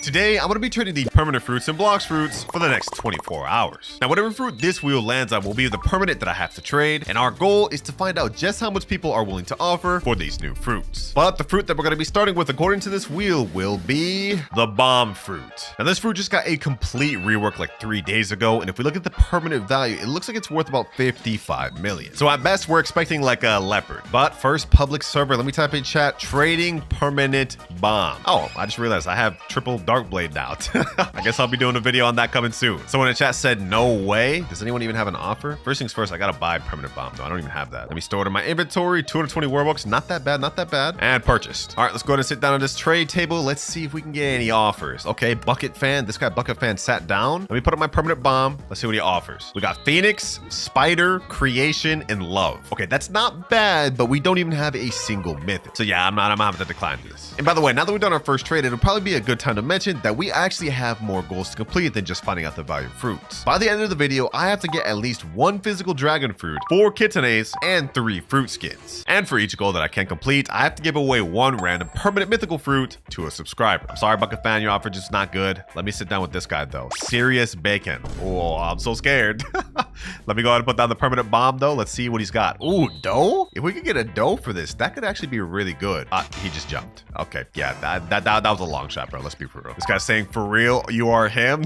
Today, I'm going to be trading the permanent fruits and Blox fruits for the next 24 hours. Now, whatever fruit this wheel lands on will be the permanent that I have to trade, and our goal is to find out just how much people are willing to offer for these new fruits. But the fruit that we're going to be starting with, according to this wheel, will be the bomb fruit. Now, this fruit just got a complete rework like 3 days ago, and if we look at the permanent value, it looks like it's worth about 55 million. So at best, we're expecting like a leopard. But first, public server, let me type in chat, trading permanent bomb. Oh, I just realized I have triple dark blade now. I guess I'll be doing a video on that coming soon. Someone in chat said, no way. Does anyone even have an offer? First things first, I gotta buy permanent bomb though. I don't even have that. Let me store it in my inventory. 220 Robux. Not that bad, not that bad. And purchased. All right, let's go ahead and sit down on this trade table. Let's see if we can get any offers. Okay, Bucket Fan. This guy Bucket Fan sat down. Let me put up my permanent bomb. Let's see what he offers. We got Phoenix, Spider, Creation, and Love. Okay, that's not bad, but we don't even have a single mythic. So yeah, I'm gonna have to decline this. And by the way, now that we've done our first trade, it'll probably be a good time to mention that we actually have more goals to complete than just finding out the value of fruits. By the end of the video, I have to get at least 1 physical dragon fruit, 4 Kitsunes, and 3 fruit skins. And for each goal that I can complete, I have to give away 1 random permanent mythical fruit to a subscriber. I'm sorry, Bucket Fan, your offer just not good. Let me sit down with this guy though. Serious Bacon. Oh, I'm so scared. Let me go ahead and put down the permanent bomb though. Let's see what he's got. Ooh, dough? If we could get a dough for this, that could actually be really good. He just jumped. Okay, yeah, that was a long shot, bro. Let's be for real. This guy's saying, for real, you are him?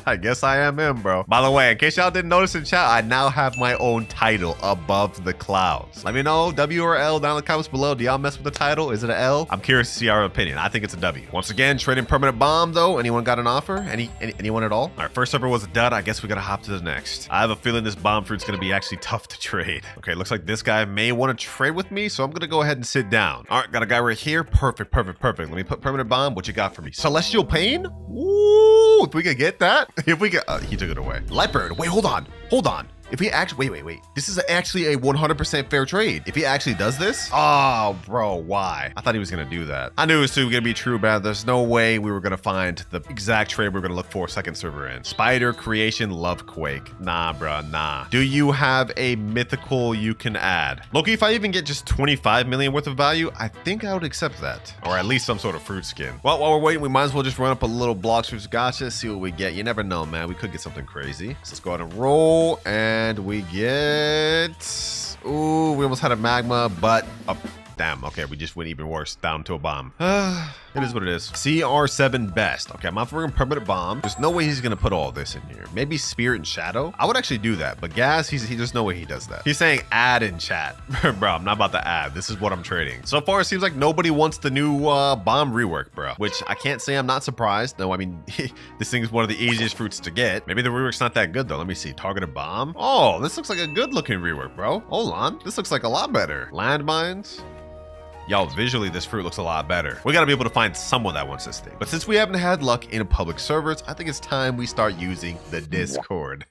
I guess I am him, bro. By the way, in case y'all didn't notice in chat, I now have my own title, Above the Clouds. Let me know, W or L, down in the comments below. Do y'all mess with the title? Is it an L? I'm curious to see our opinion. I think it's a W. Once again, trading permanent bomb though. Anyone got an offer? Anyone at all? All right, first server was a dud. I guess we gotta hop to the next. I have a feeling this bomb fruit's gonna be actually tough to trade. Okay, looks like this guy may want to trade with me, so I'm gonna go ahead and sit down. All right, got a guy right here. Perfect. Let me put permanent bomb. What you got for me? Celestial Pain? Ooh, if we could get that. If we could, he took it away. Leopard. Wait, hold on. If he actually, wait. This is actually a 100% fair trade. If he actually does this, oh, bro, why? I thought he was gonna do that. I knew it was too gonna be true, man. There's no way we were gonna find the exact trade we were gonna look for second server in. Spider, Creation, Love, Quake. Nah, bro, nah. Do you have a mythical you can add? Loki, if I even get just 25 million worth of value, I think I would accept that. Or at least some sort of fruit skin. Well, while we're waiting, we might as well just run up a little Blox fruits gotcha, see what we get. You never know, man. We could get something crazy. So let's go ahead and roll, and we get, ooh, we almost had a magma, but damn, okay, we just went even worse, down to a bomb. It is what it is. CR7 best. Okay, I'm offering permanent bomb. There's no way he's gonna put all this in here. Maybe Spirit and Shadow. I would actually do that, but Gas, there's no way he does that. He's saying add in chat. Bro, I'm not about to add. This is what I'm trading. So far, it seems like nobody wants the new bomb rework, bro, which I can't say I'm not surprised. No, I mean, this thing is one of the easiest fruits to get. Maybe the rework's not that good though. Let me see. Targeted bomb. Oh, this looks like a good looking rework, bro. Hold on. This looks like a lot better. Landmines. Yo, visually, this fruit looks a lot better. We gotta be able to find someone that wants this thing. But since we haven't had luck in public servers, I think it's time we start using the Discord.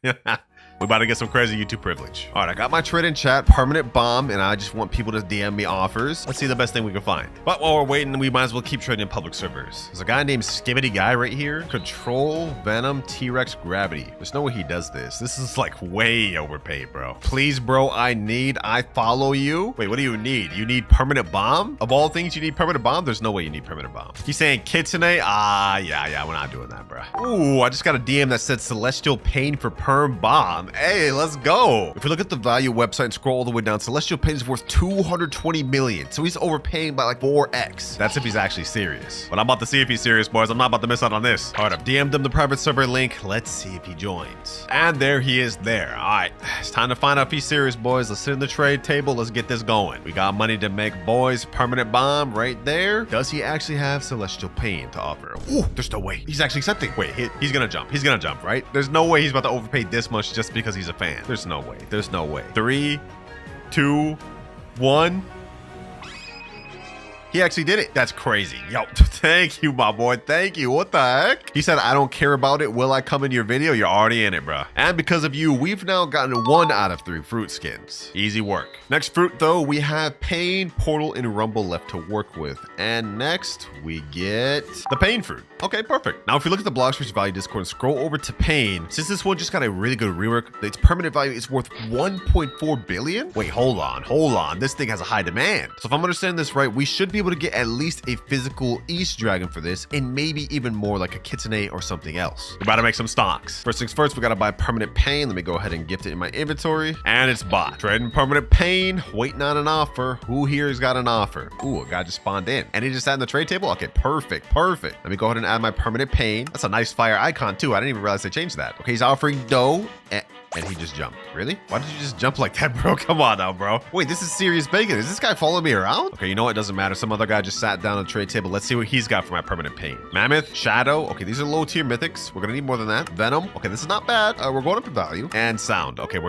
We're about to get some crazy YouTube privilege. All right, I got my trade in chat, permanent bomb, and I just want people to DM me offers. Let's see the best thing we can find. But while we're waiting, we might as well keep trading in public servers. There's a guy named Skibbity Guy right here. Control, Venom, T-Rex, Gravity. There's no way he does this. This is like way overpaid, bro. Please, bro, I follow you. Wait, what do you need? You need permanent bomb? Of all things, you need permanent bomb? There's no way you need permanent bomb. He's saying Kitsune? Yeah, we're not doing that, bro. Ooh, I just got a DM that said Celestial Pain for perm bomb. Hey, let's go. If we look at the value website and scroll all the way down, Celestial Pain is worth 220 million. So he's overpaying by like 4x. That's if he's actually serious. But I'm about to see if he's serious, boys. I'm not about to miss out on this. All right, I've DM'd him the private server link. Let's see if he joins. And there he is there. All right, it's time to find out if he's serious, boys. Let's sit in the trade table. Let's get this going. We got money to make, boys. Permanent bomb right there. Does he actually have Celestial Pain to offer? Ooh, there's no way. He's actually accepting. Wait, he's gonna jump. He's gonna jump, right? There's no way he's about to overpay this much just because he's a fan. There's no way. There's no way. 3, 2, 1. He actually did it. That's crazy. Yo, thank you, my boy. Thank you. What the heck? He said, I don't care about it. Will I come in your video? You're already in it, bro. And because of you, we've now gotten 1 out of 3 fruit skins. Easy work. Next fruit, though, we have Pain, Portal, and Rumble left to work with. And next, we get the Pain fruit. Okay, perfect. Now, if you look at the Blox fruits value Discord and scroll over to Pain, since this one just got a really good rework, its permanent value is worth 1.4 billion. Wait, hold on. This thing has a high demand. So if I'm understanding this right, we should be able to get at least a physical East Dragon for this, and maybe even more like a Kitsune or something else. We're about to make some stocks. First things first, we gotta buy permanent pain. Let me go ahead and gift it in my inventory. And it's bought. Trading permanent pain, waiting on an offer. Who here has got an offer? Ooh, a guy just spawned in. And he just sat in the trade table? Okay, perfect, perfect. Let me go ahead and add my permanent pain. That's a nice fire icon too. I didn't even realize they changed that. Okay, he's offering dough. And he just jumped. Really? Why did you just jump like that, bro? Come on now, bro. Wait, this is serious bacon. Is this guy following me around? Okay, you know what? It doesn't matter. Some other guy just sat down on the trade table. Let's see what he's got for my permanent pain. Mammoth, Shadow. Okay, these are low tier mythics. We're gonna need more than that. Venom. Okay, this is not bad. We're going up in value. And Sound. Okay,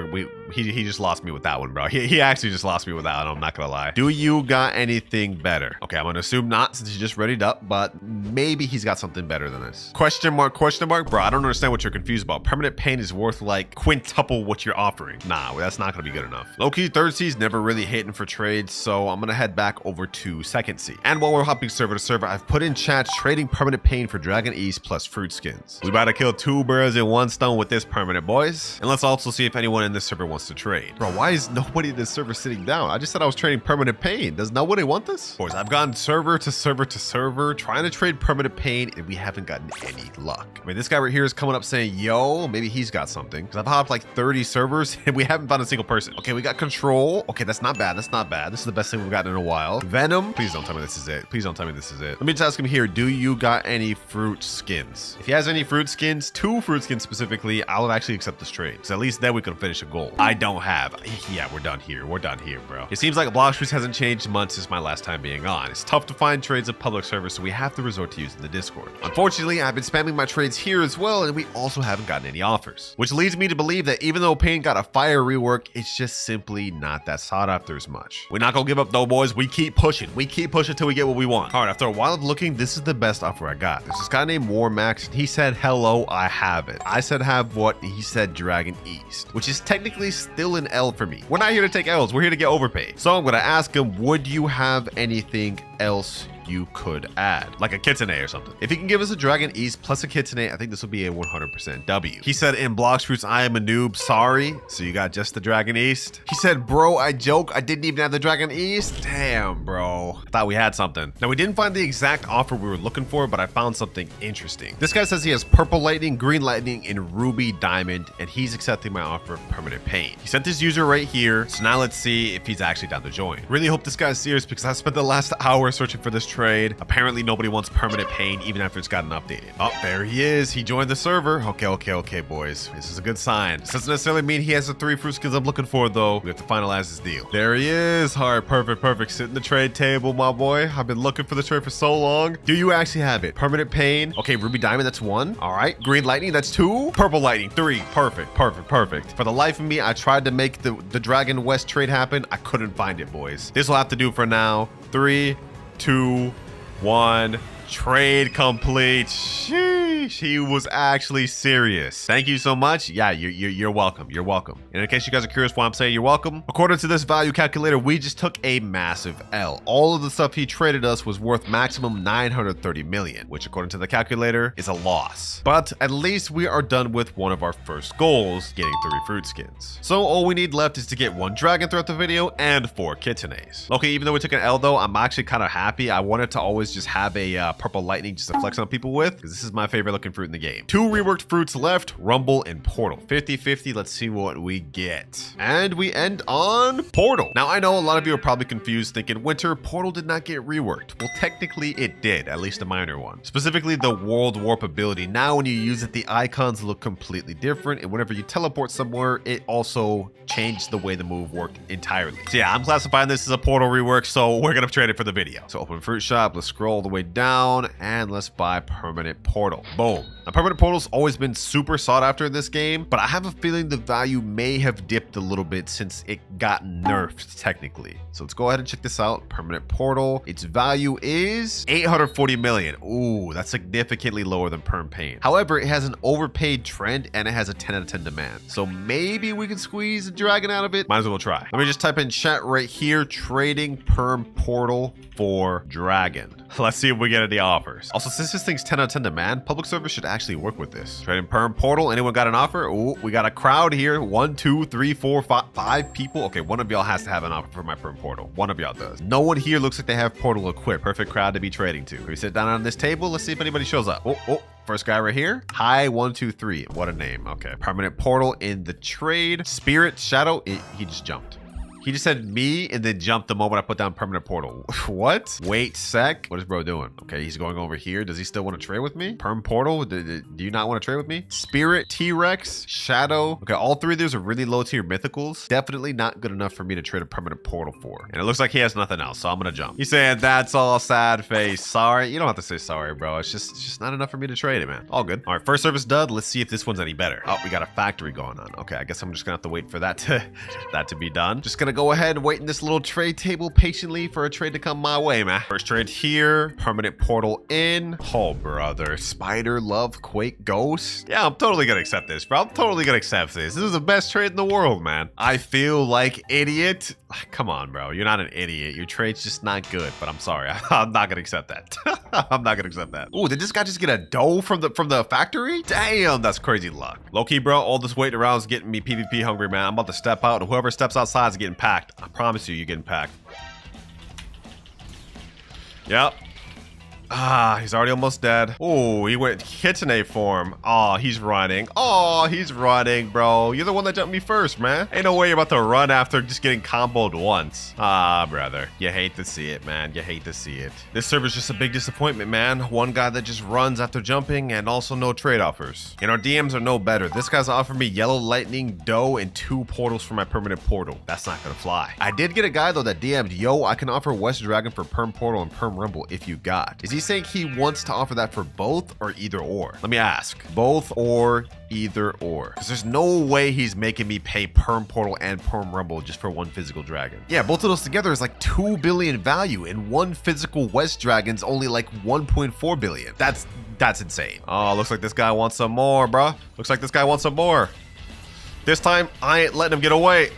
he just lost me with that one, bro. He actually just lost me with that one. I'm not gonna lie. Do you got anything better? Okay, I'm gonna assume not since he just readied up, but maybe he's got something better than this. Question mark, bro. I don't understand what you're confused about. Permanent pain is worth like quintuple what you're offering. Nah, that's not gonna be good enough. Low-key, third C's never really hitting for trades, so I'm gonna head back over to second C. And while we're hopping server to server, I've put in chat trading permanent pain for Dragon East plus fruit skins. We about to kill 2 birds in 1 stone with this permanent, boys. And let's also see if anyone in this server wants to trade. Bro, why is nobody in this server sitting down? I just said I was trading permanent pain. Does nobody want this? Boys, I've gone server to server to server trying to trade permanent pain, and we haven't gotten any luck. I mean, this guy right here is coming up saying, yo, maybe he's got something. Because I've hopped like 30 servers and we haven't found a single person. Okay, we got control. Okay, that's not bad. That's not bad. This is the best thing we've gotten in a while. Venom. Please don't tell me this is it. Please don't tell me this is it. Let me just ask him here. Do you got any fruit skins? If he has any fruit skins, 2 fruit skins specifically, I'll actually accept this trade. Because at least then we can finish a goal. I don't have. Yeah, we're done here. We're done here, bro. It seems like Blox hasn't changed much since my last time being on. It's tough to find trades of public service, so we have to resort to using the Discord. Unfortunately, I've been spamming my trades here as well, and we also haven't gotten any offers. Which leads me to believe that even though Pain got a fire rework, it's just simply not that sought after as much. We're not gonna give up though, boys. We keep pushing. We keep pushing till we get what we want. All right, after a while of looking, this is the best offer I got. There's this guy named Warmax, and he said, hello, I have it. I said, have what? He said, Dragon East, which is technically still an L for me. We're not here to take L's. We're here to get overpaid. So I'm gonna ask him, would you have anything else you could add, like a Kitsune or something? If he can give us a Dragon East plus a Kitsune, I think this will be a 100% W. He said, in Blox Fruits, I am a noob, sorry. So you got just the Dragon East? He said, bro, I joke, I didn't even have the Dragon East. Damn, bro. I thought we had something. Now, we didn't find the exact offer we were looking for, but I found something interesting. This guy says he has Purple Lightning, Green Lightning, and Ruby Diamond, and he's accepting my offer of permanent pain. He sent his user right here, so now let's see if he's actually down to join. Really hope this guy's serious because I spent the last hour searching for this trade. Apparently nobody wants permanent pain even after it's gotten updated. Oh, there he is. He joined the server. Okay, boys. This is a good sign. This doesn't necessarily mean he has the 3 fruit skins I'm looking for, though. We have to finalize this deal. There he is. All right, perfect. Sit in the trade table, my boy. I've been looking for the trade for so long. Do you actually have it? Permanent pain. Okay, Ruby Diamond, that's 1. All right, Green Lightning, that's 2. Purple Lightning, 3. Perfect. For the life of me, I tried to make the Dragon West trade happen. I couldn't find it, boys. This will have to do for now. 3, 2, 1. Trade complete. Sheesh, he was actually serious. Thank you so much. Yeah, you're welcome. You're welcome. And in case you guys are curious why I'm saying you're welcome, according to this value calculator, we just took a massive L. All of the stuff he traded us was worth maximum 930 million, which according to the calculator is a loss. But at least we are done with one of our first goals, getting 3 fruit skins. So all we need left is to get 1 dragon throughout the video and 4 Kitsunes. Okay, even though we took an L though, I'm actually kind of happy. I wanted to always just have a Purple Lightning just to flex on people with, because this is my favorite looking fruit in the game. 2 reworked fruits left, Rumble and Portal. 50-50, let's see what we get. And we end on Portal. Now I know a lot of you are probably confused thinking, Winter, Portal did not get reworked. Well, technically it did, at least a minor one. Specifically the World Warp ability. Now when you use it, the icons look completely different, and whenever you teleport somewhere, it also changed the way the move worked entirely. So yeah, I'm classifying this as a Portal rework, so we're gonna trade it for the video. So open fruit shop, let's scroll all the way down, and let's buy permanent portal. Boom. Now permanent portal's always been super sought after in this game, but I have a feeling the value may have dipped a little bit since it got nerfed technically. So let's go ahead and check this out. Permanent portal, its value is 840 million. Ooh, that's significantly lower than perm pain. However, it has an overpaid trend and it has a 10 out of 10 demand. So maybe we can squeeze a dragon out of it. Might as well try. Let me just type in chat right here, trading perm portal for dragon. Let's see if we get any offers. Also, since this thing's 10 out of 10 demand, public service should actually work with this. Trading perm portal. Anyone got an offer? Oh, we got a crowd here. 1, 2, 3, 4, 5 people. Okay, one of y'all has to have an offer for my perm portal. One of y'all does. No one here looks like they have portal equipped. Perfect crowd to be trading to. Can we sit down on this table? Let's see if anybody shows up. Oh. First guy right here. Hi, 1, 2, 3. What a name. Okay. Permanent portal in the trade. Spirit, shadow. He just jumped. He just said me and then jumped the moment I put down permanent portal. What? Wait sec. What is bro doing? Okay, he's going over here. Does he still want to trade with me? Perm portal? Do you not want to trade with me? Spirit, T-Rex, shadow. Okay, all three of these are really low tier mythicals. Definitely not good enough for me to trade a permanent portal for. And it looks like he has nothing else, so I'm gonna jump. He's saying that's all sad face. Sorry. You don't have to say sorry, bro. It's just not enough for me to trade it, man. All good. All right, first service dud. Let's see if this one's any better. Oh, we got a factory going on. Okay, I guess I'm just gonna have to wait for that to be done. Just gonna go ahead and wait in this little trade table patiently for a trade to come my way, man. First trade here, permanent portal in. Oh, brother. Spider, love, quake, ghost. Yeah, I'm totally gonna accept this, bro. I'm totally gonna accept this. This is the best trade in the world, man. I feel like idiot. Come on, bro. You're not an idiot. Your trade's just not good, but I'm sorry. I'm not gonna accept that. I'm not gonna accept that. Ooh, did this guy just get a dough from the factory? Damn, that's crazy luck. Low-key, bro, all this waiting around is getting me PvP hungry, man. I'm about to step out, and whoever steps outside is getting packed. I promise you, you're getting packed. Yep. Ah, he's already almost dead. Oh, he went Kitsune form. Oh, he's running. Oh, he's running, bro. You're the one that jumped me first, man. Ain't no way you're about to run after just getting comboed once. Ah, brother. You hate to see it, man. You hate to see it. This server's just a big disappointment, man. One guy that just runs after jumping and also no trade offers. And our DMs are no better. This guy's offered me yellow lightning, dough, and 2 portals for my permanent portal. That's not gonna fly. I did get a guy, though, that DM'd, yo, I can offer West Dragon for perm portal and perm rumble if you got. Is he saying he wants to offer that for both or either or? Let me ask. Both or either or? Because there's no way he's making me pay perm portal and perm rumble just for 1 physical dragon. Yeah, both of those together is like 2 billion value, and 1 physical West Dragon's only like 1.4 billion. That's insane. Oh, looks like this guy wants some more, bruh. Looks like this guy wants some more. This time, I ain't letting him get away.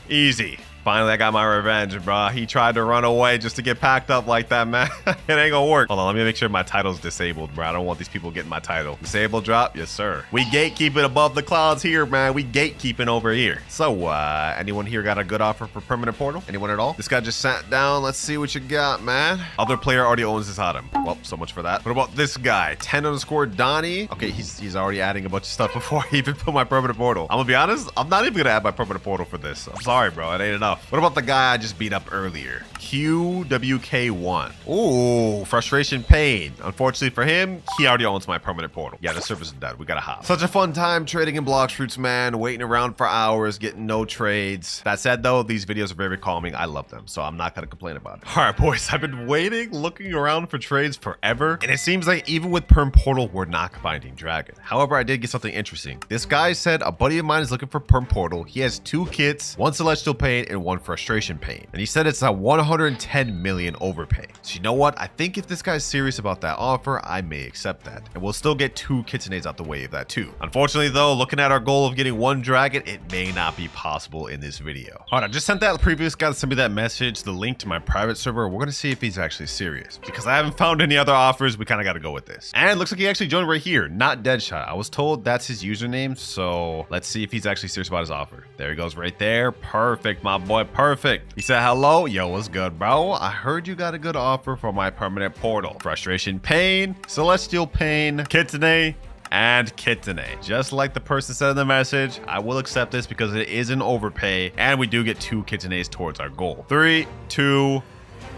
Easy. Finally, I got my revenge, bro. He tried to run away just to get packed up like that, man. It ain't gonna work. Hold on, let me make sure my title's disabled, bro. I don't want these people getting my title. Disable drop? Yes, sir. We gatekeeping above the clouds here, man. We gatekeeping over here. So, anyone here got a good offer for permanent portal? Anyone at all? This guy just sat down. Let's see what you got, man. Other player already owns this item. Well, so much for that. What about this guy? 10_Donnie. Okay, he's already adding a bunch of stuff before I even put my permanent portal. I'm gonna be honest, I'm not even gonna add my permanent portal for this. I'm sorry, bro. It ain't enough. What about the guy I just beat up earlier? QWK1. Ooh, frustration pain. Unfortunately for him, he already owns my permanent portal. Yeah, the service is dead. We gotta hop. Such a fun time trading in Blox fruits, man. Waiting around for hours, getting no trades. That said, though, these videos are very calming. I love them, so I'm not gonna complain about it. All right, boys. I've been waiting, looking around for trades forever, and it seems like even with perm portal, we're not finding dragon. However, I did get something interesting. This guy said a buddy of mine is looking for perm portal. He has 2 kits, 1 celestial pain, and 1 frustration pain. And he said it's a 110 million overpay. So you know what? I think if this guy's serious about that offer, I may accept that. And we'll still get 2 kitsunes out the way of that too. Unfortunately though, looking at our goal of getting 1 dragon, it may not be possible in this video. All right, I just sent that previous guy to send me that message, the link to my private server. We're gonna see if he's actually serious. Because I haven't found any other offers, we kind of got to go with this. And it looks like he actually joined right here, not Deadshot. I was told that's his username, so let's see if he's actually serious about his offer. There he goes right there. Perfect, my boy, perfect. He said, hello, yo, what's good, bro? I heard you got a good offer for my permanent portal. Frustration pain, celestial pain, kitsune, and kitsune. Just like the person said in the message, I will accept this because it is an overpay, and we do get 2 kitsunes towards our goal. 3, 2,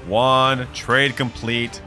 1, trade complete.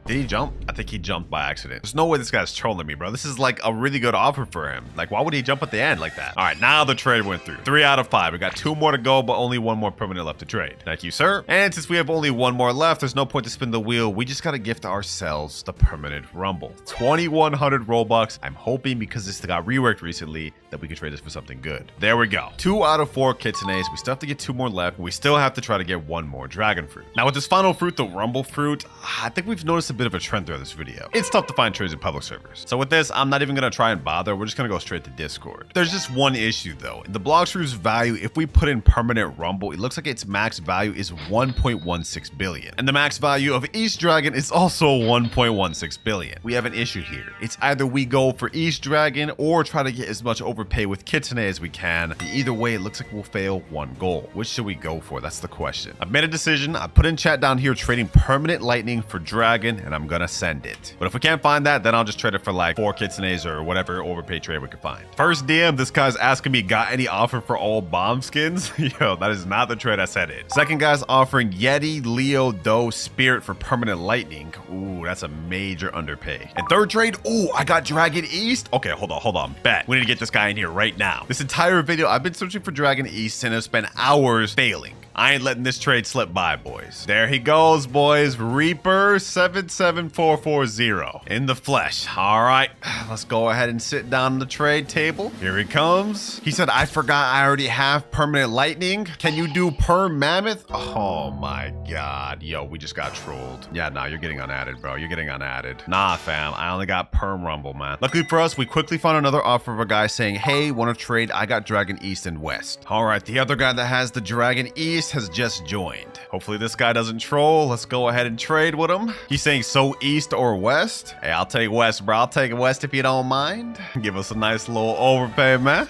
Did he jump? I think he jumped by accident. There's no way this guy's trolling me, bro. This is like a really good offer for him. Like, why would he jump at the end like that? All right, now the trade went through. 3 out of 5. We got 2 more to go, but only 1 more permanent left to trade. Thank you, sir. And since we have only 1 more left, there's no point to spin the wheel. We just got to gift ourselves the permanent rumble. 2,100 Robux. I'm hoping because this got reworked recently that we can trade this for something good. There we go. 2 out of 4 kitsunes. We still have to get 2 more left. We still have to try to get 1 more dragon fruit. Now with this final fruit, the rumble fruit, I think we've I've noticed a bit of a trend throughout this video. It's tough to find trades in public servers. So with this, I'm not even gonna try and bother. We're just gonna go straight to Discord. There's just one issue though. In the Blox fruit's value, if we put in permanent rumble, it looks like its max value is 1.16 billion. And the max value of East Dragon is also 1.16 billion. We have an issue here. It's either we go for East Dragon or try to get as much overpay with Kitsune as we can. Either way, it looks like we'll fail one goal. Which should we go for? That's the question. I've made a decision. I put in chat down here trading permanent lightning for dragon, and I'm gonna send it. But if we can't find that, then I'll just trade it for like 4 Kitsunes or whatever overpay trade we can find. First DM, this guy's asking me, got any offer for all bomb skins? Yo, that is not the trade I said it. Second guy's offering Yeti, Leo, Doe, Spirit for permanent lightning. Ooh, that's a major underpay. And third trade, ooh, I got Dragon East. Okay, hold on. Bet. We need to get this guy in here right now. This entire video, I've been searching for Dragon East and I've spent hours failing. I ain't letting this trade slip by, boys. There he goes, boys. Reaper 77440 in the flesh. All right, let's go ahead and sit down on the trade table. Here he comes. He said, I forgot I already have permanent lightning. Can you do perm mammoth? Oh my God. Yo, we just got trolled. Yeah, nah, you're getting unadded, bro. You're getting unadded. Nah, fam. I only got perm rumble, man. Luckily for us, we quickly found another offer of a guy saying, hey, want to trade? I got Dragon East and West. All right, the other guy that has the Dragon East has just joined. Hopefully this guy doesn't troll. Let's go ahead and trade with him. He's saying so East or West. Hey, I'll take West, bro. I'll take West if you don't mind. Give us a nice little overpay, man.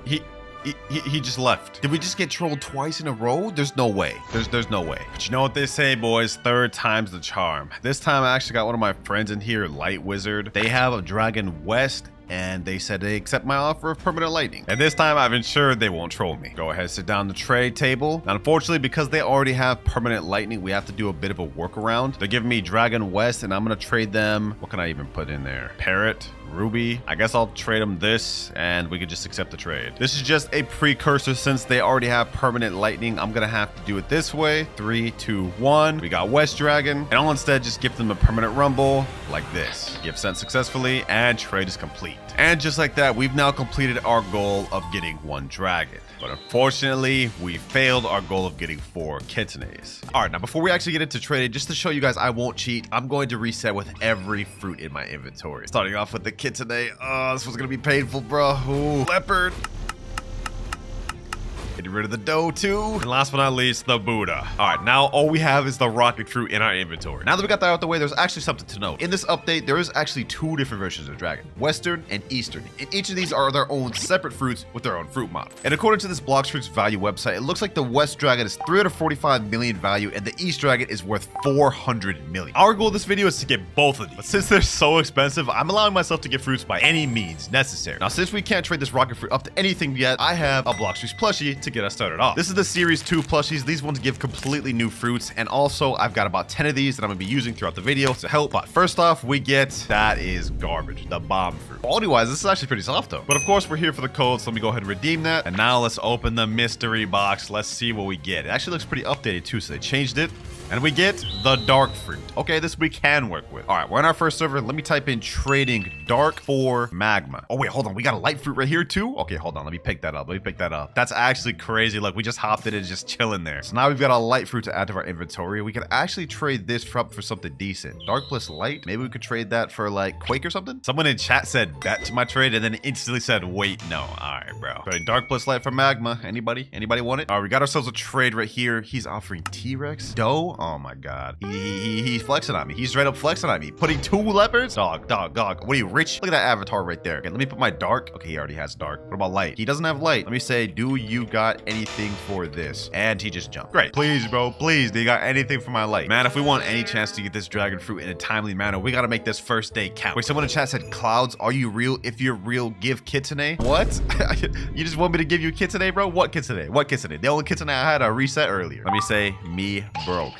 He just left. Did we just get trolled twice in a row? There's no way. There's no way. But you know what they say, boys? Third time's the charm. This time I actually got one of my friends in here, Light Wizard. They have a Dragon West, and they said they accept my offer of permanent lightning. And this time I've ensured they won't troll me. Go ahead, sit down the trade table. Now, unfortunately, because they already have permanent lightning, we have to do a bit of a workaround. They're giving me Dragon West, and I'm gonna trade them. What can I even put in there? Parrot, Ruby. I guess I'll trade them this, and we could just accept the trade. This is just a precursor. Since they already have permanent lightning, I'm gonna have to do it this way. 3, 2, 1. We got West Dragon, and I'll instead just give them a permanent rumble like this. Gift sent successfully, and trade is complete. And just like that, we've now completed our goal of getting 1 dragon. But unfortunately, we failed our goal of getting 4 Kitsunes. All right, now before we actually get into trading, just to show you guys I won't cheat, I'm going to reset with every fruit in my inventory. Starting off with the Kitsune. Oh, this was gonna be painful, bro. Ooh, leopard. Getting rid of the dough too. And last but not least, the Buddha. All right, now all we have is the rocket fruit in our inventory. Now that we got that out of the way, there's actually something to note. In this update, there is actually 2 different versions of dragon, Western and Eastern. And each of these are their own separate fruits with their own fruit model. And according to this Blox fruits value website, it looks like the West Dragon is 345 million value and the East Dragon is worth 400 million. Our goal of this video is to get both of these. But since they're so expensive, I'm allowing myself to get fruits by any means necessary. Now, since we can't trade this rocket fruit up to anything yet, I have a Blox fruits plushie to get us started off. This is the series 2 plushies. These ones give completely new fruits, and also I've got about 10 of these that I'm gonna be using throughout the video to help. But first off, we get, that is garbage, the bomb fruit. Quality wise, this is actually pretty soft though. But of course, we're here for the code, so let me go ahead and redeem that. And now let's open the mystery box. Let's see what we get. It actually looks pretty updated too, so they changed it. And we get the dark fruit. Okay, this we can work with. All right, we're in our first server. Let me type in trading dark for magma. Oh wait, hold on. We got a light fruit right here too. Okay, hold on. Let me pick that up. That's actually crazy. Look, we just hopped it and just chilling there. So now we've got a light fruit to add to our inventory. We could actually trade this for something decent. Dark plus light. Maybe we could trade that for like Quake or something. Someone in chat said bet to my trade and then instantly said, wait, no. All right, bro. Trade dark plus light for magma. Anybody want it? All right, we got ourselves a trade right here. He's offering T-Rex. Doe. Oh my God. He's flexing on me. He's straight up flexing on me. Putting 2 leopards? Dog. What are you, rich? Look at that avatar right there. Okay, let me put my dark. Okay, he already has dark. What about light? He doesn't have light. Let me say, do you got anything for this? And he just jumped. Great. Please, bro. Please. Do you got anything for my light? Man, if we want any chance to get this dragon fruit in a timely manner, we got to make this first day count. Wait, someone in chat said, Clouds, are you real? If you're real, give Kitsune. What? You just want me to give you Kitsune, bro? What Kitsune? What Kitsune? The only Kitsune I had a reset earlier. Let me say, me broke.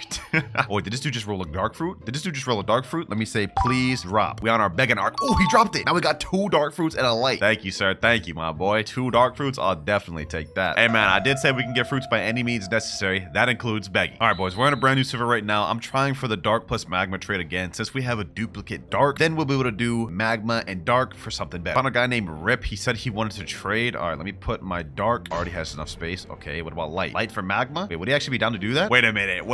Wait, did this dude just roll a dark fruit? Let me say, please drop. We on our begging arc. Oh, he dropped it. Now we got 2 dark fruits and a light. Thank you, sir. Thank you, my boy. 2 dark fruits. I'll definitely take that. Hey, man, I did say we can get fruits by any means necessary. That includes begging. All right, boys, we're in a brand new server right now. I'm trying for the dark plus magma trade again. Since we have a duplicate dark, then we'll be able to do magma and dark for something better. Found a guy named Rip. He said he wanted to trade. All right, let me put my dark. Already has enough space. Okay, what about light? Light for magma? Wait, would he actually be down to do that? Wait a minute.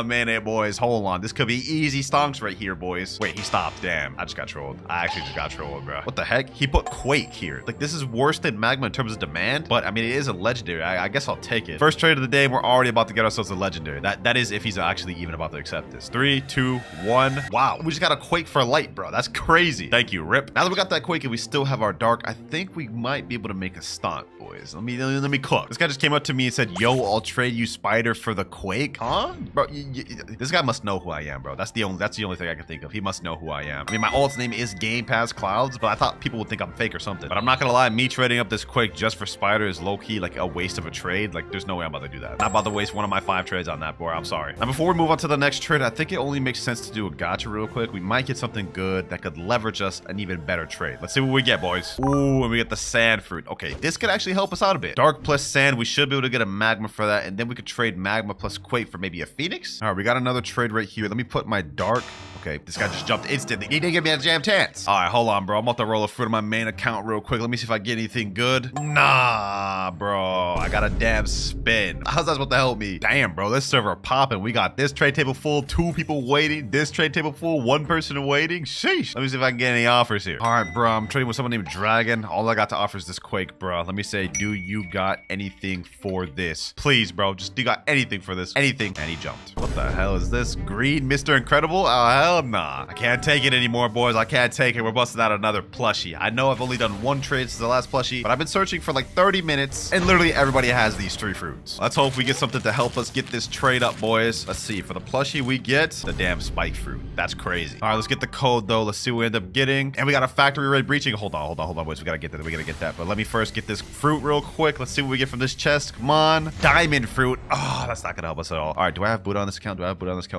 minute, boys. Hold on. This could be easy stonks right here, boys. Wait, he stopped. Damn. I just got trolled. I actually just got trolled, bro. What the heck? He put Quake here. Like, this is worse than Magma in terms of demand, but I mean, it is a legendary. I guess I'll take it. First trade of the day, we're already about to get ourselves a legendary. That is if he's actually even about to accept this. 3, 2, 1. Wow. We just got a Quake for light, bro. That's crazy. Thank you, Rip. Now that we got that Quake and we still have our dark, I think we might be able to make a stonk, boys. Let me cook. This guy just came up to me and said, yo, I'll trade you Spider for the Quake. Huh? Bro, this guy must know who I am, bro. That's the only thing I can think of. He must know who I am. I mean, my alt's name is Game Pass Clouds, but I thought people would think I'm fake or something. But I'm not gonna lie, me trading up this Quake just for Spider is low-key like a waste of a trade. Like, there's no way I'm about to do that. Not about to waste one of my 5 trades on that, boy. I'm sorry. Now, before we move on to the next trade, I think it only makes sense to do a gacha real quick. We might get something good that could leverage us an even better trade. Let's see what we get, boys. Ooh, and we get the sand fruit. Okay, this could actually help us out a bit. Dark plus sand, we should be able to get a magma for that, and then we could trade magma plus Quake for maybe a Phoenix. All right, we got another trade right here. Let me put my dark. Okay, this guy just jumped instantly. He didn't give me a jam chance. All right, hold on, bro. I'm about to roll a fruit on my main account real quick. Let me see if I get anything good. Nah, bro. I got a damn spin. How's that supposed to help me? Damn, bro. This server popping. We got this trade table full, 2 people waiting. This trade table full, 1 person waiting. Sheesh. Let me see if I can get any offers here. All right, bro. I'm trading with someone named Dragon. All I got to offer is this Quake, bro. Let me say, do you got anything for this? Please, bro. Just do you got anything for this? Anything. And he jumped. What the hell is this? Green Mr. Incredible? Oh, hell nah. I can't take it anymore, boys. I can't take it. We're busting out another plushie. I know I've only done 1 trade since the last plushie, but I've been searching for like 30 minutes, and literally everybody has these 3 fruits. Let's hope we get something to help us get this trade up, boys. Let's see. For the plushie, we get the damn spike fruit. That's crazy. All right, let's get the code, though. Let's see what we end up getting. And we got a factory raid breaching. Hold on, boys. We gotta get that. We gotta get that. But let me first get this fruit real quick. Let's see what we get from this chest. Come on. Diamond fruit. Oh, that's not gonna help us at all. All right, do I have Buddha on this account?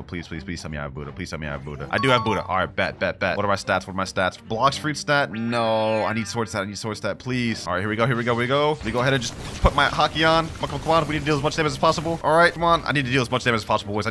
Please, please tell me I have Buddha. Please tell me I have Buddha. I do have Buddha. All right, bet. What are my stats? Blox fruit stat? No, I need sword stat. Please. All right, here we go. Let me go ahead and just put my hockey on. Come on. We need to deal as much damage as possible. All right, come on. I need to deal as much damage as possible, boys.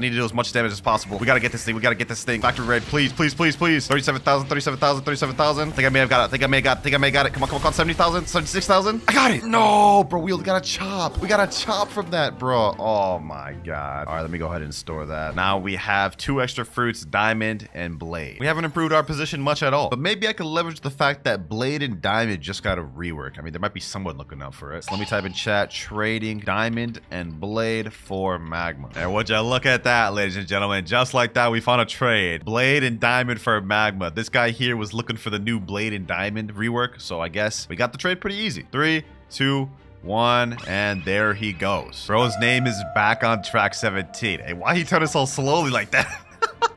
We gotta get this thing. Factory raid, please. 37,000. Think I may have got it. Come on. 70,000, 76,000. I got it. No, bro. We got a chop. We got a chop from that, bro. Oh my god. All right, let me go ahead and store that. Now we have 2 extra fruits, diamond and blade. We haven't improved our position much at all, but maybe I can leverage the fact that blade and diamond just got a rework. I mean, there might be someone looking out for it. So let me type in chat, trading diamond and blade for magma. And would you look at that, ladies and gentlemen? Just like that, we found a trade. Blade and diamond for magma. This guy here was looking for the new blade and diamond rework, so I guess we got the trade pretty easy. 3, 2, 1, and there he goes. Bro's name is back on track 17. Hey, why he turning so slowly like that?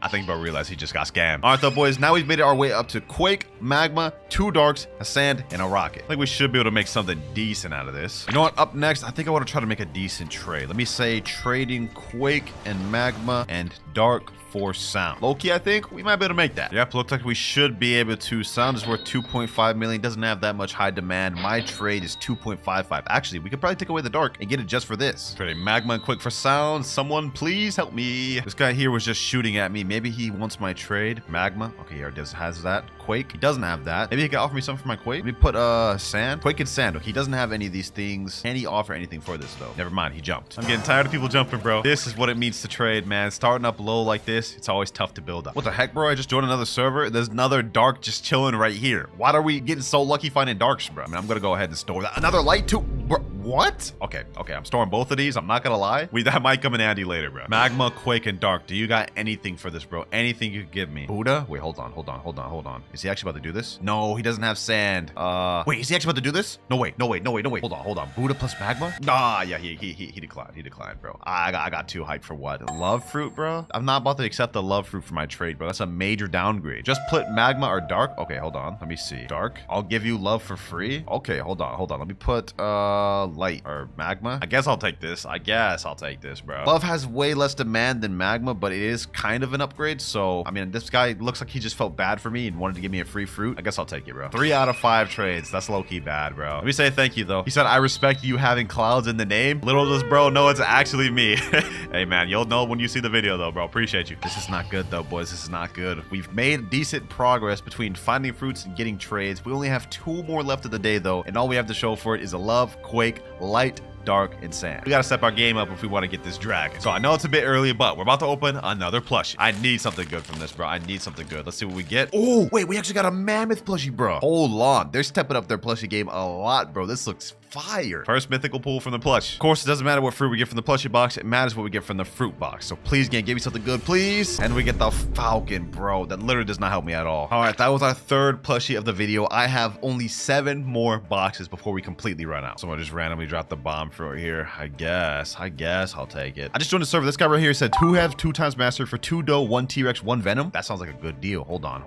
I think bro realized he just got scammed. All right, though, boys. Now we've made our way up to Quake, Magma, 2 Darks, a Sand, and a Rocket. I think we should be able to make something decent out of this. You know what? Up next, I think I want to try to make a decent trade. Let me say trading Quake and Magma and Dark for sound. Low-key, I think we might be able to make that. Yep, looks like we should be able to. Sound is worth 2.5 million. Doesn't have that much high demand. My trade is 2.55. Actually, we could probably take away the dark and get it just for this. Trading Magma and Quake for sound. Someone please help me. This guy here was just shooting at me. Maybe he wants my trade. Magma. Okay, here it has that. Quake. He doesn't have that. Maybe he can offer me something for my Quake. Let me put sand. Quake and sand. Okay, he doesn't have any of these things. Can he offer anything for this though? Never mind, he jumped. I'm getting tired of people jumping, bro. This is what it means to trade, man. Starting up low like this, it's always tough to build up. What the heck, bro? I just joined another server. There's another dark just chilling right here. Why are we getting so lucky finding darks, bro? I mean, I'm gonna go ahead and store that. Another light too, bro. What? Okay, I'm storing both of these. I'm not gonna lie. That might come in handy later, bro. Magma, Quake, and Dark. Do you got anything for this, bro? Anything you could give me? Buddha? Wait, hold on. Is he actually about to do this? No, he doesn't have sand. Wait, is he actually about to do this? No, wait. Hold on. Buddha plus Magma? Nah, yeah, he declined. He declined, bro. I got too hyped for what? Love fruit, bro? I'm not about to accept the love fruit for my trade, bro. That's a major downgrade. Just put Magma or Dark. Okay, hold on. Let me see. Dark. I'll give you love for free. Okay, hold on. Let me put light or Magma. I guess I'll take this. Bro. Love has way less demand than Magma, but it is kind of an upgrade. So, I mean, this guy looks like he just felt bad for me and wanted to give me a free fruit. I guess I'll take it, bro. 3 out of 5 trades. That's low-key bad, bro. Let me say thank you, though. He said, I respect you having clouds in the name. Little does bro know it's actually me. Hey, man, you'll know when you see the video, though, bro. Appreciate you. This is not good, though, boys. This is not good. We've made decent progress between finding fruits and getting trades. We only have 2 more left of the day, though, and all we have to show for it is a love, Quake, light, dark, and sand. We gotta step our game up if we want to get this dragon. So I know it's a bit early, but we're about to open another plushie. I need something good from this, bro. I need something good. Let's see what we get. Oh, wait, we actually got a mammoth plushie, bro. Hold on. They're stepping up their plushie game a lot, bro. This looks fire. First mythical pull from the plush. Of course, it doesn't matter what fruit we get from the plushie box. It matters what we get from the fruit box. So please, game, give me something good, please. And we get the falcon, bro. That literally does not help me at all. All right, that was our third plushie of the video. I have only 7 more boxes before we completely run out. Someone just randomly dropped the bomb fruit here. I guess I'll take it. I just joined the server. This guy right here said, who have 2 times mastery for 2 dough, 1 T-Rex, 1 venom? That sounds like a good deal. Hold on.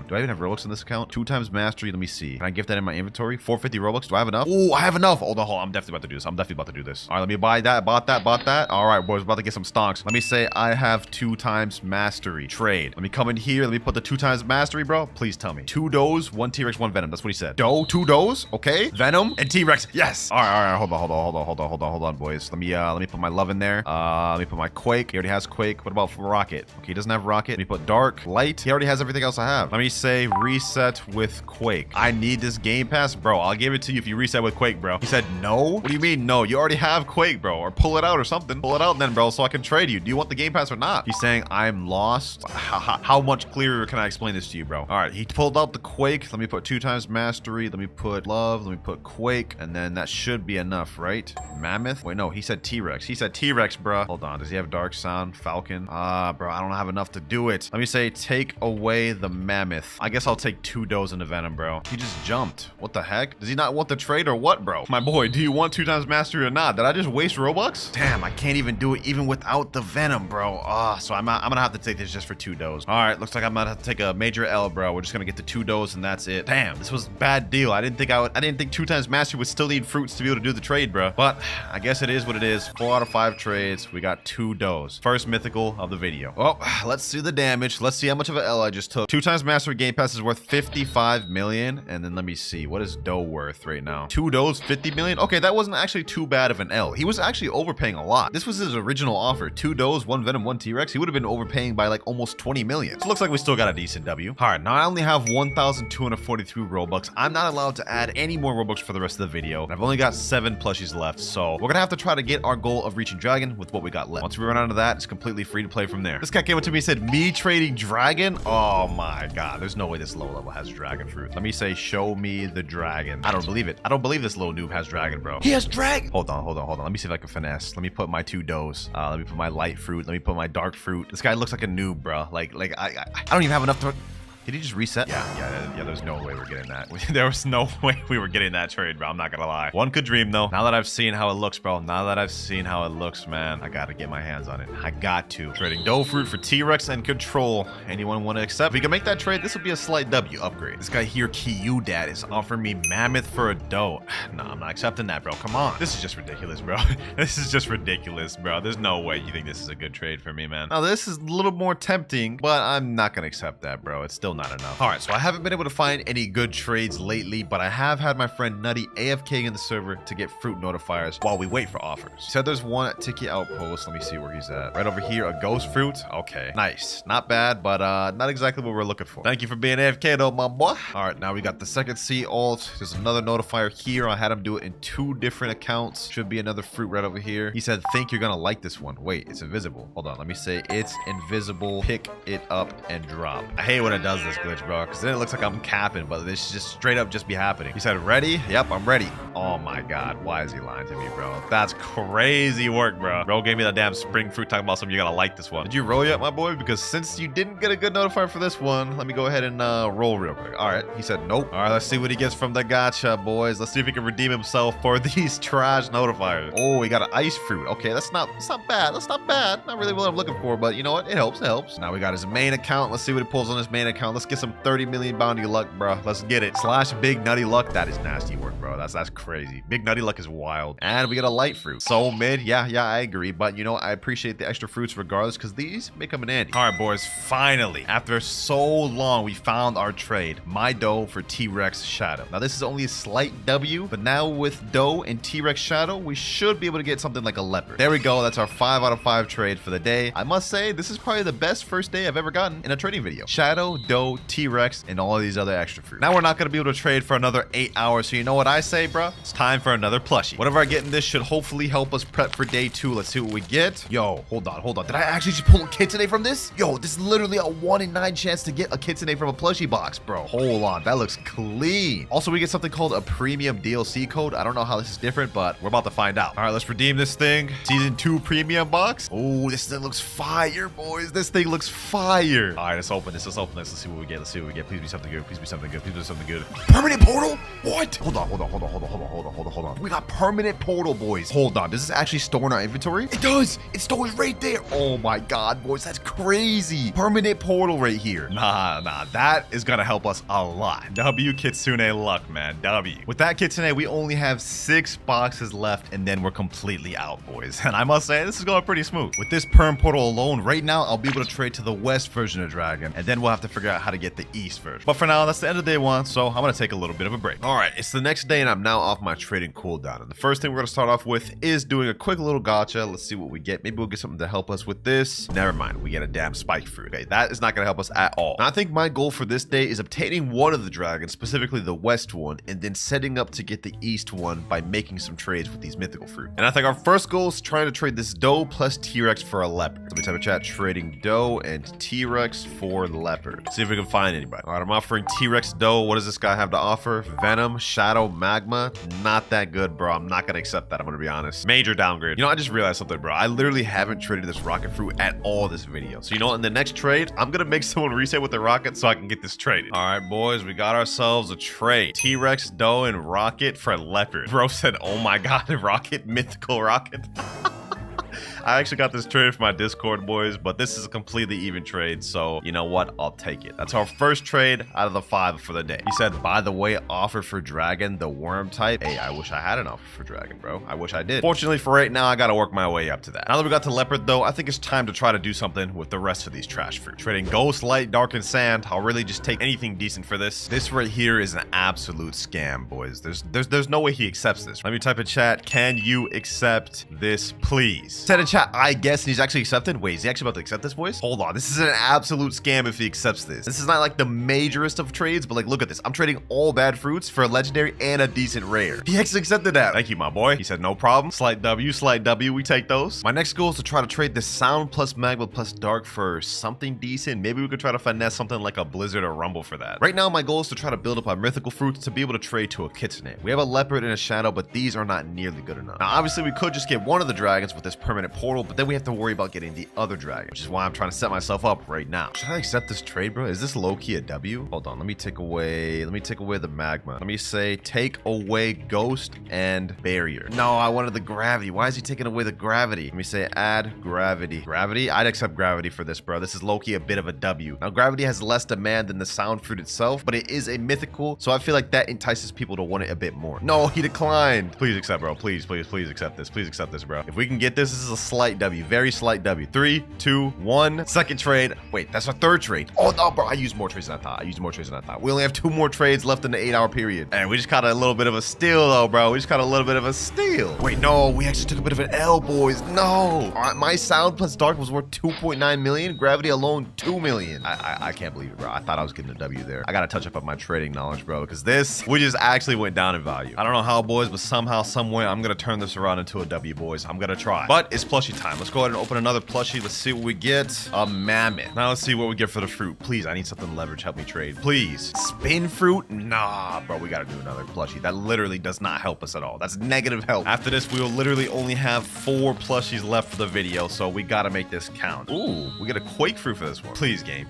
Do I even have Robux in this account? 2 times mastery. Let me see. Can I gift that in my inventory? 450 Robux. Do I have enough? Oh, I have enough. Hold on. I'm definitely about to do this. All right, let me buy that. Bought that. All right, boys, about to get some stonks. Let me say I have 2 times mastery. Trade. Let me come in here. Let me put the 2 times mastery, bro. Please tell me. 2 doughs, 1 T-Rex, 1 venom. That's what he said. Dough, 2 doughs. Okay. Venom and T-Rex. Yes. All right. Hold on, boys. Let me put my love in there. Let me put my quake. He already has quake. What about rocket? Okay, he doesn't have rocket. Let me put dark, light. He already has everything else I have. Let me say reset with quake. I need this game pass, bro. I'll give it to you if you reset with quake, bro. He said no. What do you mean no? You already have quake, bro. Or pull it out or something. Pull it out then, bro, so I can trade you. Do you want the game pass or not? He's saying I'm lost. How much clearer can I explain this to you, bro? All right, he pulled out the quake. Let me put 2 times mastery. Let me put love. Let me put quake. And then that should be enough, right? Mammoth? Wait, no, he said T-Rex. He said T-Rex, bro. Hold on. Does he have dark sound? Falcon? Bro, I don't have enough to do it. Let me say take away the mammoth. I guess I'll take 2 doughs in the venom, bro. He just jumped. What the heck? Does he not want the trade or what, bro? My boy, do you want 2 times mastery or not? Did I just waste Robux? Damn, I can't even do it even without the venom, bro. So I'm gonna have to take this just for 2 doughs. All right, looks like I'm gonna have to take a major L, bro. We're just gonna get the 2 doughs and that's it. Damn, this was a bad deal. I didn't think 2 times mastery would still need fruits to be able to do the trade, bro. But I guess it is what it is. 4 out of 5 trades. We got 2 doughs. First mythical of the video. Well, let's see the damage. Let's see how much of an L I just took. 2 times mastery game pass is worth 55 million. And then let me see. What is dough worth right now? 2 doughs, 50 million. Okay, that wasn't actually too bad of an L. He was actually overpaying a lot. This was his original offer. 2 doughs, 1 venom, 1 T-Rex. He would have been overpaying by like almost 20 million. So it looks like we still got a decent W. All right, now I only have 1,243 Robux. I'm not allowed to add any more Robux for the rest of the video. And I've only got 7 plushies left. So we're gonna have to try to get our goal of reaching dragon with what we got left. Once we run out of that, it's completely free to play from there. This guy came up to me and said, me trading dragon? Oh my God, there's no way this low level has dragon fruit. Let me say, show me the dragon. I don't believe it. I don't believe this little noob has dragon, bro. He has dragon. Hold on. Let me see if I can finesse. Let me put my 2 doughs. Let me put my light fruit. Let me put my dark fruit. This guy looks like a noob, bro. Like I don't even have enough to... Did he just reset? Yeah, there's no way we're getting that. There was no way we were getting that trade, bro. I'm not gonna lie. One could dream, though. Now that I've seen how it looks, bro. Man, I gotta get my hands on it. I got to. Trading dough fruit for T-Rex and control. Anyone want to accept? If we can make that trade, this will be a slight W upgrade. This guy here, Dad, is offering me mammoth for a dough. Nah, I'm not accepting that, bro. Come on. This is just ridiculous, bro. There's no way you think this is a good trade for me, man. Now, this is a little more tempting, but I'm not gonna accept that, bro. It's still not enough. All right, so I haven't been able to find any good trades lately, but I have had my friend Nutty AFK in the server to get fruit notifiers while we wait for offers. He said there's one at Tiki Outpost. Let me see where he's at. Right over here, a ghost fruit. Okay, nice. Not bad, but not exactly what we're looking for. Thank you for being AFK though, my boy. All right, now we got the second C alt. There's another notifier here. I had him do it in 2 different accounts. Should be another fruit right over here. He said, think you're gonna like this one. Wait, it's invisible. Hold on, let me say it's invisible. Pick it up and drop. I hate when it does this glitch, bro, because then it looks like I'm capping, but this just straight up just be happening. He said, ready? Yep, I'm ready. Oh my God, why is he lying to me, bro? That's crazy work, bro. Bro gave me that damn spring fruit talking about something you're gonna like this one. Did you roll yet, my boy? Because since you didn't get a good notifier for this one, let me go ahead and roll real quick. All right, he said nope. All right, let's see what he gets from the gacha, boys. Let's see if he can redeem himself for these trash notifiers. Oh, he got an ice fruit. Okay, that's not bad. That's not bad. Not really what I'm looking for, but you know what? It helps. Now we got his main account. Let's see what he pulls on his main account. Let's get some 30 million bounty luck, bro. Let's get it. / big nutty luck. That is nasty work, bro. That's crazy. Big nutty luck is wild. And we got a light fruit. So mid. Yeah, I agree. But you know, I appreciate the extra fruits regardless because these may come in handy. All right, boys. Finally, after so long, we found our trade. My dough for T-Rex Shadow. Now, this is only a slight W, but now with dough and T-Rex Shadow, we should be able to get something like a leopard. There we go. That's our 5 out of 5 trade for the day. I must say, this is probably the best first day I've ever gotten in a trading video. Shadow, dough, dough, T-Rex, and all of these other extra fruit. Now we're not gonna be able to trade for another 8 hours, so you know what I say, bro? It's time for another plushie. Whatever I get in this should hopefully help us prep for day 2. Let's see what we get. Yo, hold on. Did I actually just pull a Kitsune from this? Yo, this is literally a 1 in 9 chance to get a Kitsune from a plushie box, bro. Hold on, that looks clean. Also, we get something called a premium DLC code. I don't know how this is different, but we're about to find out. All right, let's redeem this thing. Season 2 premium box. Oh, this thing looks fire, boys. This thing looks fire. All right, let's open this. Let's see what we get. Please be something good. Please be something good. Permanent portal? What? Hold on. We got permanent portal, boys. Hold on. Does this actually store in our inventory? It does. It stores right there. Oh my god, boys. That's crazy. Permanent portal right here. Nah. That is gonna help us a lot. W Kitsune luck, man. W. With that Kitsune, we only have 6 boxes left, and then we're completely out, boys. And I must say, this is going pretty smooth. With this perm portal alone, right now, I'll be able to trade to the west version of Dragon, and then we'll have to figure out how to get the east version. But for now, that's the end of day 1, so I'm gonna take a little bit of a break. All right, it's the next day, and I'm now off my trading cooldown. And the first thing we're gonna start off with is doing a quick little gacha. Let's see what we get. Maybe we'll get something to help us with this. Never mind, we get a damn spike fruit. Okay, that is not gonna help us at all. Now, I think my goal for this day is obtaining one of the dragons, specifically the west one, and then setting up to get the east one by making some trades with these mythical fruit. And I think our first goal is trying to trade this dough plus T-Rex for a leopard. Let me type in chat, trading dough and T-Rex for leopard. See if we can find anybody. All right, I'm offering T-Rex dough. What does this guy have to offer? Venom, Shadow, Magma. Not that good, bro. I'm not gonna accept that. I'm gonna be honest. Major downgrade. You know, I just realized something, bro. I literally haven't traded this rocket fruit at all this video. So you know what? In the next trade, I'm gonna make someone reset with the rocket so I can get this traded. All right, boys, we got ourselves a trade. T-Rex dough and rocket for leopard. Bro said, oh my god, rocket, mythical rocket. I actually got this trade from my Discord, boys, but this is a completely even trade, so you know what? I'll take it. That's our first trade out of the 5 for the day. He said, by the way, offer for dragon, the worm type. Hey, I wish I had an offer for dragon, bro. I wish I did. Fortunately for right now, I gotta work my way up to that. Now that we got to leopard, though, I think it's time to try to do something with the rest of these trash fruit. Trading ghost, light, dark, and sand. I'll really just take anything decent for this. This right here is an absolute scam, boys. There's no way he accepts this. Let me type in chat, can you accept this, please? Said in chat, I guess, and he's actually accepted. Wait, is he actually about to accept this, boys? Hold on, this is an absolute scam if he accepts this. This is not like the majorest of trades, but like, look at this. I'm trading all bad fruits for a legendary and a decent rare. He actually accepted that. Thank you, my boy. He said, no problem. Slight W, we take those. My next goal is to try to trade this sound plus magma plus dark for something decent. Maybe we could try to finesse something like a blizzard or rumble for that. Right now, my goal is to try to build up our mythical fruits to be able to trade to a Kitsune. We have a leopard and a shadow, but these are not nearly good enough. Now, obviously, we could just get one of the dragons with this permanent portal, but then we have to worry about getting the other dragon, which is why I'm trying to set myself up right now. Should I accept this trade, bro? Is this low-key a W? Hold on, let me take away the magma. Let me say take away ghost and barrier. No, I wanted the gravity. Why is he taking away the gravity? Let me say add gravity. Gravity? I'd accept gravity for this, bro. This is low-key a bit of a W. Now, gravity has less demand than the sound fruit itself, but it is a mythical, so I feel like that entices people to want it a bit more. No, he declined. Please accept, bro. Please accept this. Please accept this, bro. If we can get this, this is a slight W. Very slight W. 3, 2, 1. Second trade. Wait, that's our third trade. Oh, no, bro. I used more trades than I thought. We only have 2 more trades left in the 8-hour period. And we just caught a little bit of a steal, though, bro. Wait, no. We actually took a bit of an L, boys. No. All right, my sound plus dark was worth 2.9 million. Gravity alone, 2 million. I can't believe it, bro. I thought I was getting a W there. I got to touch up on my trading knowledge, bro, because we just actually went down in value. I don't know how, boys, but somehow, someway, I'm going to turn this around into a W, boys. I'm going to try. But it's plushie time. Let's go ahead and open another plushie. Let's see what we get. A mammoth. Now let's see what we get for the fruit. Please, I need something leverage. Help me trade. Please. Spin fruit? Nah, bro, we got to do another plushie. That literally does not help us at all. That's negative help. After this, we will literally only have 4 plushies left for the video, so we got to make this count. Ooh, we get a quake fruit for this one. Please, game.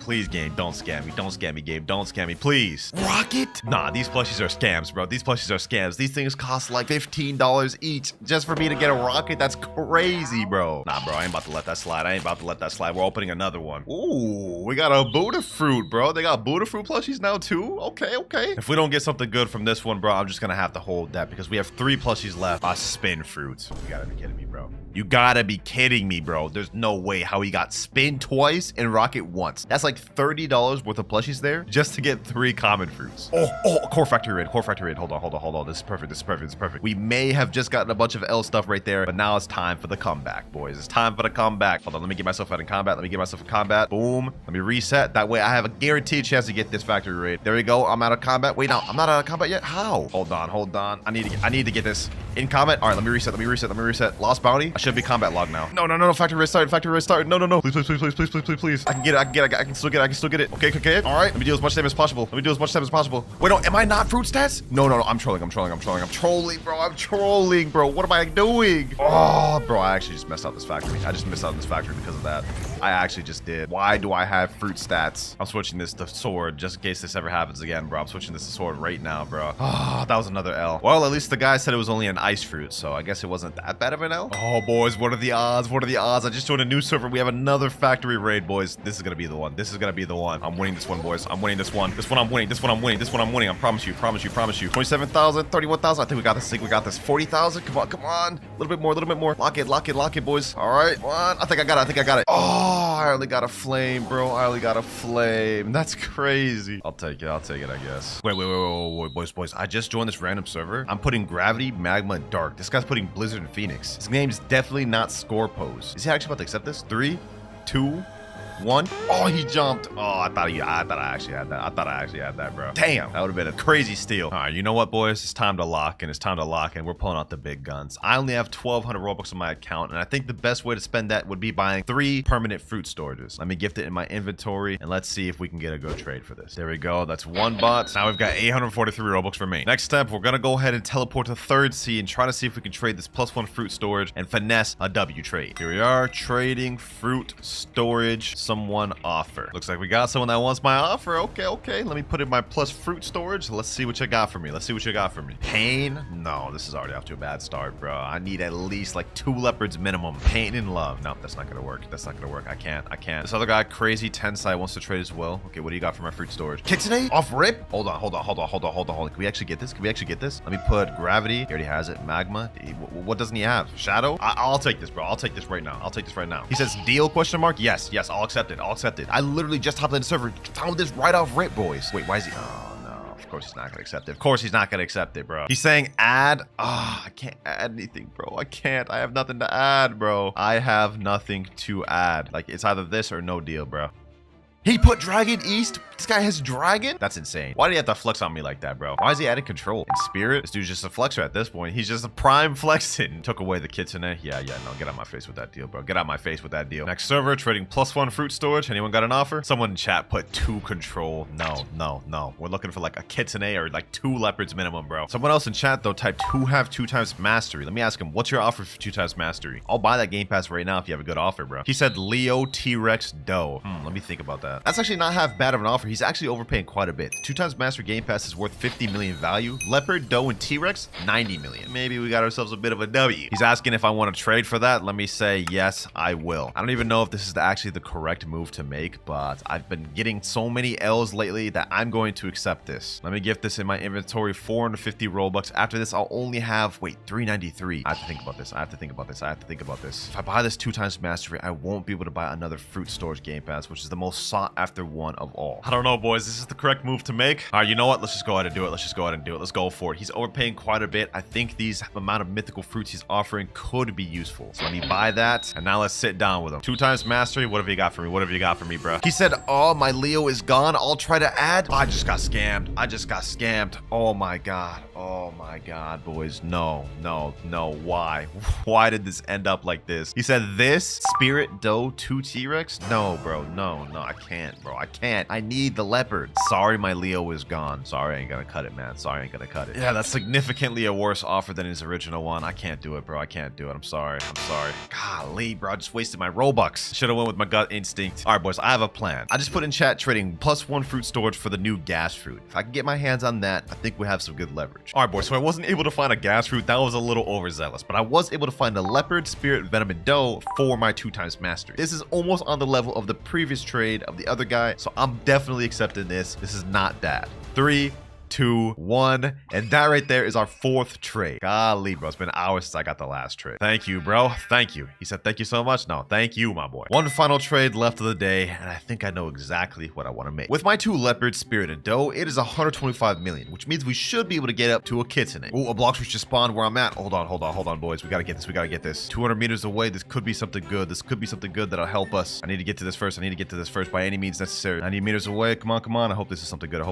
Don't scam me. Don't scam me, game. Don't scam me, please. Rocket? Nah, these plushies are scams, bro. These plushies are scams. These things cost like $15 each just for me to get a rocket. That's crazy, bro. Nah, bro, I ain't about to let that slide. We're opening another one. Ooh, we got a Buddha fruit, bro. They got Buddha fruit plushies now, too? Okay. If we don't get something good from this one, bro, I'm just gonna have to hold that because we have 3 plushies left. Spin fruits. You gotta be kidding me, bro. You gotta be kidding me, bro. There's no way how he got spin twice and rocket once. That's like $30 worth of plushies there just to get 3 common fruits. Oh, core factory raid. Hold on. This is perfect. We may have just gotten a bunch of L stuff right there, but now it's time for the comeback. comeback, boys. It's time for the comeback. Hold on, let me get myself out in combat. Let me get myself in combat. Boom. Let me reset. That way I have a guaranteed chance to get this factory raid. There we go. I'm out of combat. Wait, no, I'm not out of combat yet. How? Hold on. I need to get this in combat. All right, let me reset. Lost bounty. I should be combat log now. No. Factory raid started. No. Please. I can get it. I can still get it. Okay. All right. Let me do as much damage as possible. Wait, no, am I not fruit stats? No. I'm trolling, bro. What am I doing? Oh, bro, I actually just messed up this factory. I just missed out on this factory because of that. I actually just did. Why do I have fruit stats? I'm switching this to sword just in case this ever happens again, bro. I'm switching this to sword right now, bro. Oh, that was another L. Well, at least the guy said it was only an ice fruit, so I guess it wasn't that bad of an L. Oh, boys, what are the odds? I just joined a new server. We have another factory raid, boys. This is gonna be the one. I'm winning this one, boys. I'm winning this one. This one I'm winning. I promise you. 27,000, 31,000. I think we got this. 40,000. Come on. A little bit more. Lock it, boys. All right. Come on. I think I got it. Oh, I only got a flame, bro. That's crazy. I'll take it, I guess. Wait, boys. I just joined this random server. I'm putting Gravity, Magma, and Dark. This guy's putting Blizzard and Phoenix. His name's definitely not Score Pose. Is he actually about to accept this? 3, 2, 1. Oh, he jumped. Oh, I thought I actually had that. Bro. Damn, that would have been a crazy steal. All right, you know what, boys? It's time to lock in. We're pulling out the big guns. I only have 1,200 Robux on my account, and I think the best way to spend that would be buying 3 permanent fruit storages. Let me gift it in my inventory, and let's see if we can get a good trade for this. There we go. That's 1 bot. Now we've got 843 Robux remaining. Next step, we're gonna go ahead and teleport to 3rd Sea and try to see if we can trade this +1 fruit storage and finesse a W trade. Here we are, trading fruit storage. Someone offer. Looks like we got someone that wants my offer. Okay. Let me put in my plus fruit storage. Let's see what you got for me. Pain? No, this is already off to a bad start, bro. I need at least like 2 leopards minimum. Pain and love. No, that's not gonna work. I can't. This other guy, Crazy Tensai, wants to trade as well. Okay, what do you got for my fruit storage? Kitsune? Off rip? Hold on. Can we actually get this? Let me put Gravity. He already has it. Magma. What doesn't he have? Shadow? I'll take this, bro. I'll take this right now. He says deal ? Yes, I'll accept it. I literally just hopped in the server, found this right off rip, boys. Wait, why is he? Oh no, of course he's not gonna accept it. Bro. He's saying add. I can't add anything, bro. I have nothing to add, bro. Like, it's either this or no deal, bro. He put Dragon East? This guy has Dragon? That's insane. Why do you have to flex on me like that, bro? Why is he adding control? In Spirit? This dude's just a flexer at this point. He's just a prime flexing. Took away the Kitsune. Yeah, no, get out my face with that deal, bro. Next server, trading +1 fruit storage. Anyone got an offer? Someone in chat put 2 control. No. We're looking for like a Kitsune or like 2 leopards minimum, bro. Someone else in chat, though, typed who have 2 times mastery. Let me ask him, what's your offer for 2 times mastery? I'll buy that Game Pass right now if you have a good offer, bro. He said Leo, T-Rex, Doe. Let me think about that. That's actually not half bad of an offer. He's actually overpaying quite a bit. 2 times master Game Pass is worth 50 million value. Leopard, Doe, and T-Rex, 90 million. Maybe we got ourselves a bit of a W. He's asking if I want to trade for that. Let me say yes, I will. I don't even know if this is actually the correct move to make, but I've been getting so many L's lately that I'm going to accept this. Let me gift this in my inventory, 450 Robux. After this, I'll only have, 393. I have to think about this. If I buy this 2 times mastery, I won't be able to buy another fruit storage Game Pass, which is the most sought after one of all. I don't know, boys. This is the correct move to make. All right, you know what? Let's just go ahead and do it. Let's go for it. He's overpaying quite a bit. I think these amount of mythical fruits he's offering could be useful. So let me buy that, and now let's sit down with him. 2 times mastery. What have you got for me? Bro? He said, oh, my Leo is gone. I'll try to add. I just got scammed. Oh my god, boys. No. Why did this end up like this? He said this Spirit, Doe, 2 T-Rex. No, bro. No, I can't, bro. I need the leopard. Sorry, my Leo is gone. Sorry, I ain't gonna cut it, man. Yeah, that's significantly a worse offer than his original one. I can't do it, bro. I'm sorry. Golly, bro. I just wasted my Robux. Should have went with my gut instinct. All right, boys. I have a plan. I just put in chat trading +1 fruit storage for the new gas fruit. If I can get my hands on that, I think we have some good leverage. All right, boys. So I wasn't able to find a gas fruit. That was a little overzealous, but I was able to find a leopard, Spirit, Venom, and Doe for my 2 times mastery. This is almost on the level of the previous trade of the other guy, so I'm definitely accepting this. This is not bad. 3, 2, 1. And that right there is our 4th trade. Golly, bro. It's been hours since I got the last trade. Thank you, bro. Thank you. He said, thank you so much. No, thank you, my boy. One final trade left of the day, and I think I know exactly what I want to make. With my 2 leopards, spirit, and doe, it is 125 million, which means we should be able to get up to a Kitsune. Ooh, a Blox just spawned where I'm at. Hold on, boys. We gotta get this. We gotta get this. 200 meters away. This could be something good. This could be something good that'll help us. I need to get to this first. By any means necessary. 90 meters away. Come on. I hope this is something good.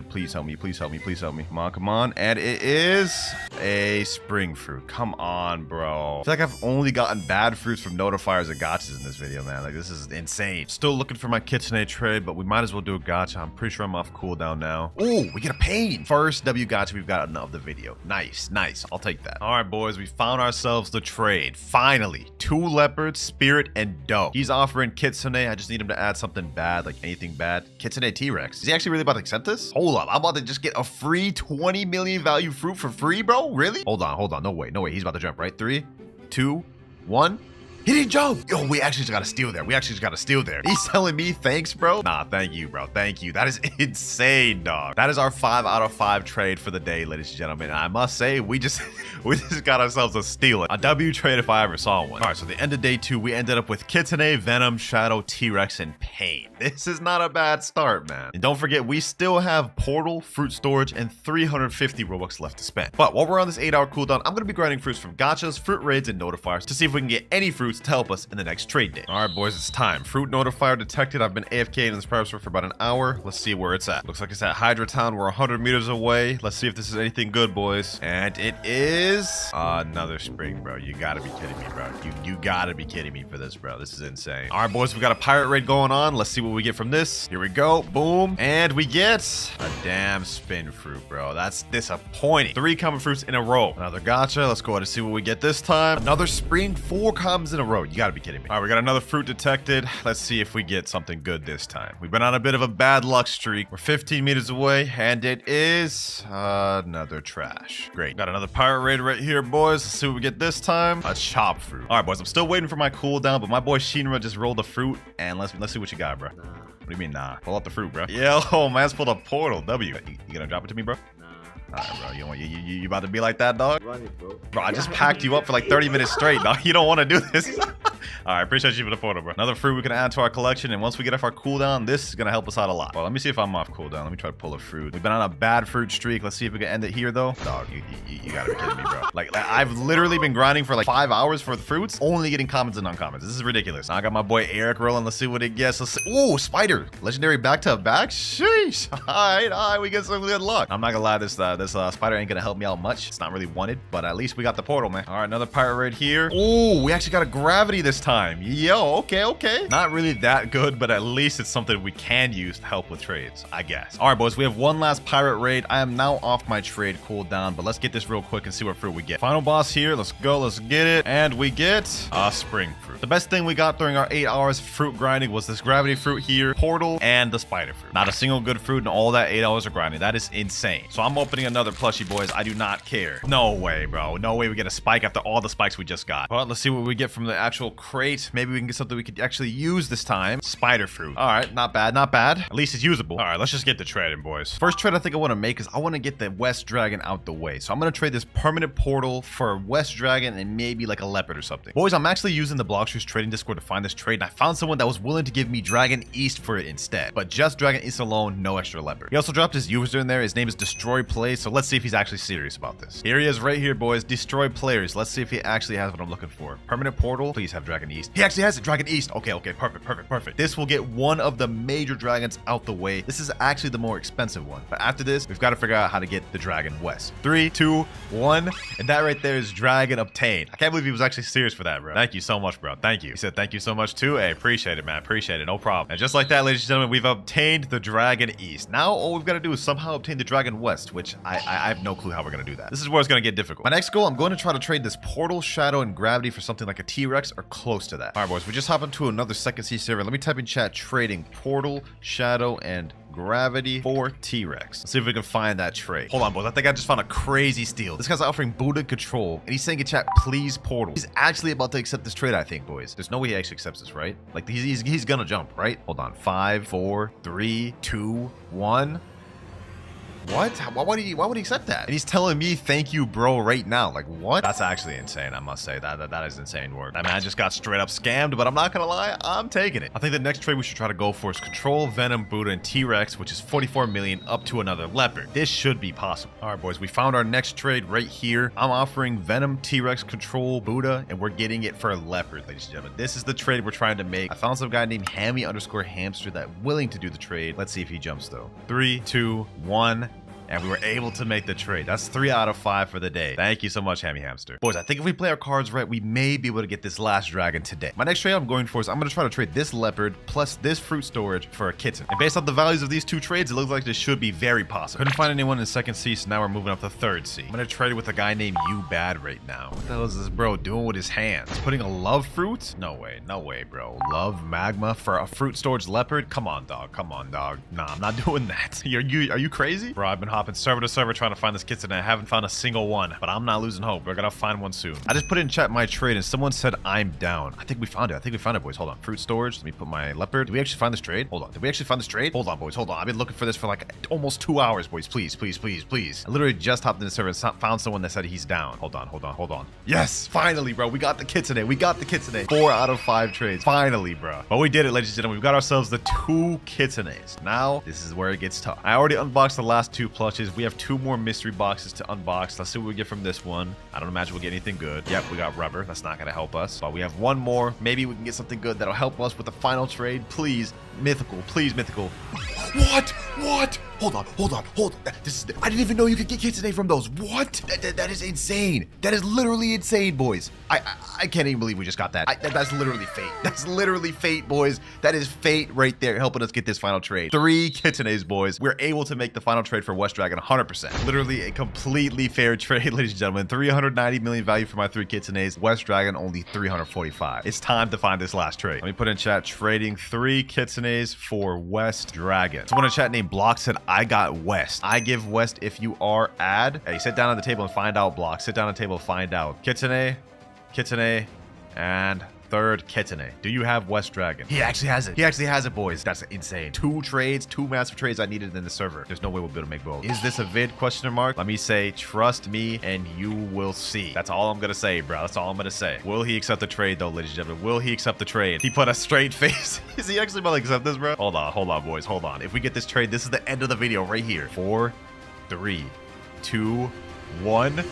Please help me. Come on. And it is a spring fruit. Come on, bro. I feel like I've only gotten bad fruits from notifiers and gotchas in this video, man. Like, this is insane. Still looking for my Kitsune trade, but we might as well do a gotcha. I'm pretty sure I'm off cooldown now. Ooh, we get a pain. First W gotcha we've gotten of the video. Nice. I'll take that. All right, boys. We found ourselves the trade. Finally. 2 leopards, spirit, and doe. He's offering Kitsune. I just need him to add something bad, like anything bad. Kitsune T-Rex. Is he actually really about to accept this? Hold up. I'm about to just get a free 20 million value fruit for free, bro? Really? Hold on. No way. He's about to jump, right? 3, 2, 1. He didn't jump. Yo, we actually just got to steal there. He's telling me thanks, bro. Nah, thank you, bro. Thank you. That is insane, dog. That is our 5 out of 5 trade for the day, ladies and gentlemen. And I must say, we just got ourselves a steal. A W trade if I ever saw one. All right, so the end of day 2, we ended up with Kitsune, Venom, Shadow, T-Rex, and Pain. This is not a bad start, man. And don't forget, we still have Portal, Fruit Storage, and 350 Robux left to spend. But while we're on this 8-hour cooldown, I'm going to be grinding fruits from gachas, fruit raids, and notifiers to see if we can get any fruits to help us in the next trade day. All right, boys, it's time. Fruit notifier detected. I've been AFK in this private server for about an hour. Let's see where it's at. Looks like it's at Hydra Town. We're 100 meters away. Let's see if this is anything good, boys. And it is another spring, bro. You gotta be kidding me, bro. You gotta be kidding me for this, bro. This is insane. All right, boys, we got a pirate raid going on. Let's see what we get from this. Here we go. Boom. And we get a damn spin fruit, bro. That's disappointing. 3 common fruits in a row. Another gotcha. Let's go ahead and see what we get this time. Another spring. 4 commons in a row. You gotta be kidding me. All right, we got another fruit detected. Let's see if we get something good this time. We've been on a bit of a bad luck streak. We're 15 meters away, and it is another trash. Great. Got another pirate raid right here, boys. Let's see what we get this time. A chop fruit. All right, boys. I'm still waiting for my cooldown, but my boy Shinra just rolled a fruit, and let's see what you got, bro. What do you mean, nah? Pull out the fruit, bro. Yo, man's pulled a portal. W. You gonna drop it to me, bro? Alright, bro. You about to be like that, dog? Run it, bro. Bro, I just packed you up for like 30 minutes straight, dog. You don't want to do this. Alright, appreciate you for the photo, bro. Another fruit we can add to our collection, and once we get off our cooldown, this is gonna help us out a lot. Well, let me see if I'm off cooldown. Let me try to pull a fruit. We've been on a bad fruit streak. Let's see if we can end it here, though. Dog, you gotta be kidding me, bro. Like, I've literally been grinding for like 5 hours for the fruits, only getting commons and uncommons. This is ridiculous. Now I got my boy Eric rolling. Let's see what it gets. Let's see. Ooh, spider. Legendary back to back. Sheesh. Alright, we get some good luck. I'm not gonna lie, this spider ain't gonna help me out much. It's not really wanted, but at least we got the portal, man. All right, another pirate raid here. Ooh, we actually got a gravity this time. Yo, okay. Not really that good, but at least it's something we can use to help with trades, I guess. All right, boys, we have one last pirate raid. I am now off my trade cooldown, but let's get this real quick and see what fruit we get. Final boss here. Let's go. Let's get it. And we get a spring fruit. The best thing we got during our 8 hours of fruit grinding was this gravity fruit here, portal, and the spider fruit. Not a single good fruit in all that 8 hours of grinding. That is insane. So I'm opening another plushie, boys. I do not care. No way, bro. No way we get a spike after all the spikes we just got. Well, let's see what we get from the actual crate. Maybe we can get something we could actually use this time. Spider fruit. All right, not bad. At least it's usable. All right, let's just get the trading, boys. First trade I think I want to make is I want to get the West Dragon out the way. So I'm going to trade this permanent portal for West Dragon and maybe like a leopard or something. Boys, I'm actually using the Blox trading Discord to find this trade, and I found someone that was willing to give me Dragon East for it instead. But just Dragon East alone, no extra leopard. He also dropped his user in there. His name is Destroy Play, so let's see if he's actually serious about this. Here he is right here, boys. Destroy players. Let's see if he actually has what I'm looking for. Permanent portal. Please have Dragon East. He actually has it. Dragon East. Okay. Perfect. This will get one of the major dragons out the way. This is actually the more expensive one. But after this, we've got to figure out how to get the Dragon West. 3, 2, 1. And that right there is Dragon obtained. I can't believe he was actually serious for that, bro. Thank you so much, bro. Thank you. He said thank you so much too. Hey, appreciate it, man. Appreciate it. No problem. And just like that, ladies and gentlemen, we've obtained the Dragon East. Now all we've got to do is somehow obtain the Dragon West, which I have no clue how we're going to do that. This is where it's going to get difficult. My next goal, I'm going to try to trade this portal, shadow, and gravity for something like a T-Rex or close to that. All right, boys, we just hop into another second C server. Let me type in chat trading portal, shadow, and gravity for T-Rex. Let's see if we can find that trade. Hold on, boys. I think I just found a crazy steal. This guy's offering booted control, and he's saying in chat, please portal. He's actually about to accept this trade, I think, boys. There's no way he actually accepts this, right? Like, he's gonna jump, right? Hold on. 5, 4, 3, 2, 1. What? Why would he accept that? And he's telling me thank you, bro, right now. Like, what? That's actually insane, I must say. That is insane work. That man just got straight up scammed, but I'm not gonna lie, I'm taking it. I think the next trade we should try to go for is Control, Venom, Buddha, and T-Rex, which is 44 million up to another leopard. This should be possible. All right, boys, we found our next trade right here. I'm offering Venom, T-Rex, Control, Buddha, and we're getting it for a leopard, ladies and gentlemen. This is the trade we're trying to make. I found some guy named Hammy_hamster that willing to do the trade. Let's see if he jumps though. 3, 2, 1. And we were able to make the trade. That's 3 out of 5 for the day. Thank you so much, Hammy Hamster. Boys, I think if we play our cards right, we may be able to get this last dragon today. My next trade I'm going for is I'm going to try to trade this leopard plus this fruit storage for a kitten. And based on the values of these two trades, it looks like this should be very possible. Couldn't find anyone in second C, so now we're moving up to third C. I'm going to trade with a guy named You Bad right now. What the hell is this bro doing with his hands? He's putting a love fruit? No way, bro. Love magma for a fruit storage leopard? Come on, dog. Nah, I'm not doing that. Are you crazy? Bro, I've been hopping server to server trying to find this kitten and I haven't found a single one, but I'm not losing hope. We're gonna find one soon. I just put in chat my trade and someone said I'm down. I think we found it. Boys. Hold on. Fruit storage. Let me put my leopard. Did we actually find this trade? Hold on. Did we actually find this trade? Hold on, boys. Hold on. I've been looking for this for like almost 2 hours, boys. Please. I literally just hopped in the server and found someone that said he's down. Hold on. Yes, finally, bro. We got the kitsune. 4 out of 5 trades. Finally, bro. But we did it, ladies and gentlemen. We've got ourselves the 2 kitsunes. Now, this is where it gets tough. I already unboxed the last 2 plushes. We have 2 more mystery boxes to unbox. Let's see what we get from this one. I don't imagine we'll get anything good. Yep, we got rubber. That's not going to help us. But we have 1 more. Maybe we can get something good that'll help us with the final trade. Please, mythical. Please, mythical. What? Hold on. I didn't even know you could get kitsune from those. What? That is insane. That is literally insane, boys. I can't even believe we just got that. That's literally fate. That's literally fate, boys. That is fate right there helping us get this final trade. 3 kitsunes, boys. We're able to make the final trade for West Dragon 100%. Literally a completely fair trade, ladies and gentlemen. 390 million value for my 3 kitsunes. West Dragon only 345. It's time to find this last trade. Let me put in chat trading 3 kitsunes for West Dragon. Someone in chat named Blox said I got West. I give West if you are add. Hey, sit down at the table and find out, Blox. Sit down at the table and find out. Kitsune, and 3rd kitsune. Do you have West Dragon? He actually has it. Boys. That's insane. 2 trades, 2 massive trades I needed in the server. There's no way we'll be able to make both. Is this a vid? Question mark. Let me say, trust me and you will see. That's all I'm gonna say, bro. That's all I'm gonna say. Will he accept the trade though, ladies and gentlemen? Will he accept the trade? He put a straight face. Is he actually about to accept this, bro? Hold on, boys. Hold on. If we get this trade, this is the end of the video right here. 4, 3, 2, 1.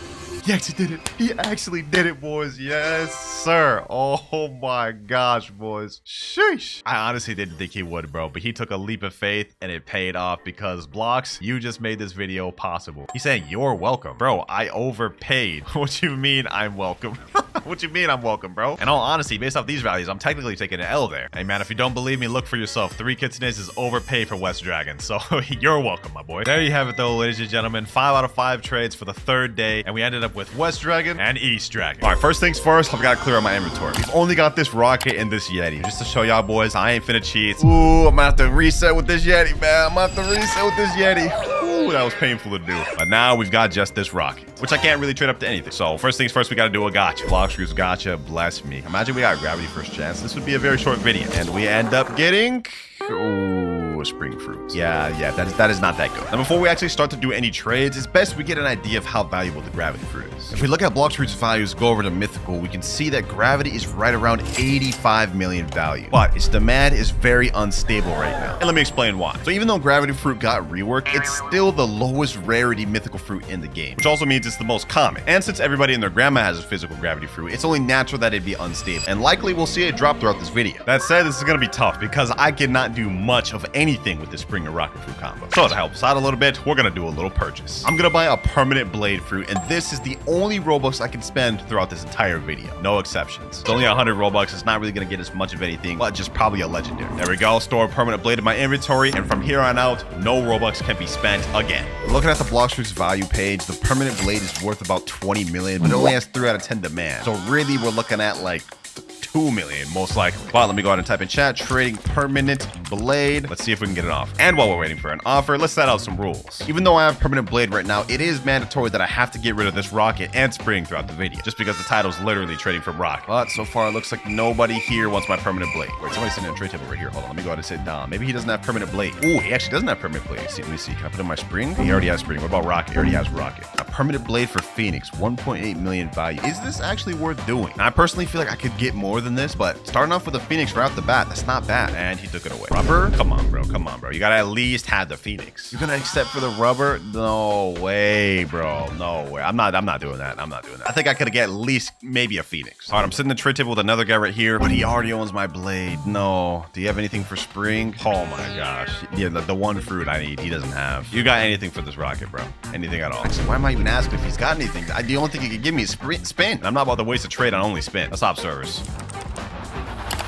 He actually did it, boys. Yes, sir. Oh my gosh, boys. Sheesh. I honestly didn't think he would, bro, but he took a leap of faith and it paid off because Blox, you just made this video possible. He's saying you're welcome. Bro, I overpaid. What you mean I'm welcome? What you mean I'm welcome, bro? In all honesty, based off these values, I'm technically taking an L there. Hey, man, if you don't believe me, look for yourself. 3 kitsunes is overpaid for West Dragon, so you're welcome, my boy. There you have it, though, ladies and gentlemen. 5 out of 5 trades for the 3rd day, and we ended up with West Dragon and East Dragon. All right, first things first, I've got to clear out my inventory. We've only got this rocket and this Yeti. Just to show y'all, boys, I ain't finna cheat. Ooh, I'm gonna have to reset with this Yeti, man. I'm gonna have to reset with this Yeti. Ooh, that was painful to do. But now we've got just this rocket, which I can't really trade up to anything. So first things first, we got to do a gotcha. Blox gotcha, bless me. Imagine we got gravity first chance. This would be a very short video. And we end up getting... Ooh, spring fruit. Yeah, that is not that good. Now, before we actually start to do any trades, it's best we get an idea of how valuable the gravity fruit is. If we look at Blox fruit's values, go over to mythical, we can see that gravity is right around 85 million value, but its demand is very unstable right now. And let me explain why. So even though gravity fruit got reworked, it's still the lowest rarity mythical fruit in the game, which also means it's the most common. And since everybody and their grandma has a physical gravity fruit, it's only natural that it'd be unstable, and likely we'll see it drop throughout this video. That said, this is gonna be tough because I cannot do much of anything with this spring and rocket fruit combo. So to help us out a little bit, we're gonna do a little purchase. I'm gonna buy a permanent blade fruit, and this is the only Robux I can spend throughout this entire video. No exceptions. It's only 100 Robux. It's not really gonna get us much of anything, but just probably a legendary. There we go. Store a permanent blade in my inventory, and from here on out, no Robux can be spent again. Looking at the Blox fruit's value page, the permanent blade is worth about 20 million, but it only has 3 out of 10 demand. So really, we're looking at like 2 million, most likely. But let me go ahead and type in chat, trading permanent blade. Let's see if we can get it off. And while we're waiting for an offer, let's set out some rules. Even though I have permanent blade right now, it is mandatory that I have to get rid of this rocket and spring throughout the video, just because the title's literally trading from rocket. But so far, it looks like nobody here wants my permanent blade. Wait, somebody's sitting at a trade table right here. Hold on, let me go ahead and sit down. Maybe he doesn't have permanent blade. Ooh, he actually doesn't have permanent blade. Let me see. Can I put in my spring? He already has spring. What about rocket? He already has rocket. A permanent blade for Phoenix, 1.8 million value. Is this actually worth doing? I personally feel like I could get more than this, but starting off with a Phoenix right off the bat, that's not bad. And he took it away. Rubber? Come on, bro. Come on, bro. You gotta at least have the Phoenix. You're gonna accept for the rubber? No way, bro. No way. I'm not doing that. I'm not doing that. I think I could get at least maybe a Phoenix. All right, I'm sitting in the trade table with another guy right here, but he already owns my blade. No. Do you have anything for spring? Oh my gosh. Yeah, the one fruit I need, he doesn't have. You got anything for this rocket, bro? Anything at all? Actually, why am I even asking if he's got anything? The only thing he could give me is spin. I'm not about to waste a trade on only spin. Let's stop service.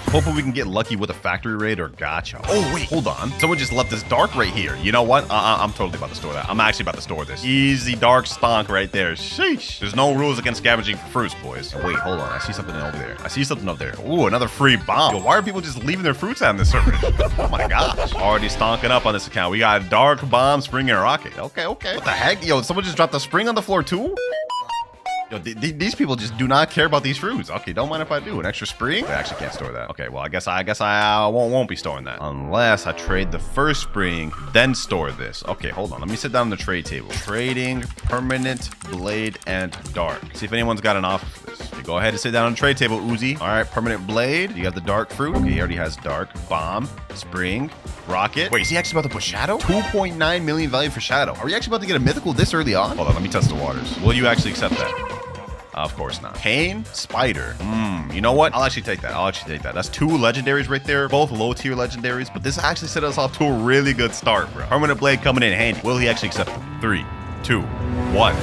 Hopefully we can get lucky with a factory raid or gacha. Oh, wait, hold on. Someone just left this dark right here. You know what? I'm totally about to store that. I'm actually about to store this. Easy dark stonk right there. Sheesh. There's no rules against scavenging for fruits, boys. Oh, wait, hold on. I see something over there. I see something up there. Ooh, another free bomb. Yo, why are people just leaving their fruits out in this server? Oh my gosh. Already stonking up on this account. We got dark bomb, spring, and rocket. Okay. What the heck? Yo, someone just dropped the spring on the floor too? Yo, these people just do not care about these fruits. Okay, don't mind if I do. An extra spring? I actually can't store that. Okay, well, I guess I won't be storing that. Unless I trade the first spring, then store this. Okay, hold on. Let me sit down on the trade table. Trading, permanent, blade, and dark. See if anyone's got an offer for this. You go ahead and sit down on the trade table, Uzi. All right, permanent blade. You have the dark fruit. Okay, he already has dark. Bomb, spring, rocket. Wait, is he actually about to put shadow? 2.9 million value for shadow. Are we actually about to get a mythical this early on? Hold on, let me test the waters. Will you actually accept that? Of course not. Pain, spider. You know what? I'll actually take that. That's 2 legendaries right there. Both low tier legendaries, but this actually set us off to a really good start, bro. Permanent blade coming in handy. Will he actually accept it? 3, 2, 1.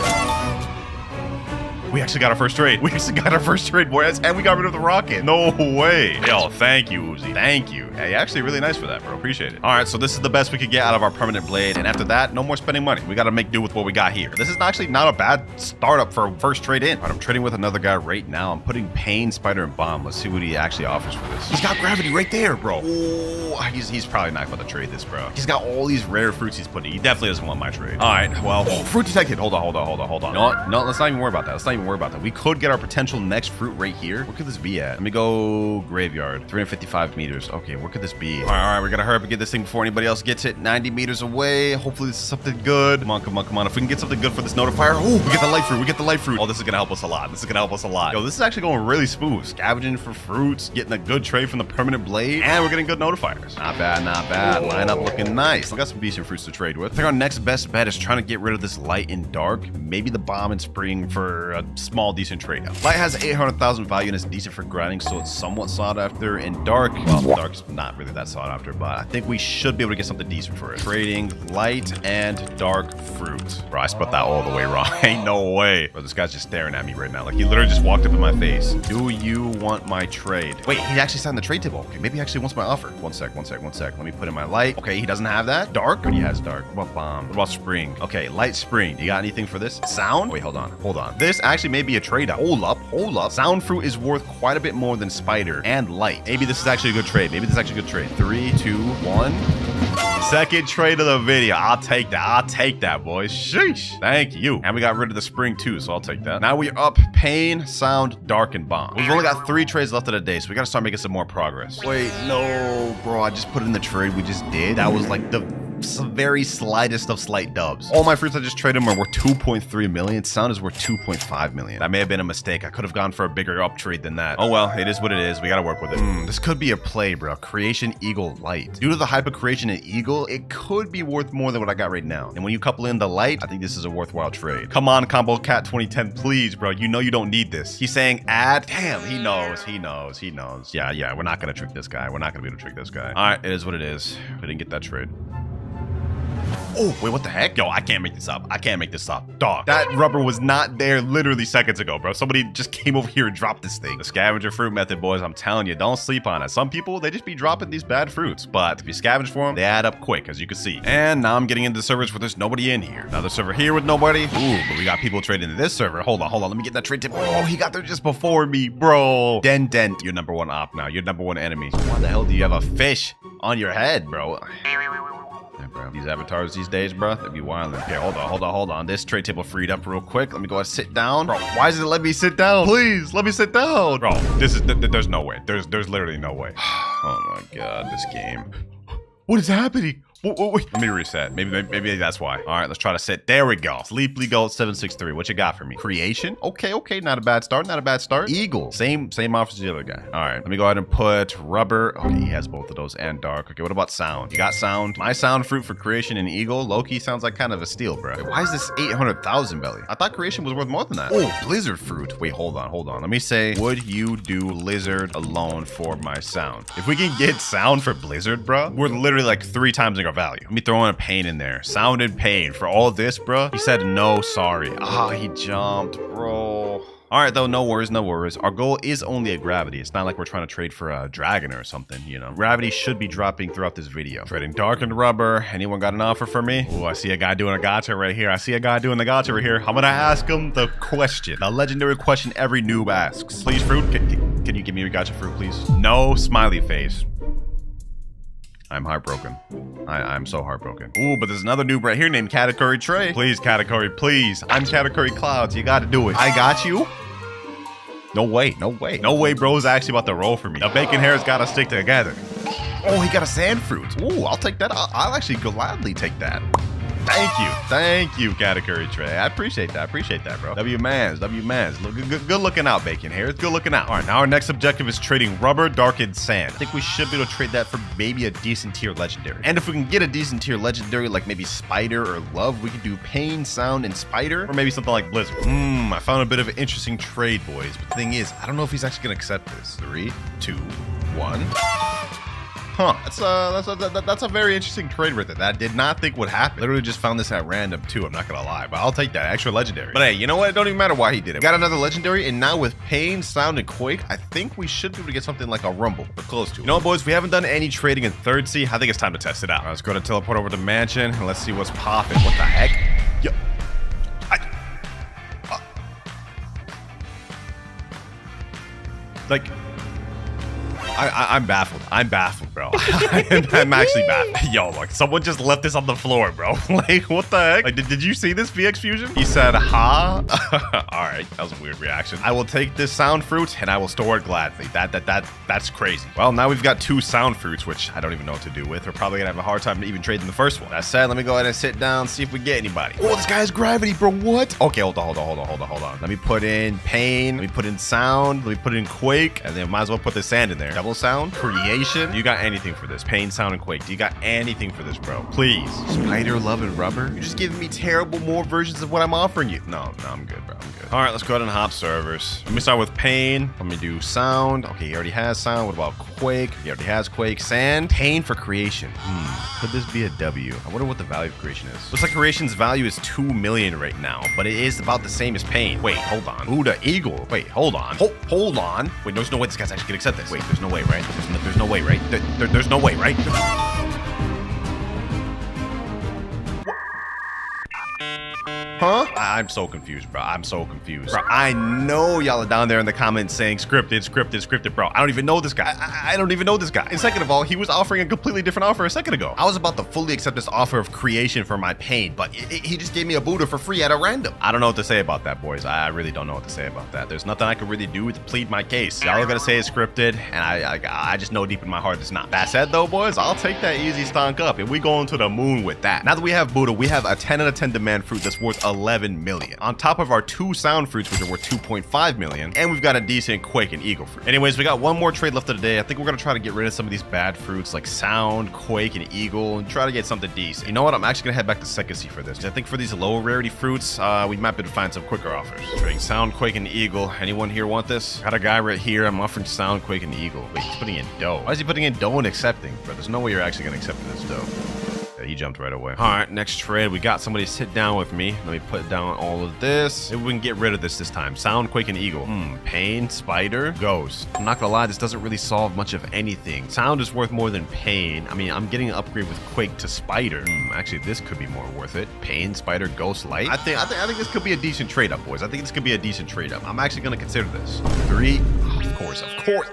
We actually got our first trade. Boys. And we got rid of the rocket. No way. Yo, thank you, Uzi. Thank you. Hey, actually really nice for that, bro. Appreciate it. All right, so this is the best we could get out of our permanent blade. And after that, no more spending money. We got to make do with what we got here. This is actually not a bad startup for first trade in. All right, I'm trading with another guy right now. I'm putting pain, spider, and bomb. Let's see what he actually offers for this. He's got gravity right there, bro. Oh, he's probably not about to trade this, bro. He's got all these rare fruits he's putting. He definitely doesn't want my trade. All right, well, fruit detected. Hold on. No, let's not even worry about that. We could get our potential next fruit right here. Where could this be at? Let me go graveyard. 355 meters. Okay, where could this be? All right, we gotta hurry up and get this thing before anybody else gets it. 90 meters away. Hopefully this is something good. Come on. If we can get something good for this notifier. Oh, we get the light fruit. Oh, this is gonna help us a lot. Yo, this is actually going really smooth. Scavenging for fruits, getting a good trade from the permanent blade, and we're getting good notifiers. Not bad. Lineup looking nice. We got some decent fruits to trade with. I think our next best bet is trying to get rid of this light and dark. Maybe the bomb and spring for a small decent trade. Light has 800,000 value and is decent for grinding, so it's somewhat sought after. And dark, well, dark's not really that sought after, but I think we should be able to get something decent for it. Trading light and dark fruit. Bro, I spelled that all the way wrong. Ain't no way. Bro, this guy's just staring at me right now. Like, he literally just walked up in my face. Do you want my trade? Wait, he actually signed the trade table. Okay, maybe he actually wants my offer. One sec. Let me put in my light. Okay, he doesn't have that. Dark? Or he has dark. What about bomb? What about spring? Okay, light spring. You got anything for this? Sound? Wait, hold on. This actually may be a trade. Hold up. Sound fruit is worth quite a bit more than spider and light. Maybe this is actually a good trade. 3, 2, 1. Second trade of the video. I'll take that, boys. Sheesh. Thank you. And we got rid of the spring too, so I'll take that. Now we're up pain, sound, dark, and bomb. We've only got 3 trades left of the day, so we gotta start making some more progress. Wait, no, bro. I just put in the trade we just did. That was like the very slightest of slight dubs. All my fruits I just traded are worth 2.3 million. Sound is worth 2.5 million. That may have been a mistake. I could have gone for a bigger up trade than that. Oh well, it is what it is. We gotta work with it. This could be a play, bro. Creation Eagle Light. Due to the hyper creation in Eagle, it could be worth more than what I got right now. And when you couple in the light, I think this is a worthwhile trade. Come on, Combo Cat 2010, please, bro. You know you don't need this. He's saying add. Damn, he knows. Yeah, we're not gonna trick this guy. All right, it is what it is. We didn't get that trade. Oh, wait, what the heck? Yo, I can't make this up. I can't make this up. Dog, that rubber was not there literally seconds ago, bro. Somebody just came over here and dropped this thing. The scavenger fruit method, boys, I'm telling you, don't sleep on it. Some people, they just be dropping these bad fruits, but if you scavenge for them, they add up quick, as you can see. And now I'm getting into the servers where there's nobody in here. Another server here with nobody. Ooh, but we got people trading into this server. Hold on. Let me get that trade tip. Oh, he got there just before me, bro. Dent, your number one op now. Your number one enemy. Why the hell do you have a fish on your head, bro? Yeah, bro. These avatars these days, bro, they be wildin'. Okay, hold on. This trade table freed up real quick. Let me go and sit down. Bro, why does it let me sit down? Please, let me sit down. Bro, there's no way. There's literally no way. Oh my God, this game. What is happening? Wait. Let me reset. Maybe that's why. All right, let's try to sit. There we go. Sleeply Gold 763. What you got for me? Creation. Okay. Not a bad start. Eagle. Same offers as the other guy. All right, let me go ahead and put rubber. Okay, he has both of those and dark. Okay, what about sound? You got sound. My sound fruit for creation and eagle. Loki sounds like kind of a steal, bro. Wait, why is this 800,000 belly? I thought creation was worth more than that. Oh, blizzard fruit. Wait, hold on. Let me say, would you do lizard alone for my sound? If we can get sound for blizzard, bro, we're literally like 3 times our value. Let me throw in a pain in there. Sound and pain for all this, bro. He said no, sorry. He jumped, bro. All right, though, no worries. Our goal is only a gravity. It's not like we're trying to trade for a dragon or something, you know. Gravity should be dropping throughout this video. Trading darkened rubber. Anyone got an offer for me? Oh, I see a guy doing a gacha right here. I'm gonna ask him the question. The legendary question every noob asks. Please, fruit. Can you give me a gacha fruit, please? No smiley face. I'm heartbroken. I'm so heartbroken. Ooh, but there's another noob right here named Category Trey. Please, Category, please. I'm WinterKloudz. You gotta do it. I got you. No way. No way, bro's actually about to roll for me. The bacon hair's gotta stick together. Oh, he got a sand fruit. Ooh, I'll take that. I'll actually gladly take that. Thank you, Category Trey. I appreciate that, bro. W-Mans. Look, good looking out, bacon hair. It's good looking out. All right, now our next objective is trading rubber, darkened sand. I think we should be able to trade that for maybe a decent tier legendary. And if we can get a decent tier legendary, like maybe spider or love, we can do pain, sound, and spider, or maybe something like blizzard. I found a bit of an interesting trade, boys. But the thing is, I don't know if he's actually gonna accept this. 3, 2, 1. Huh, that's a very interesting trade right there that I did not think would happen. Literally just found this at random too, I'm not gonna lie, but I'll take that extra legendary. But hey, you know what? It don't even matter why he did it. We got another legendary, and now with pain, sound, and quake, I think we should be able to get something like a rumble or close to it. You know what, boys? We haven't done any trading in 3rd Sea. I think it's time to test it out. All right, let's go to teleport over to mansion and let's see what's popping. What the heck? Yo. I'm baffled. I'm baffled, bro. I'm actually baffled. Yo, look, someone just left this on the floor, bro. Like, what the heck? Like, did you see this VX Fusion? He said, huh? All right, that was a weird reaction. I will take this sound fruit and I will store it gladly. That's crazy. Well, now we've got 2 sound fruits, which I don't even know what to do with. We're probably gonna have a hard time even trading the first one. That said, let me go ahead and sit down, see if we get anybody. Oh, this guy has gravity, bro. What? Okay, hold on. Let me put in pain. Let me put in sound. Let me put in quake, and then might as well put the sand in there. Double sound, creation. You got anything for this? Pain, sound, and quake. Do you got anything for this, bro? Please. Spider, love, and rubber. You're just giving me terrible more versions of what I'm offering you. No, I'm good, bro. I'm good. All right, let's go ahead and hop servers. Let me start with pain. Let me do sound. Okay, he already has sound. What about quake? He already has quake. Sand. Pain for creation. Could this be a W? I wonder what the value of creation is. Looks like creation's value is 2 million right now, but it is about the same as pain. Wait, hold on. Ooh, the eagle. Wait, hold on. Hold on. Wait, there's no way this guy's actually gonna accept this. Wait, there's no way, right? There's no way, right? There's no way, right? Huh? I'm so confused, bro. I'm so confused. Bro, I know y'all are down there in the comments saying scripted, bro. I don't even know this guy. I don't even know this guy. And second of all, he was offering a completely different offer a second ago. I was about to fully accept this offer of creation for my pain, but he just gave me a Buddha for free at a random. I don't know what to say about that, boys. I really don't know what to say about that. There's nothing I can really do to plead my case. Y'all are gonna say it's scripted, and I just know deep in my heart it's not. That said, though, boys, I'll take that easy stonk up, and we going to the moon with that. Now that we have Buddha, we have a 10 out of 10 demand fruit that's worth 11 million. On top of our 2 sound fruits, which are worth 2.5 million, and we've got a decent quake and eagle fruit. Anyways, we got one more trade left of the day. I think we're gonna try to get rid of some of these bad fruits like sound, quake, and eagle, and try to get something decent. You know what? I'm actually gonna head back to 2nd Sea for this. I think for these lower rarity fruits, we might be able to find some quicker offers. Trading sound, quake, and eagle. Anyone here want this? Got a guy right here. I'm offering sound, quake, and eagle. Wait, he's putting in dough. Why is he putting in dough and accepting? Bro, there's no way you're actually gonna accept this dough. Yeah, he jumped right away. All right, next trade. We got somebody sit down with me. Let me put down all of this. Maybe we can get rid of this time. Sound, Quake, and Eagle. Pain, Spider, Ghost. I'm not gonna lie, this doesn't really solve much of anything. Sound is worth more than Pain. I mean, I'm getting an upgrade with Quake to Spider. Actually, this could be more worth it. Pain, Spider, Ghost, Light. I think this could be a decent trade up, boys. I think this could be a decent trade up. I'm actually gonna consider this. 3.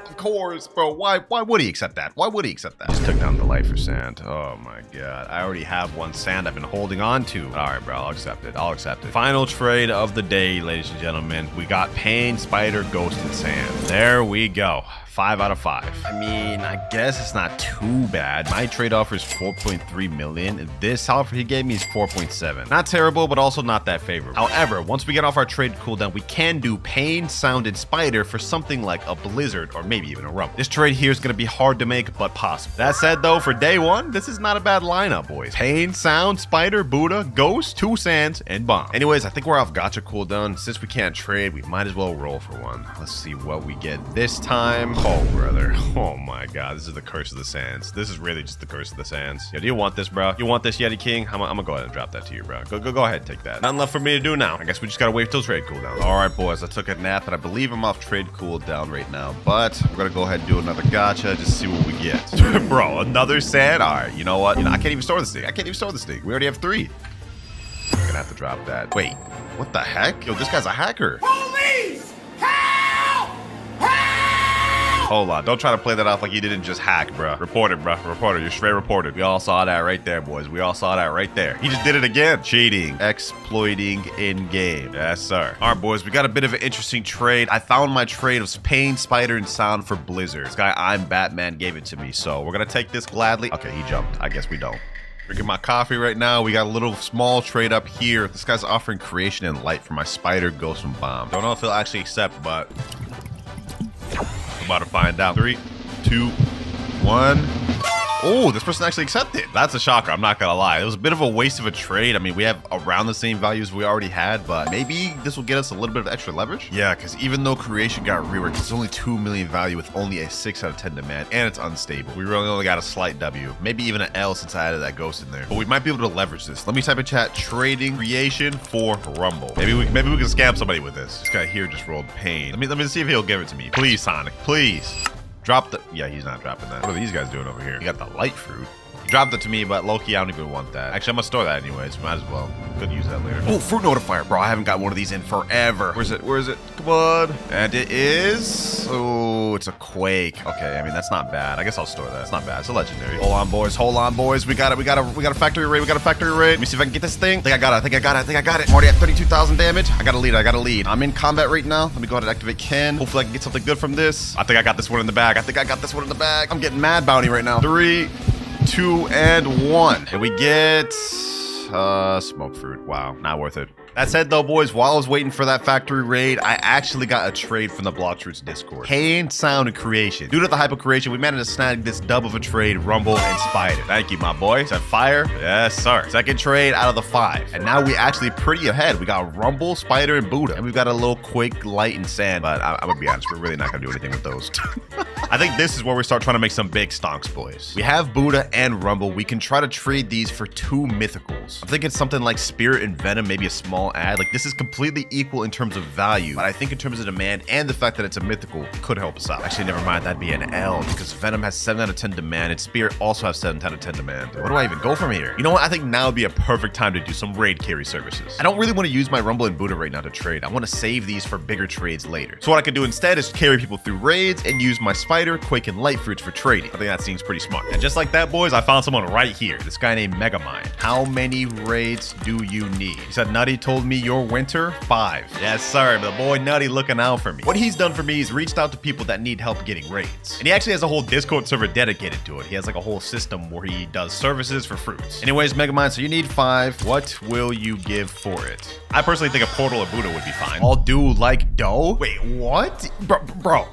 Of course, bro. Why would he accept that? Why would he accept that? Just took down the light for sand. Oh my god. I already have one sand I've been holding on to. All right, bro. I'll accept it. I'll accept it. Final trade of the day, ladies and gentlemen. We got Pain, Spider, Ghost, and Sand. There we go. 5 out of 5. I mean, I guess it's not too bad. My trade offer is 4.3 million. This offer he gave me is 4.7. Not terrible, but also not that favorable. However, once we get off our trade cooldown, we can do Pain, Sound, and Spider for something like a Blizzard or maybe even a Rumble. This trade here is going to be hard to make, but possible. That said, though, for day one, this is not a bad lineup, boys. Pain, Sound, Spider, Buddha, Ghost, 2 Sands, and Bomb. Anyways, I think we're off gacha cooldown. Since we can't trade, we might as well roll for one. Let's see what we get this time. Oh, brother. Oh, my God. This is the curse of the sands. This is really just the curse of the sands. Yo, do you want this, bro? You want this, Yeti King? I'm gonna go ahead and drop that to you, bro. Go ahead and take that. Nothing left for me to do now. I guess we just gotta wait till trade cooldown. All right, boys. I took a nap, and I believe I'm off trade cooldown right now. But we're gonna go ahead and do another gacha, just see what we get. Bro, another sand? All right, you know what? I can't even store this thing. We already have 3. I'm gonna have to drop that. Wait, what the heck? Yo, this guy's a hacker. Police! Help! Help! Hold on, don't try to play that off like you didn't just hack, bro. Reported, bro. Reported. You're straight reported. We all saw that right there, boys. We all saw that right there. He just did it again. Cheating. Exploiting in-game. Yes, sir. All right, boys. We got a bit of an interesting trade. I found my trade of Pain, Spider, and Sound for Blizzard. This guy, I'm Batman, gave it to me. So we're going to take this gladly. Okay, he jumped. I guess we don't. Drinking my coffee right now. We got a little small trade up here. This guy's offering Creation and Light for my Spider, Ghost, and Bomb. Don't know if he'll actually accept, but I'm about to find out. 3, 2, 1. Oh, this person actually accepted. That's a shocker. I'm not gonna lie. It was a bit of a waste of a trade. I mean, we have around the same values we already had, but maybe this will get us a little bit of extra leverage. Yeah, because even though Creation got reworked, it's only 2 million value with only a 6 out of 10 demand, and it's unstable. We really only got a slight W, maybe even an L since I added that Ghost in there. But we might be able to leverage this. Let me type in chat: trading Creation for Rumble. Maybe we can scam somebody with this. This guy here just rolled Pain. Let me see if he'll give it to me. Please, Sonic. Please. Drop the... Yeah, he's not dropping that. What are these guys doing over here? You got the light fruit. He dropped it to me, but low-key, I don't even want that. Actually, I'm gonna store that anyways. Might as well. Could use that later. Oh, fruit notifier. Bro, I haven't got one of these in forever. Where's it? Where is it? Come on. And it is... Oh, it's a Quake. Okay, I mean, that's not bad. I guess I'll store that. It's not bad. It's a legendary. Hold on, boys. Hold on, boys. We got it. We got a factory raid. We got a factory raid. Let me see if I can get this thing. I think I got it. I'm already at 32,000 damage. I got a lead. I'm in combat right now. Let me go ahead and activate Ken. Hopefully I can get something good from this. I think I got this one in the bag. I'm getting mad bounty right now. 3, 2, and 1. And we get smoke fruit. Wow, not worth it. That said, though, boys, while I was waiting for that factory raid, I actually got a trade from the Blox Roots Discord. Pain, Sound, and Creation. Due to the hyper creation, we managed to snag this dub of a trade, Rumble and Spider. Thank you, my boy. Said fire? Yes, sir. Second trade out of the 5. And now we actually pretty ahead. We got Rumble, Spider, and Buddha. And we've got a little Quake, Light, and Sand. But I'm gonna be honest, we're really not gonna do anything with those. I think this is where we start trying to make some big stonks, boys. We have Buddha and Rumble. We can try to trade these for 2 mythicals. I'm thinking something like Spirit and Venom, maybe a small ad. Like, this is completely equal in terms of value, but I think in terms of demand and the fact that it's a mythical could help us out. Actually, never mind, that'd be an L, because Venom has 7 out of 10 demand and Spirit also has 7 out of 10 demand. Where do I even go from here? You know what? I think now would be a perfect time to do some raid carry services. I don't really want to use my Rumble and Buddha right now to trade. I want to save these for bigger trades later. So what I could do instead is carry people through raids and use my Spider, Quake, and Light fruits for trading. I think that seems pretty smart. And just like that, boys, I found someone right here. This guy named Megamind. How many raids do you need? He said, Nutty told me your winter 5. Yes, sir. The boy Nutty looking out for me. What he's done for me is reached out to people that need help getting raids. And he actually has a whole Discord server dedicated to it. He has like a whole system where he does services for fruits. Anyways, Megamind, so you need 5. What will you give for it? I personally think a Portal or Buddha would be fine. I'll do like dough? Wait, what? Bro,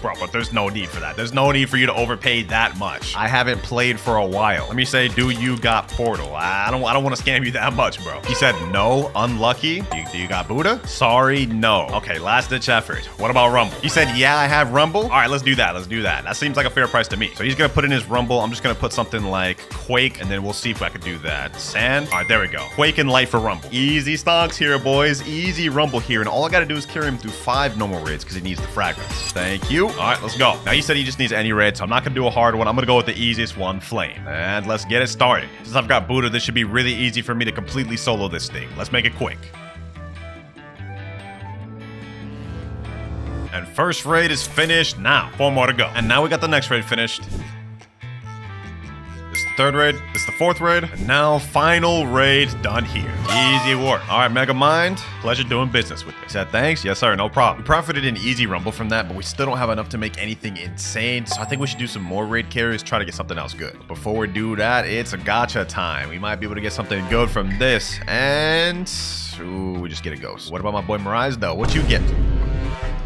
but there's no need for that. There's no need for you to overpay that much. I haven't played for a while. Let me say, do you got Portal? I don't want to scam you that much, bro. He said no, unlock. lucky. Do you got Buddha? Sorry, no. Okay, last ditch effort. What about Rumble? You said, yeah, I have Rumble. All right, let's do that. Let's do that. That seems like a fair price to me. So he's gonna put in his Rumble. I'm just gonna put something like Quake, and then we'll see if I can do that. Sand. All right, there we go. Quake and Light for Rumble. Easy stonks here, boys. Easy Rumble here. And all I gotta do is carry him through 5 normal raids because he needs the fragments. Thank you. All right, let's go. Now, he said he just needs any raid, so I'm not gonna do a hard one. I'm gonna go with the easiest one, Flame. And let's get it started. Since I've got Buddha, this should be really easy for me to completely solo this thing. Let's make it quick. And first raid is finished now. 4 more to go. And now we got the next raid finished. This is the 3rd raid. This is the 4th raid. And now final raid done here. Easy work. All right, Mega Mind. Pleasure doing business with you. Said thanks. Yes, sir. No problem. We profited an easy Rumble from that, but we still don't have enough to make anything insane. So I think we should do some more raid carries, try to get something else good. But before we do that, it's a gacha time. We might be able to get something good from this. And ooh, we just get a ghost. What about my boy Mirage, though? What you get?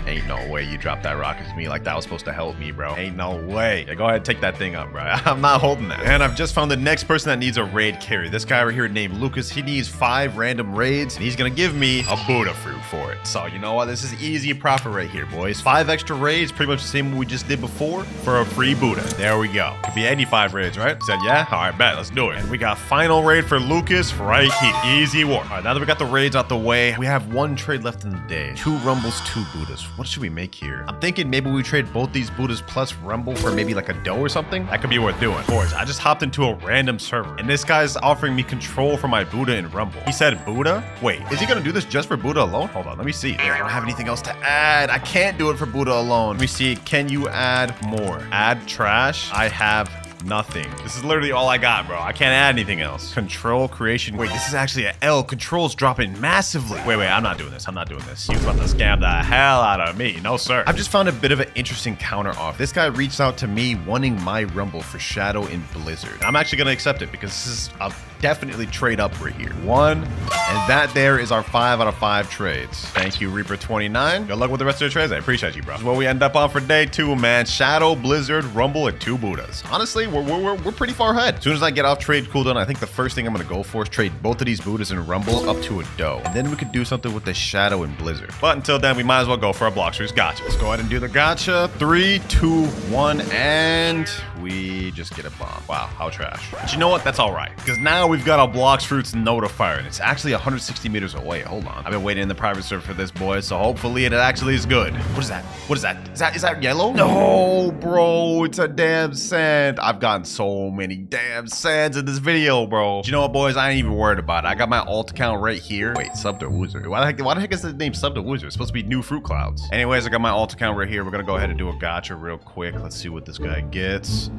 Ain't no way you dropped that rocket to me like that was supposed to help me, bro. Ain't no way. Yeah, go ahead and take that thing up, bro. I'm not holding that. And I've just found the next person that needs a raid carry. This guy right here named Lucas. He needs 5 random raids, and he's gonna give me a Buddha fruit for it. So you know what? This is easy profit right here, boys. 5 extra raids, pretty much the same we just did before, for a free Buddha. There we go. Could be any 5 raids, right? Said yeah? All right, bet. Let's do it. And we got final raid for Lucas right here. Easy work. All right, now that we got the raids out the way, we have 1 trade left in the day. 2 Rumbles, 2 Buddhas. What should we make here? I'm thinking maybe we trade both these Buddhas plus Rumble for maybe like a dough or something. That could be worth doing. Boys, I just hopped into a random server, and this guy's offering me control for my Buddha in Rumble. He said Buddha? Wait, is he gonna do this just for Buddha alone? Hold on, let me see. I don't have anything else to add. I can't do it for Buddha alone. Let me see. Can you add more? Add trash? I have nothing. This is literally all I got, bro. I can't add anything else. Control creation. Wait, this is actually an L. Control's dropping massively. Wait, I'm not doing this. I'm not doing this. You're about to scam the hell out of me. No, sir. I've just found a bit of an interesting counter off. This guy reached out to me wanting my Rumble for Shadow in Blizzard. I'm actually going to accept it because this is a definitely trade up right here. 1, and that there is our 5 out of 5 trades. Thank you, Reaper29. Good luck with the rest of the trades. I appreciate you, bro. This is what we end up on for day 2, man. Shadow, Blizzard, Rumble, and 2 Buddhas. Honestly, we're pretty far ahead. As soon as I get off trade cooldown, I think the first thing I'm gonna go for is trade both of these Buddhas and Rumble up to a dough. And then we could do something with the Shadow and Blizzard. But until then, we might as well go for a Blox gotcha. Let's go ahead and do the gotcha. 3, 2, 1, and we just get a bomb. Wow, how trash. But you know what? That's all right. Because now we've got a Blox Fruits notifier, and it's actually 160 meters away. Hold on. I've been waiting in the private server for this, boy, so hopefully it actually is good. What is that? What is that? Is that yellow? No, bro. It's a damn sand. I've gotten so many damn sands in this video, bro. But you know what, boys? I ain't even worried about it. I got my alt account right here. Wait, sub to Woozer. Why the heck is the name sub to Woozer? It's supposed to be new fruit clouds. Anyways, I got my alt account right here. We're gonna go ahead and do a gotcha real quick. Let's see what this guy gets.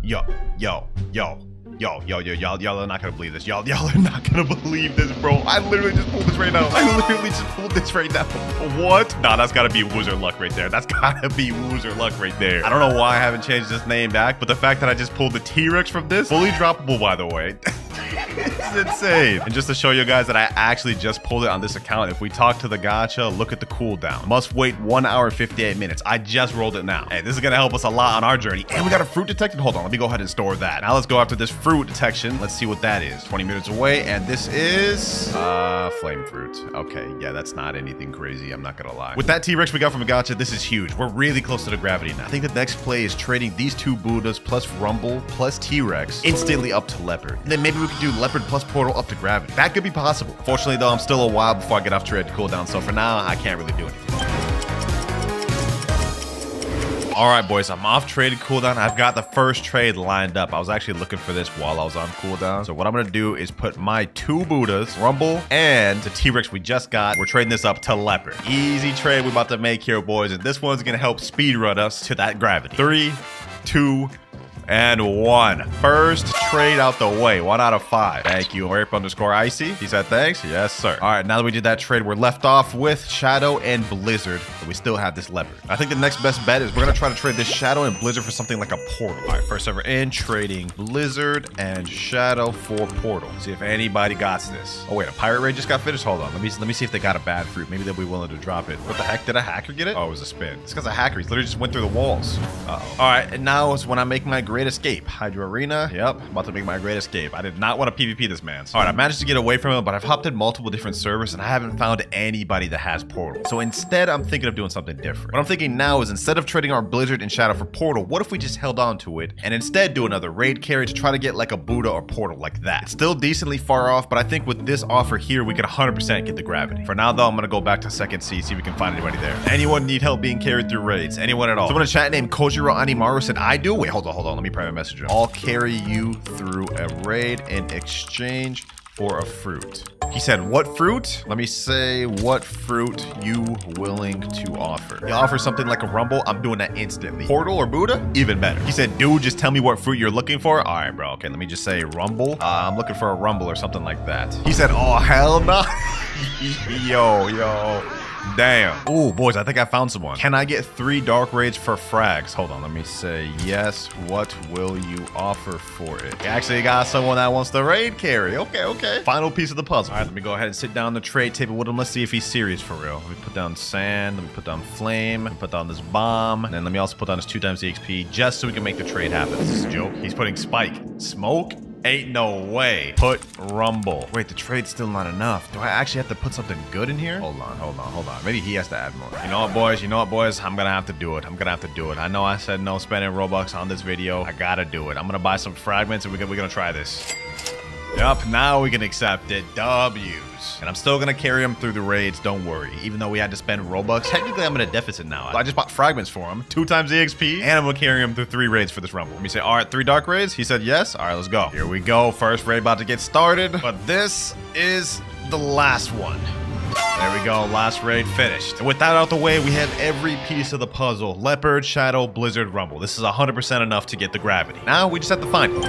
Y'all are not gonna believe this. Y'all are not gonna believe this, bro. I literally just pulled this right now. What? Nah, that's gotta be Woozer luck right there. That's gotta be Woozer luck right there. I don't know why I haven't changed this name back, but the fact that I just pulled the T-Rex from this, fully droppable, by the way. It's insane. And just to show you guys that I actually just pulled it on this account, if we talk to the gacha, look at the cooldown. Must wait 1 hour 58 minutes. I just rolled it now. Hey, this is gonna help us a lot on our journey. And we got a fruit detected. Hold on, let me go ahead and store that. Now let's go after this fruit detection. Let's see what that is. 20 minutes away, and this is flame fruit. Okay, yeah, that's not anything crazy. I'm not gonna lie. With that T-Rex we got from a gacha, this is huge. We're really close to the gravity now. I think the next play is trading these 2 Buddhas plus Rumble plus T-Rex instantly up to Leopard. And then maybe we could do Leopard plus Portal up to gravity. That could be possible. Fortunately, though, I'm still a while before I get off trade to cool down, so for now, I can't really do anything. All right, boys, I'm off trade cooldown. I've got the first trade lined up. I was actually looking for this while I was on cooldown. So what I'm gonna do is put my 2 Buddhas, Rumble, and the T-Rex we just got. We're trading this up to Leopard. Easy trade we're about to make here, boys. And this one's gonna help speedrun us to that gravity. 3, 2, and 1. First trade out the way. 1 out of 5. Thank you, Rape_Icy. He said thanks. Yes, sir. All right, now that we did that trade, we're left off with Shadow and Blizzard, but we still have this Leopard. I think the next best bet is we're gonna try to trade this Shadow and Blizzard for something like a Portal. All right, first server in, trading Blizzard and Shadow for Portal. See if anybody got this. Oh wait, a pirate raid just got finished. Hold on, let me see if they got a bad fruit. Maybe they'll be willing to drop it. What the heck? Did a hacker get it? Oh, it was a spin. This guy's a hacker. He literally just went through the walls. Uh-oh. All right, and now is when I make my grade great escape. Hydro Arena. Yep, about to make my great escape. I did not want to PvP this man. All right, I managed to get away from him, but I've hopped in multiple different servers and I haven't found anybody that has Portal. So instead, I'm thinking of doing something different. What I'm thinking now is instead of trading our Blizzard and Shadow for Portal, what if we just held on to it and instead do another raid carry to try to get like a Buddha or Portal like that? Still decently far off, but I think with this offer here, we could 100% get the gravity. For now though, I'm gonna go back to second C, see if we can find anybody there. Anyone need help being carried through raids? Anyone at all? Someone in chat named Kojiro Animaru said, I do? Wait, hold on. Let me private message him. I'll carry you through a raid in exchange for a fruit. He said, what fruit? Let me say, what fruit you willing to offer? He offers something like a rumble. I'm doing that instantly. Portal or Buddha? Even better. He said, dude, just tell me what fruit you're looking for. All right, bro. Okay, let me just say rumble. I'm looking for a rumble or something like that. He said, oh, hell no. Yo. Damn. Oh, boys, I think I found someone. Can I get 3 dark raids for frags? Hold on, let me say yes. What will you offer for it? You actually got someone that wants the raid carry. Okay. Final piece of the puzzle. All right, let me go ahead and sit down the trade table with him. Let's see if he's serious for real. Let me put down sand. Let me put down flame. Let me put down this bomb. And then let me also put down his 2 times the XP just so we can make the trade happen. This is a joke. He's putting spike. Smoke? Ain't no way. Put rumble. Wait, the trade's still not enough. Do I actually have to put something good in here? Hold on. Maybe he has to add more. You know what, boys? I'm gonna have to do it. I know I said no spending Robux on this video. I gotta do it. I'm gonna buy some fragments and we're gonna try this. Yup, now we can accept it. W's. And I'm still gonna carry him through the raids, don't worry. Even though we had to spend Robux, technically I'm in a deficit now. I just bought fragments for him, 2 times the XP, and I'm gonna carry him through 3 raids for this rumble. Let me say, all right, 3 dark raids? He said yes. All right, let's go. Here we go. First raid about to get started. But this is the last one. There we go, last raid finished. And with that out the way, we have every piece of the puzzle. Leopard, Shadow, Blizzard, Rumble. This is 100% enough to get the gravity. Now we just have to find it.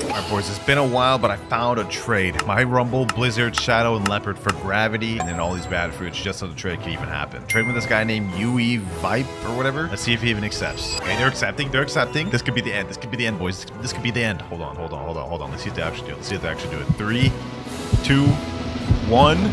Alright boys, it's been a while, but I found a trade. My Rumble, Blizzard, Shadow, and Leopard for gravity, and then all these bad fruits just so the trade can even happen. Trade with this guy named Yui Vipe or whatever. Let's see if he even accepts. Okay, they're accepting. This could be the end, boys. This could be the end. Hold on. Let's see if they actually do it. 3, 2, 1.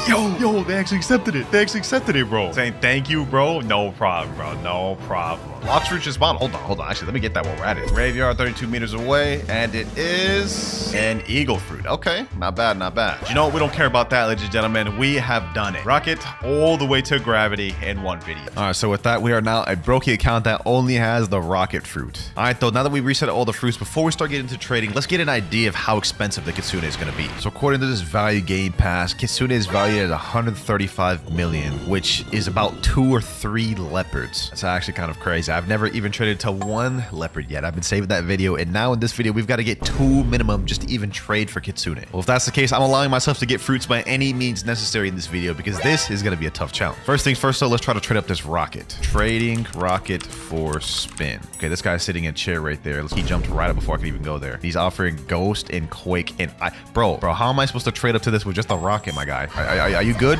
Yo, they actually accepted it. Bro. Saying thank you, bro. No problem, bro. No problem. Blox fruit just spawned. Hold on. Actually, let me get that while we're at it. Graveyard 32 meters away, and it is an eagle fruit. Okay, not bad. But you know what? We don't care about that, ladies and gentlemen. We have done it. Rocket all the way to gravity in one video. All right, so with that, we are now a Brokey account that only has the rocket fruit. All right, though, now that we reset all the fruits, before we start getting into trading, let's get an idea of how expensive the Kitsune is going to be. So according to this value game pass, Kitsune is valued at 135 million, which is about 2 or 3 leopards. That's actually kind of crazy. I've never even traded to 1 leopard yet. I've been saving that video, and now in this video, we've got to get 2 minimum just to even trade for Kitsune. Well, if that's the case, I'm allowing myself to get fruits by any means necessary in this video because this is going to be a tough challenge. First things first, though, let's try to trade up this rocket. Trading rocket for spin. Okay, this guy's sitting in a chair right there. He jumped right up before I could even go there. He's offering ghost and quake, and bro, how am I supposed to trade up to this with just a rocket, my guy? Are you good?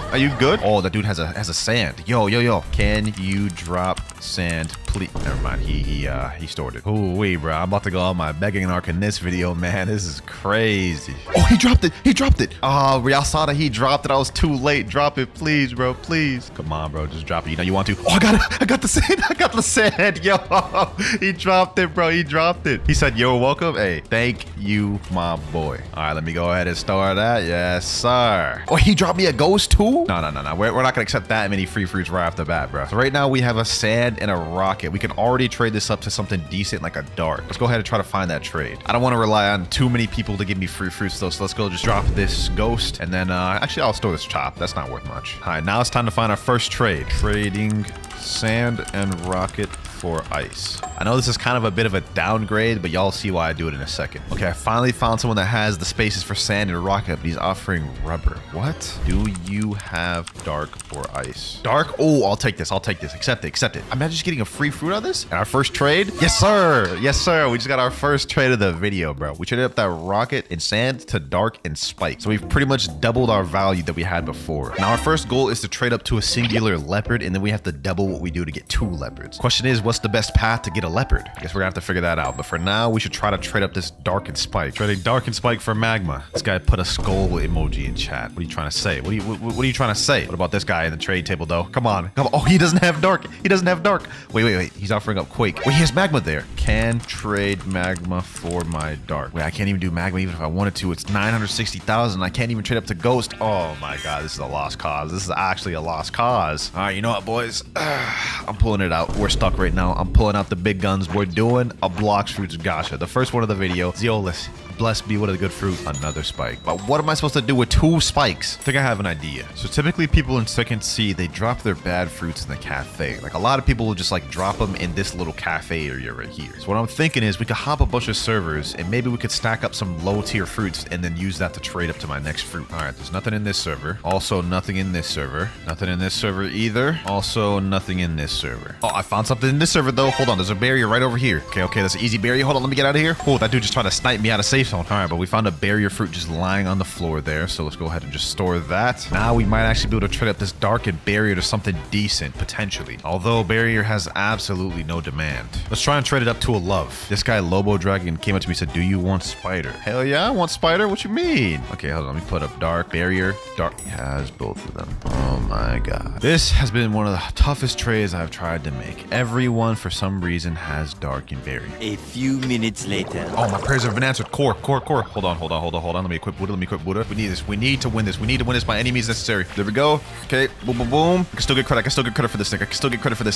Oh, that dude has a sand. Yo. Can you drop sand, please? Never mind. He stored it. Ooh, wait, bro. I'm about to go on my begging arc in this video, man. This is crazy. Oh, he dropped it. Oh, y'all saw that he dropped it. I was too late. Drop it, please, bro. Please. Come on, bro. Just drop it. You know you want to. Oh, I got the sand. Yo, he dropped it, bro. He dropped it. He said, yo, welcome. Hey, thank you, my boy. All right, let me go ahead and store that. Yes, sir. Oh, he dropped me a ghost too? No. We're not gonna accept that many free fruits right off the bat, bro. So right now we have a sand and a rocket. We can already trade this up to something decent like a dark. Let's go ahead and try to find that trade. I don't want to rely on too many people to give me free fruits though, so let's go just drop this ghost, and then actually I'll store this chop. That's not worth much. All right, now it's time to find our first trade. Trading sand and rocket for ice. I know this is kind of a bit of a downgrade, but y'all see why I do it in a second. Okay, I finally found someone that has the spaces for sand and rocket, but he's offering rubber. What? Do you have dark or ice? Dark? Oh, I'll take this. Accept it. I'm not just getting a free fruit on this? And our first trade? Yes, sir. We just got our first trade of the video, bro. We traded up that rocket and sand to dark and spike. So we've pretty much doubled our value that we had before. Now our first goal is to trade up to a singular leopard, and then we have to double what we do to get 2 leopards. Question is, what's the best path to get a leopard? I guess we're gonna have to figure that out. But for now, we should try to trade up this dark and spike. Trading dark and spike for magma. This guy put a skull emoji in chat. What are you trying to say? What are you trying to say? What about this guy in the trade table though? Come on. Come on. Oh, he doesn't have dark. He doesn't have dark. Wait. He's offering up quake. Wait, he has magma there. Can trade magma for my dark. Wait, I can't even do magma even if I wanted to. It's 960,000. I can't even trade up to ghost. Oh my god, this is a lost cause. This is actually a lost cause. All right, you know what, boys? I'm pulling it out. We're stuck right now. I'm pulling out the big guns. We're doing a Blox fruits gacha. The first one of the video. Zeolus. Blessed be what a good fruit. Another spike. But what am I supposed to do with 2 spikes? I think I have an idea. So typically people in second C, they drop their bad fruits in the cafe. Like a lot of people will just like drop them in this little cafe area right here. So what I'm thinking is we could hop a bunch of servers and maybe we could stack up some low tier fruits and then use that to trade up to my next fruit. All right, there's nothing in this server. Also nothing in this server. Nothing in this server either. Also nothing in this server. Oh, I found something in this server though. Hold on, there's a barrier right over here. Okay, that's an easy barrier. Hold on, let me get out of here. Oh, that dude just tried to snipe me out of safe zone. All right, but we found a barrier fruit just lying on the floor there. So let's go ahead and just store that. Now we might actually be able to trade up this darkened barrier to something decent, potentially. Although barrier has absolutely no demand. Let's try and trade it up to a love. This guy, Lobo Dragon, came up to me and said, do you want spider? Hell yeah, I want spider. What you mean? Okay, hold on. Let me put up dark, barrier, dark. He has both of them. Oh my god. This has been one of the toughest trades I've tried to make. Everyone, for some reason, has dark and barrier. A few minutes later. Oh, my prayers have been answered. Core. Hold on. Let me equip Buddha. We need this. We need to win this by any means necessary. There we go. Okay. Boom. I can still get credit for this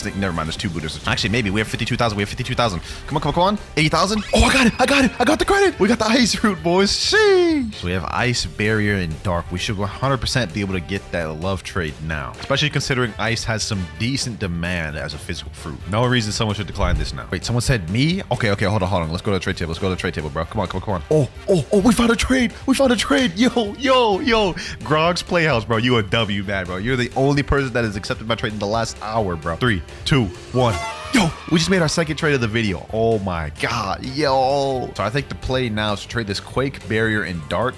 thing. Never mind. There's 2 Buddhas. Actually, maybe. We have 52,000. Come on. 80,000. Oh, I got it. I got the credit. We got the ice fruit, boys. Sheesh. So we have ice, barrier, and dark. We should 100% be able to get that love trade now. Especially considering ice has some decent demand as a physical fruit. No reason someone should decline this now. Wait, someone said me? Okay. Hold on. Let's go to the trade table. Bro. Come on. Oh, we found a trade. Yo. Grog's Playhouse, bro. You a W, man, bro. You're the only person that has accepted my trade in the last hour, bro. 3, 2, 1. Yo, we just made our second trade of the video. Oh my god, yo. So I think the play now is to trade this Quake, Barrier, and Dark.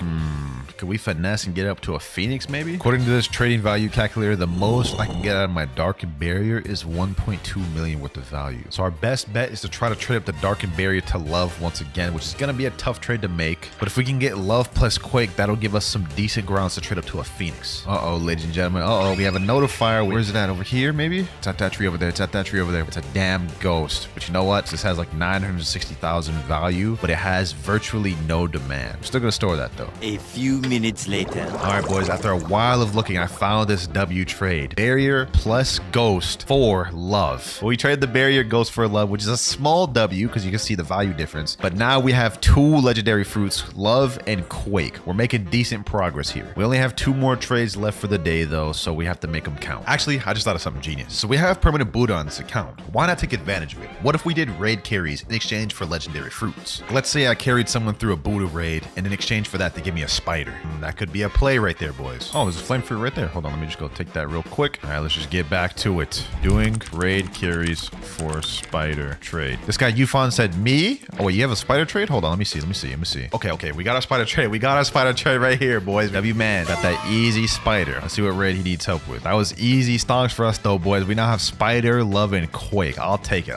Could we finesse and get up to a Phoenix maybe? According to this trading value calculator, the most I can get out of my Darkened Barrier is 1.2 million worth of value. So our best bet is to try to trade up the Darkened Barrier to Love once again, which is going to be a tough trade to make. But if we can get Love plus Quake, that'll give us some decent grounds to trade up to a Phoenix. Uh-oh, ladies and gentlemen. Uh-oh, we have a notifier. Where's it at? Over here, maybe? It's at that tree over there. It's a damn ghost. But you know what? This has like 960,000 value, but it has virtually no demand. I'm still going to store that though. A few minutes later. All right, boys, after a while of looking, I found this W trade. Barrier plus Ghost for Love. We traded the Barrier Ghost for Love, which is a small W because you can see the value difference. But now we have 2 legendary fruits, Love and Quake. We're making decent progress here. We only have 2 more trades left for the day, though, so we have to make them count. Actually, I just thought of something genius. So we have permanent Buddha on this account. Why not take advantage of it? What if we did raid carries in exchange for legendary fruits? Let's say I carried someone through a Buddha raid, and in exchange for that, they give me a spider. That could be a play right there, boys. Oh, there's a flame fruit right there. Hold on, let me just go take that real quick. All right, let's just get back to it. Doing raid carries for spider trade. This guy Yufan said me. Oh wait, you have a spider trade? Hold on, let me see. Okay, we got our spider trade. We got our spider trade right here, boys. W man got that easy spider. Let's see what raid he needs help with. That was easy stonks for us though, boys. We now have spider, love, and quake. I'll take it.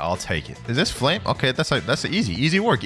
Is this flame? Okay, that's easy work.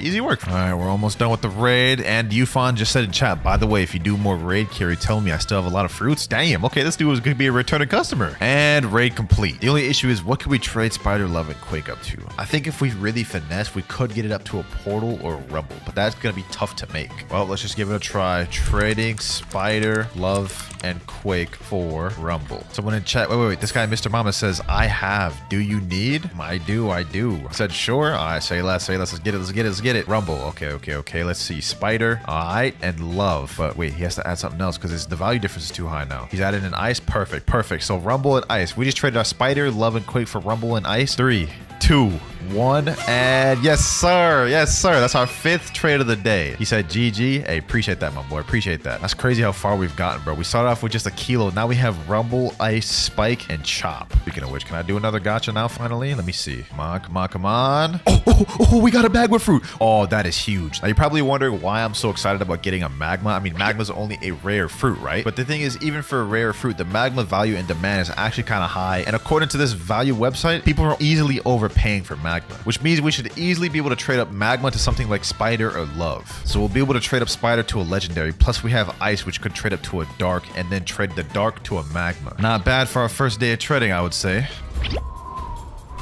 All right, we're almost done with the raid. And Yufan just said in chat, by the way, if you do more raid carry, tell me I still have a lot of fruits. Damn, okay, this dude is gonna be a returning customer. And raid complete. The only issue is what can we trade spider, love, and quake up to? I think if we really finesse, we could get it up to a portal or a rumble, but that's gonna be tough to make. Well, let's just give it a try. Trading spider, love, and quake for rumble. Someone in chat, wait, this guy Mr. Mama says I have. Do you need? I do. I said sure. I say less. Let's get it. Rumble. Okay. Let's see. Spider. All right, and love. But wait, he has to add something else because the value difference is too high now. He's added an ice. Perfect. So rumble and ice. We just traded our spider, love, and quake for rumble and ice. 3, 2, 1, and yes sir. That's our 5th trade of the day. He said GG. Hey, appreciate that, my boy. Appreciate that. That's crazy how far we've gotten, bro. We started off with just a kilo. Now we have rumble, ice, spike, and chop. Speaking of which, can I do another gacha now finally? Let me see. Come on. Oh, we got a magma fruit. Oh, that is huge. Now you're probably wondering why I'm so excited about getting a magma. I mean, magma's only a rare fruit, right? But the thing is, even for a rare fruit, the magma value and demand is actually kind of high. And according to this value website, people are easily overpaying paying for magma, which means we should easily be able to trade up magma to something like spider or love. So we'll be able to trade up spider to a legendary, plus we have ice, which could trade up to a dark, and then trade the dark to a magma. Not bad for our first day of trading, I would say.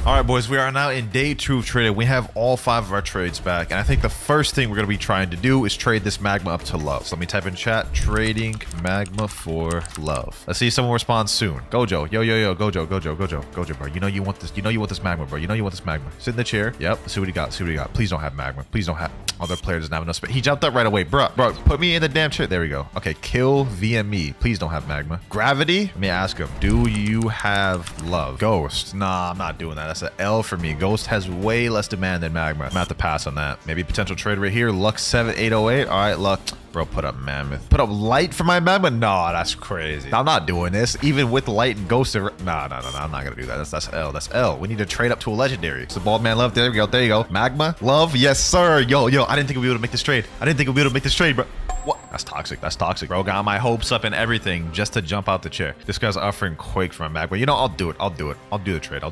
All right, boys, we are now in day 2 of trading. We have all 5 of our trades back, and I think the first thing we're going to be trying to do is trade this magma up to love. So let me type in chat, trading magma for love. Let's see if someone responds soon. Gojo, yo, Gojo, bro. You know you want this. You know you want this magma, bro. You know you want this magma. Sit in the chair. Yep. Let's see what he got. See what he got. Please don't have magma. Please don't have. Other player doesn't have enough space. He jumped up right away, bro. Put me in the damn chair. There we go. Okay, kill VME. Please don't have magma. Gravity. Let me ask him. Do you have love? Ghost. Nah, I'm not doing that. That's an L for me. Ghost has way less demand than magma. I'm gonna have to pass on that. Maybe potential trade right here. Luck 7808. All right, Luck. Bro, put up mammoth. Put up light for my magma? No, that's crazy. I'm not doing this. Even with light and ghost. No. I'm not gonna do that. That's L. That's L. We need to trade up to a legendary. So bald man love. There we go. There you go. Magma. Love. Yes, sir. Yo. I didn't think we'd be able to make this trade. Bro. What? That's toxic. That's toxic. Bro, got my hopes up and everything just to jump out the chair. This guy's offering Quake for my magma. You know, I'll do it. I'll do the trade.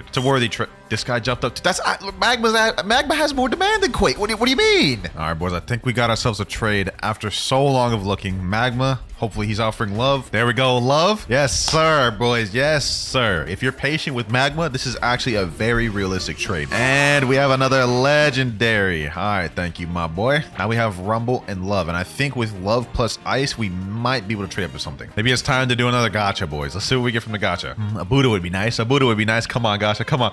It's a worthy trade. This guy jumped up. Magma has more demand than Quake. What do you mean? All right, boys. I think we got ourselves a trade after so long of looking. Magma. Hopefully he's offering love. There we go. Love. Yes, sir, boys. Yes, sir. If you're patient with magma, this is actually a very realistic trade. And we have another legendary. All right. Thank you, my boy. Now we have rumble and love. And I think with love plus ice, we might be able to trade up to something. Maybe it's time to do another gacha, boys. Let's see what we get from the gacha. A Buddha would be nice. Come on, gacha. Come on.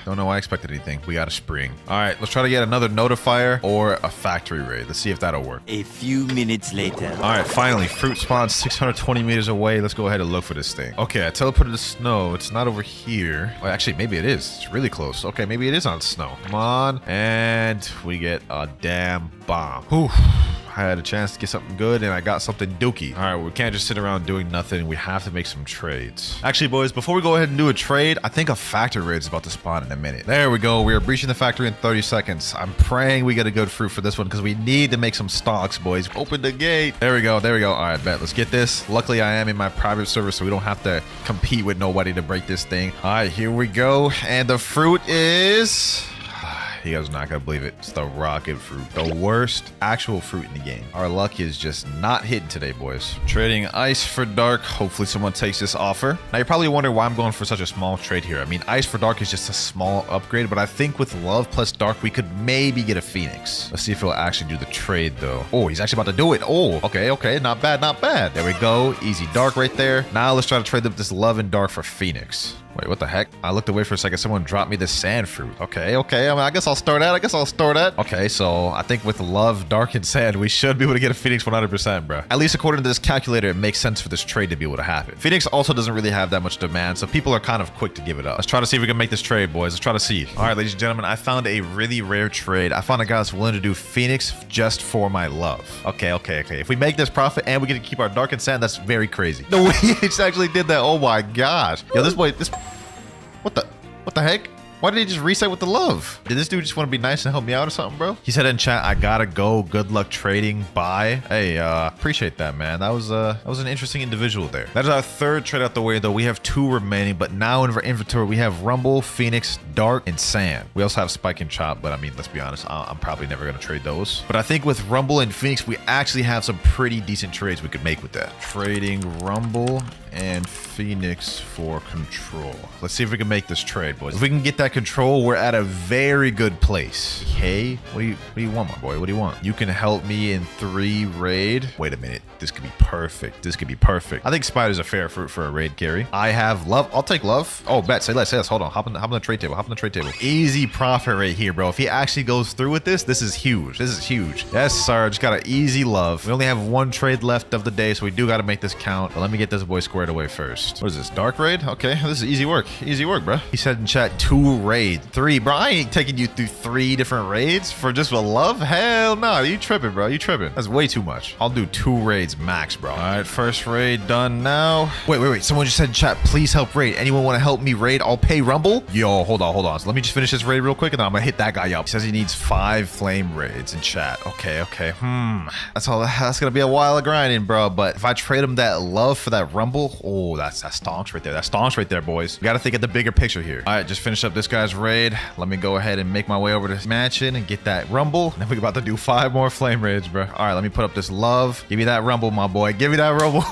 Don't know why I expected anything. We got a spring. All right. Let's try to get another notifier or a factory raid. Let's see if that'll work. A few minutes later. All right. Finally, fruit spawn 620 meters away. Let's go ahead and look for this thing. Okay, I teleported to snow. It's not over here. Well, actually, maybe it is. It's really close. Okay, maybe it is on snow. Come on. And we get a damn bomb. Whew. I had a chance to get something good and I got something dookie. All right, we can't just sit around doing nothing. We have to make some trades. Actually, boys, before we go ahead and do a trade, I think a factory raid is about to spawn in a minute. There we go. We are breaching the factory in 30 seconds. I'm praying we get a good fruit for this one because we need to make some stocks, boys. Open the gate. There we go. All right, bet. Let's get this. Luckily, I am in my private server, so we don't have to compete with nobody to break this thing. All right, here we go. And the fruit is... You guys are not gonna believe it. It's the rocket fruit. The worst actual fruit in the game. Our luck is just not hitting today, boys. Trading ice for dark. Hopefully someone takes this offer. Now you're probably wondering why I'm going for such a small trade here. I mean, ice for dark is just a small upgrade, but I think with love plus dark, we could maybe get a phoenix. Let's see if he'll actually do the trade though. Oh, he's actually about to do it. Oh, okay. Not bad. There we go. Easy dark right there. Now let's try to trade up this love and dark for phoenix. Wait, what the heck? I looked away for a second. Someone dropped me the sand fruit. Okay. I mean, I guess I'll store that. Okay, so I think with love, dark, and sand, we should be able to get a Phoenix 100%, bro. At least according to this calculator, it makes sense for this trade to be able to happen. Phoenix also doesn't really have that much demand, so people are kind of quick to give it up. Let's try to see if we can make this trade, boys. Let's try to see. All right, ladies and gentlemen, I found a really rare trade. I found a guy that's willing to do Phoenix just for my love. Okay. If we make this profit and we get to keep our dark and sand, that's very crazy. No way, he actually did that. Oh my gosh. Yo, what the heck? Why did he just reset with the love? Did this dude just want to be nice and help me out or something, bro? He said in chat, I gotta go. Good luck trading. Bye. Hey, appreciate that, man. That was an interesting individual there. That is our third trade out the way, though. We have 2 remaining, but now in our inventory, we have Rumble, Phoenix, Dark, and Sand. We also have Spike and Chop, but I mean, let's be honest, I'm probably never gonna trade those. But I think with Rumble and Phoenix, we actually have some pretty decent trades we could make with that. Trading Rumble and Phoenix for control. Let's see if we can make this trade, boys. If we can get that control, we're at a very good place. Okay, what do you want, my boy? What do you want? You can help me in 3 raid. Wait a minute. This could be perfect. I think spider's a fair fruit for a raid carry. I have love. I'll take love. Oh, bet. Say less. Hold on. Hop on the trade table. Easy profit right here, bro. If he actually goes through with this, this is huge. Yes, sir. Just got an easy love. We only have 1 trade left of the day, so we do got to make this count. But let me get this boy squared away first. What is this? Dark raid? Okay, this is easy work, bro. He said in chat 2 raid, 3, bro. I ain't taking you through 3 different raids for just a love. Hell no, you tripping, bro. That's way too much. I'll do 2 raids max, bro. All right, first raid done now. Wait. Someone just said in chat, please help raid. Anyone want to help me raid? I'll pay Rumble. Yo, hold on. So let me just finish this raid real quick, and then I'm gonna hit that guy up. He says he needs 5 flame raids in chat. Okay. That's gonna be a while of grinding, bro. But if I trade him that love for that Rumble, oh, that's stonks right there. Boys. We gotta think of the bigger picture here. All right, just finish up this this guy's raid. Let me go ahead and make my way over to this mansion and get that rumble. Then we're about to do 5 more flame raids, bro. All right, let me put up this love. Give me that rumble, my boy. Give me that rumble.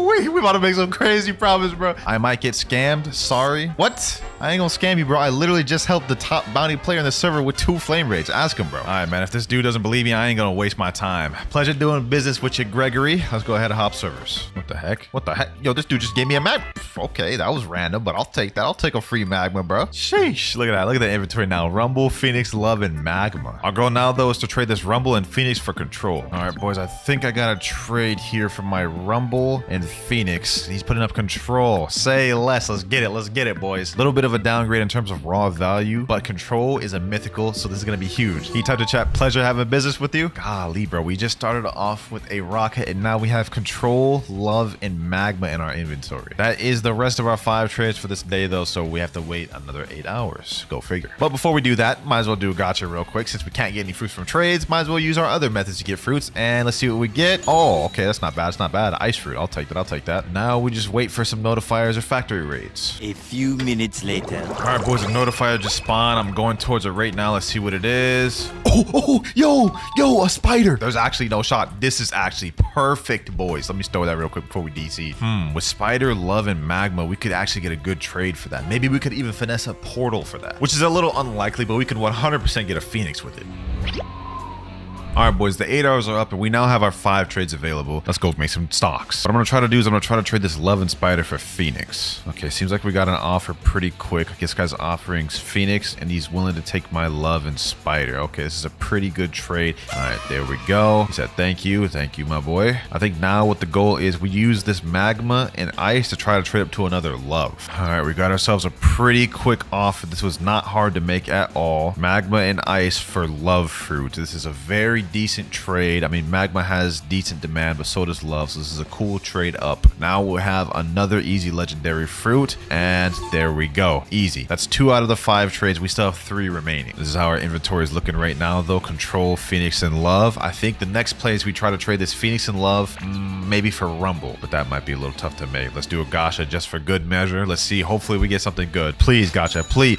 We about to make some crazy promise, bro. I might get scammed. Sorry. What? I ain't gonna scam you, bro. I literally just helped the top bounty player in the server with 2 flame raids. Ask him, bro. All right, man. If this dude doesn't believe me, I ain't gonna waste my time. Pleasure doing business with you, Gregory. Let's go ahead and hop servers. What the heck? What the heck? Yo, this dude just gave me a mag. Okay, that was random, but I'll take that. I'll take a free magma, bro. Sheesh. Look at that. Look at the inventory now. Rumble, Phoenix, Love, and Magma. Our goal now, though, is to trade this Rumble and Phoenix for control. All right, boys. I think I got a trade here for my Rumble and Phoenix. He's putting up control. Say less. Let's get it. Let's get it, boys. A little bit of a downgrade in terms of raw value, but control is a mythical, so this is going to be huge. He typed to chat, pleasure having business with you. Golly, bro. We just started off with a rocket, and now we have control, love, and magma in our inventory. That is the rest of our 5 trades for this day, though, so we have to wait another 8 hours. Go figure. But before we do that, might as well do a gotcha real quick. Since we can't get any fruits from trades, might as well use our other methods to get fruits, and let's see what we get. Oh, okay. That's not bad. It's not bad. Ice fruit. I'll take that. I'll take that. Now we just wait for some notifiers or factory raids. A few minutes later. All right, boys, a notifier just spawned. I'm going towards it right now. Let's see what it is. Oh, yo, a spider. There's actually no shot. This is actually perfect, boys. Let me store that real quick before we DC. With spider, love, and magma, we could actually get a good trade for that. Maybe we could even finesse a portal for that, which is a little unlikely, but we can 100% get a phoenix with it. All right, boys, the 8 hours are up, and we now have our 5 trades available. Let's go make some stocks. What I'm going to try to do is I'm going to try to trade this Love and Spider for Phoenix. Okay, seems like we got an offer pretty quick. I guess guy's offering Phoenix, and he's willing to take my Love and Spider. Okay, this is a pretty good trade. All right, there we go. He said, thank you, my boy. I think now what the goal is, we use this Magma and Ice to try to trade up to another Love. All right, we got ourselves a pretty quick offer. This was not hard to make at all. Magma and Ice for Love Fruit. This is a very decent trade. I mean, Magma has decent demand, but so does Love, so this is a cool trade up. Now we'll have another easy legendary fruit, and there we go. Easy. That's 2 out of the 5 trades. We still have 3 remaining. This is how our inventory is looking right now, though. Control, Phoenix, and Love. I think the next play is we try to trade this Phoenix and Love, maybe for Rumble, but that might be a little tough to make. Let's do a gacha just for good measure. Let's see. Hopefully we get something good. Please, gacha, please.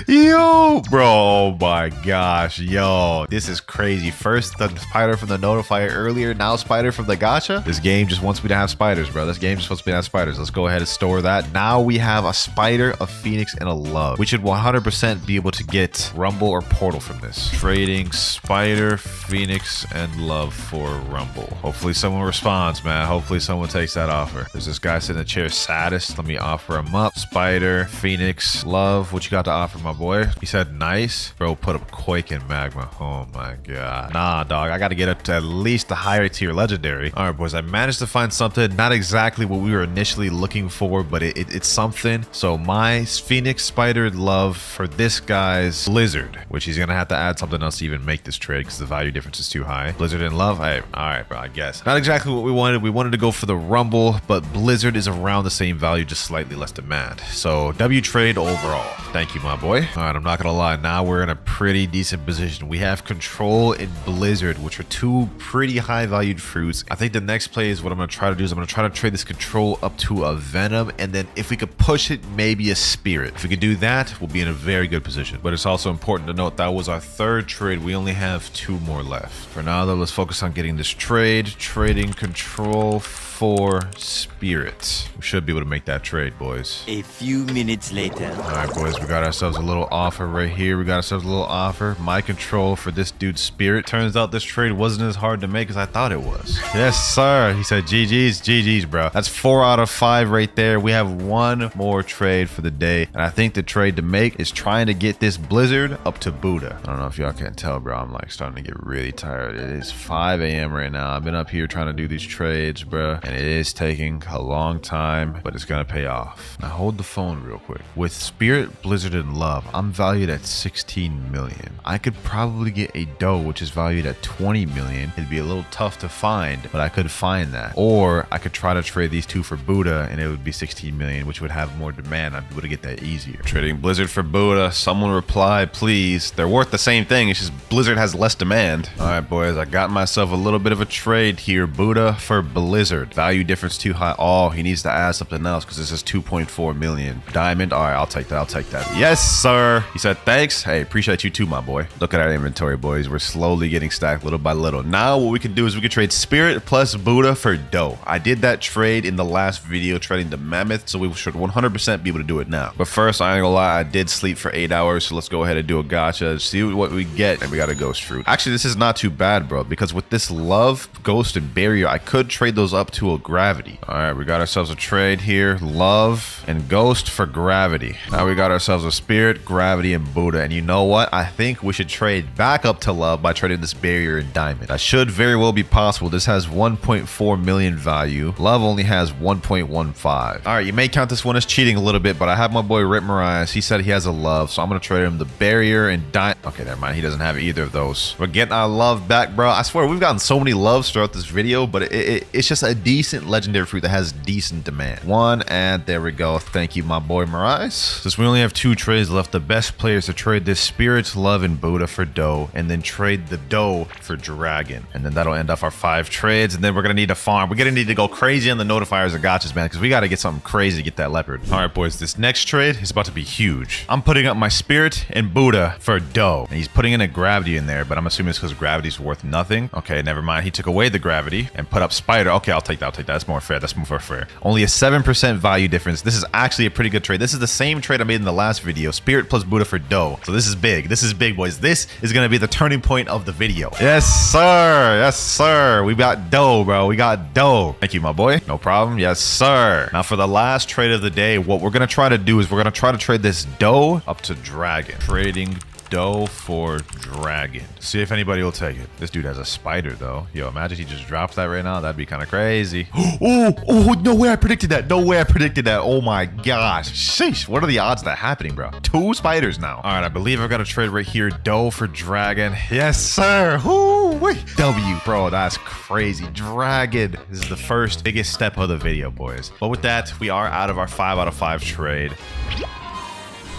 Yo, bro. Oh my gosh, yo, this is crazy. First the spider from the notifier earlier, now spider from the gacha. This game just wants me to have spiders, bro. This game just wants me to have spiders. Let's go ahead and store that. Now we have a spider, a Phoenix, and a Love. We should 100% be able to get Rumble or Portal from this. Trading spider, Phoenix, and Love for Rumble. Hopefully someone responds, man. Hopefully someone takes that offer. There's this guy sitting in the chair, saddest. Let me offer him up. Spider, Phoenix, Love. What you got to offer, my boy? He said nice. Bro, put up Quake and Magma. Oh my god. Nah, dog. I got to get up to at least the higher tier legendary. All right, boys. I managed to find something. Not exactly what we were initially looking for, but it's something. So my Phoenix, Spider, Love for this guy's Blizzard, which he's going to have to add something else to even make this trade because the value difference is too high. Blizzard and Love. All right, bro. I guess. Not exactly what we wanted. We wanted to go for the Rumble, but Blizzard is around the same value, just slightly less demand. So W trade overall. Thank you, my boy. All right, I'm not going to lie. Now we're in a pretty decent position. We have Control and Blizzard, which are 2 pretty high valued fruits. I think the next play is what I'm going to try to do is I'm going to try to trade this Control up to a Venom, and then if we could push it, maybe a Spirit. If we could do that, we'll be in a very good position. But it's also important to note that was our 3rd trade. We only have 2 more left. For now, though, let's focus on getting this trade. Trading Control for Spirit. We should be able to make that trade, boys. A few minutes later. All right, boys, we got ourselves a little offer right here. We got ourselves a little offer. My Control for this dude's Spirit. Turns out this trade wasn't as hard to make as I thought it was. Yes, sir. He said GG's, bro. That's 4 out of 5 right there. We have 1 more trade for the day, and I think the trade to make is trying to get this Blizzard up to Buddha. I don't know if y'all can tell, bro. I'm like starting to get really tired. It is 5 a.m. right now. I've been up here trying to do these trades, bro, and it is taking a long time, but it's gonna pay off. Now hold the phone real quick. With Spirit, Blizzard, and Love, I'm valued at 16 16 million. I could probably get a doe, which is valued at 20 million. It'd be a little tough to find, but I could find that. Or I could try to trade these two for Buddha, and it would be 16 million, which would have more demand. I'd be able to get that easier. Trading Blizzard for Buddha. Someone reply, please. They're worth the same thing. It's just Blizzard has less demand. All right, boys. I got myself a little bit of a trade here. Buddha for Blizzard. Value difference too high. Oh, he needs to add something else because this is 2.4 million. Diamond. All right, I'll take that. I'll take that. Yes, sir. He said, thanks. Hey, appreciate you too, my boy. Look at our inventory, boys. We're slowly getting stacked little by little. Now what we can do is we can trade Spirit plus Buddha for doe. I did that trade in the last video trading the mammoth, so we should 100% be able to do it now. But first, I ain't gonna lie, I did sleep for 8 hours, so let's go ahead and do a gacha, see what we get. And we got a ghost fruit. Actually, this is not too bad, bro, because with this love, ghost, and barrier, I could trade those up to a gravity. All right, we got ourselves a trade here. Love and ghost for gravity. Now we got ourselves a spirit, gravity, and Buddha. And you know what? I think we should trade back up to love by trading this barrier and diamond. That should very well be possible. This has 1.4 million value. Love only has 1.15. All right, you may count this one as cheating a little bit, but I have my boy Rip Marias. He said he has a love, so I'm gonna trade him the barrier and diamond. Okay, never mind. He doesn't have either of those. We're getting our love back, bro. I swear we've gotten so many loves throughout this video, but it's just a decent legendary fruit that has decent demand. One, and there we go. Thank you, my boy Marias. Since we only have 2 trades left, the best players to trade this Spirits, Love, and Buddha for doe, and then trade the doe for dragon. And then that'll end off our 5 trades, and then we're gonna need to farm. We're gonna need to go crazy on the notifiers and gotchas, man, because we gotta get something crazy to get that leopard. All right, boys, this next trade is about to be huge. I'm putting up my Spirit and Buddha for doe, and he's putting in a gravity in there, but I'm assuming it's because gravity's worth nothing. Okay, never mind. He took away the gravity and put up spider. Okay, I'll take that. I'll take that. That's more fair. That's more fair. Only a 7% value difference. This is actually a pretty good trade. This is the same trade I made in the last video. Spirit plus Buddha for doe. So this is big. This is big, boys. This is going to be the turning point of the video. Yes, sir. Yes, sir. We got doe, bro. We got doe. Thank you, my boy. No problem. Yes, sir. Now for the last trade of the day, what we're going to try to do is we're going to try to trade this doe up to dragon. Trading doe for dragon. See if anybody will take it. This dude has a spider though. Yo, imagine he just drops that right now. That'd be kind of crazy. Oh, no way I predicted that. No way I predicted that. Oh my gosh. Sheesh. What are the odds of that happening, bro? 2 spiders now. All right, I believe I've got a trade right here. Doe for dragon. Yes, sir. Ooh, wait. W, bro. That's crazy. Dragon. This is the first biggest step of the video, boys. But with that, we are out of our 5 out of 5 trade.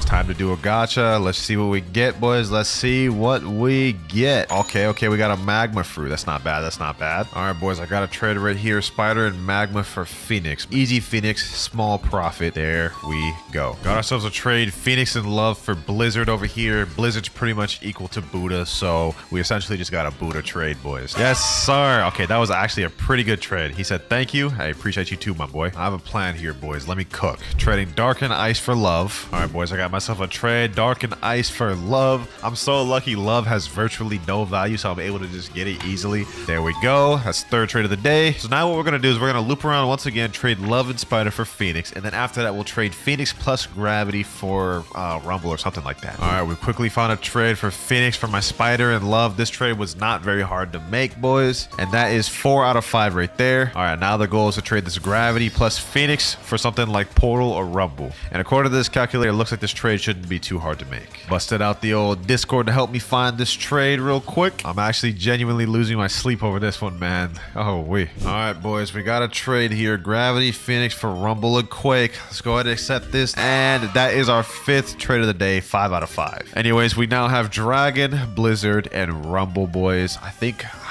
Time to do a gacha. Let's see what we get, boys. Let's see what we get. Okay, we got a magma fruit. That's not bad. That's not bad. All right, boys, I got a trade right here. Spider and magma for Phoenix. Easy Phoenix, small profit. There we go. Got ourselves a trade. Phoenix and love for Blizzard over here. Blizzard's pretty much equal to Buddha, so we essentially just got a Buddha trade, boys. Yes, sir. Okay, that was actually a pretty good trade. He said, thank you. I appreciate you too, my boy. I have a plan here, boys. Let me cook. Trading dark and ice for love. All right, boys, I got myself a trade. Dark and ice for love. I'm so lucky love has virtually no value, so I'm able to just get it easily. There we go. That's 3rd trade of the day. So now what we're going to do is we're going to loop around once again, trade love and spider for Phoenix, and then after that we'll trade Phoenix plus gravity for Rumble or something like that. All right, we quickly found a trade for Phoenix for my spider and love. This trade was not very hard to make, boys, and that is 4 out of 5 right there. All right, now the goal is to trade this gravity plus Phoenix for something like Portal or Rumble, and according to this calculator, it looks like this trade shouldn't be too hard to make. Busted out the old Discord to help me find this trade real quick. I'm actually genuinely losing my sleep over this one, man. Oh, wait. All right, boys, we got a trade here. Gravity Phoenix for Rumble and Quake. Let's go ahead and accept this. And that is our 5th trade of the day, 5 out of 5. Anyways, we now have Dragon, Blizzard, and Rumble, boys. I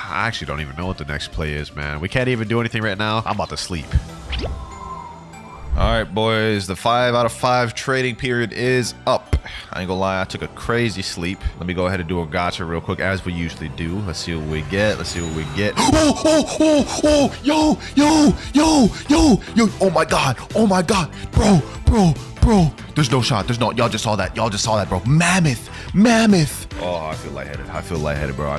actually don't even know what the next play is, man. We can't even do anything right now. I'm about to sleep. All right, boys, the 5 out of 5 trading period is up. I ain't gonna lie, I took a crazy sleep. Let me go ahead and do a gacha real quick, as we usually do. Let's see what we get. Let's see what we get. Yo, oh my god, bro. There's no shot. Y'all just saw that, bro. Mammoth. Oh, I feel lightheaded, bro.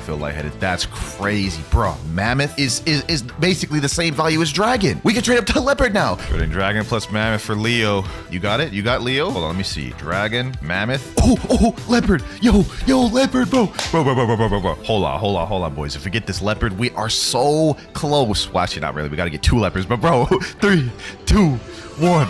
That's crazy, bro. Mammoth is basically the same value as dragon. We can trade up to leopard now. Trading dragon plus mammoth for Leo. You got it? You got Leo? Hold on, let me see. Dragon, mammoth. Oh, leopard. Yo, leopard, bro. Bro. Hold on, boys. If we get this leopard, we are so close. Well, actually, not really. We got to get 2 leopards, but bro, 3, 2, 1.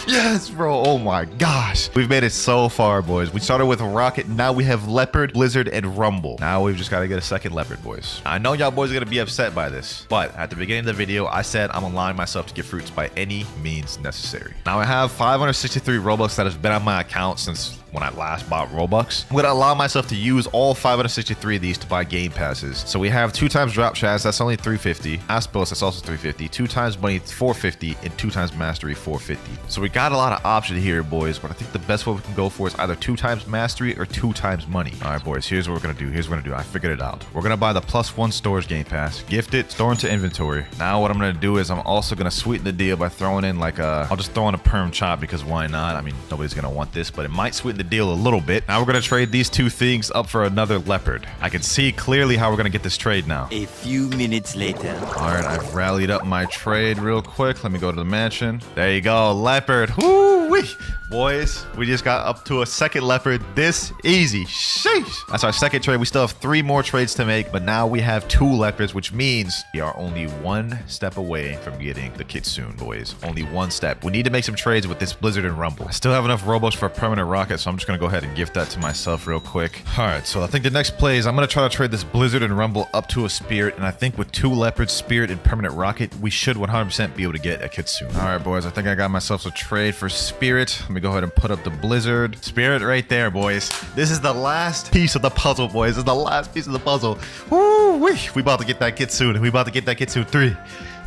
Yes, bro. bro. Oh my gosh. We've made it so far, boys. We started with Rocket. Now we have Leopard, Blizzard, and Rumble. Now we've just got to get a second Leopard, boys. I know y'all boys are going to be upset by this, but at the beginning of the video, I said I'm allowing myself to get fruits by any means necessary. Now I have 563 Robux that has been on my account since when I last bought Robux. I'm going to allow myself to use all 563 of these to buy game passes. So we have 2 times drop shads, that's only 350. Aspos, that's also 350. 2 times money, 450, and 2 times mastery, 450. So we got a lot of options here, boys, but I think the best way we can go for is either 2 times mastery or 2 times money. All right, boys, here's what we're going to do. Here's what we're going to do. I figured it out. We're going to buy the +1 storage game pass, gift it, store into inventory. Now what I'm going to do is I'm also going to sweeten the deal by throwing in like I'll just throw in a perm chop because why not? I mean, nobody's going to want this, but it might sweeten the deal a little bit. Now we're going to trade these 2 things up for another leopard. I can see clearly how we're going to get this trade now. A few minutes later. All right, I've rallied up my trade real quick. Let me go to the mansion. There you go, leopard. Woo-wee. Boys, we just got up to a second leopard this easy. Sheesh. That's our second trade. We still have 3 more trades to make, but now we have 2 leopards, which means we are only 1 step away from getting the Kitsune, boys. Only 1 step. We need to make some trades with this Blizzard and Rumble. I still have enough Robux for a permanent rocket, so I'm just going to go ahead and gift that to myself real quick. All right, so I think the next play is I'm going to try to trade this Blizzard and Rumble up to a Spirit, and I think with 2 leopards, Spirit, and permanent rocket, we should 100% be able to get a Kitsune. All right, boys, I think I got myself a trade for Spirit. Let me go ahead and put up the Blizzard. Spirit right there, boys. This is the last piece of the puzzle, boys. This is the last piece of the puzzle. Woo-wee. We about to get that Kitsune. We about to get that Kitsune. 3,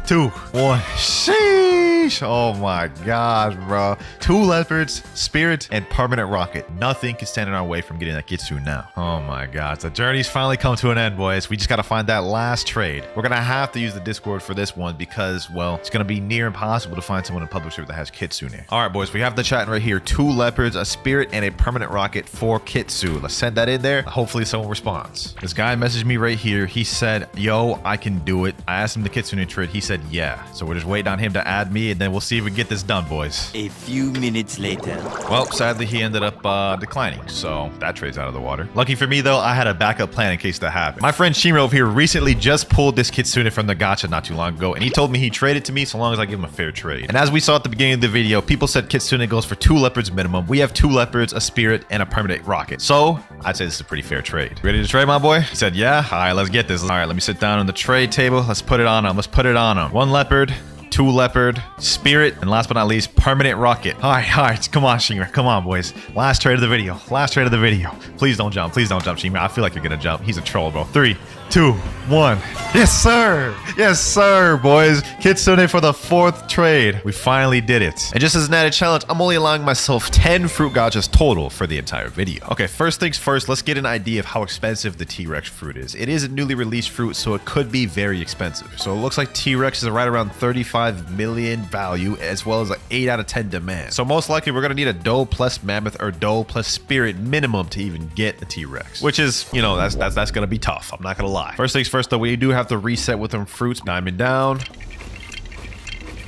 2, 1. Sheesh. Oh my gosh, bro. 2 leopards, Spirit, and permanent rocket. Nothing can stand in our way from getting that Kitsune now. Oh my gosh. The journey's finally come to an end, boys. We just got to find that last trade. We're going to have to use the Discord for this one because, well, it's going to be near impossible to find someone in public server that has Kitsune. All right, boys. We have the chat right here. 2 leopards, a Spirit, and a permanent rocket for Kitsune. Let's send that in there. Hopefully someone responds. This guy messaged me right here. He said, yo, I can do it. I asked him the Kitsune trade. He said, yeah. So we're just waiting on him to add me, and then we'll see if we can get this done, boys. A few minutes later. Well, sadly, he ended up declining, so that trade's out of the water. Lucky for me, though, I had a backup plan in case that happened. My friend Shimro over here recently just pulled this Kitsune from the gacha not too long ago, and he told me he traded to me so long as I give him a fair trade. And as we saw at the beginning of the video, people said Kitsune goes for 2 leopards minimum. We have 2 leopards, a Spirit, and a permanent rocket. So I'd say this is a pretty fair trade. Ready to trade, my boy? He said, yeah. All right, let's get this. All right, let me sit down on the trade table. Let's put it on him. Let's put it on him. 1 leopard, 2 leopard, Spirit, and last but not least, permanent rocket. All right, come on, Shimmer. Come on, boys. Last trade of the video. Last trade of the video. Please don't jump. Please don't jump, Shimmer. I feel like you're gonna jump. He's a troll, bro. 3, 2, 1. Yes, sir. Yes, sir, boys. Kitsune for the 4th trade. We finally did it. And just as an added challenge, I'm only allowing myself 10 fruit gachas total for the entire video. Okay, first things first, let's get an idea of how expensive the T-Rex fruit is. It is a newly released fruit, so it could be very expensive. So it looks like T-Rex is right around 35 million value, as well as an 8 out of 10 demand. So most likely we're gonna need a doe plus mammoth or doe plus spirit minimum to even get a T-Rex, which is, you know, that's gonna be tough. I'm not gonna lie. First things first, though, we do have to reset with them fruits. Diamond down.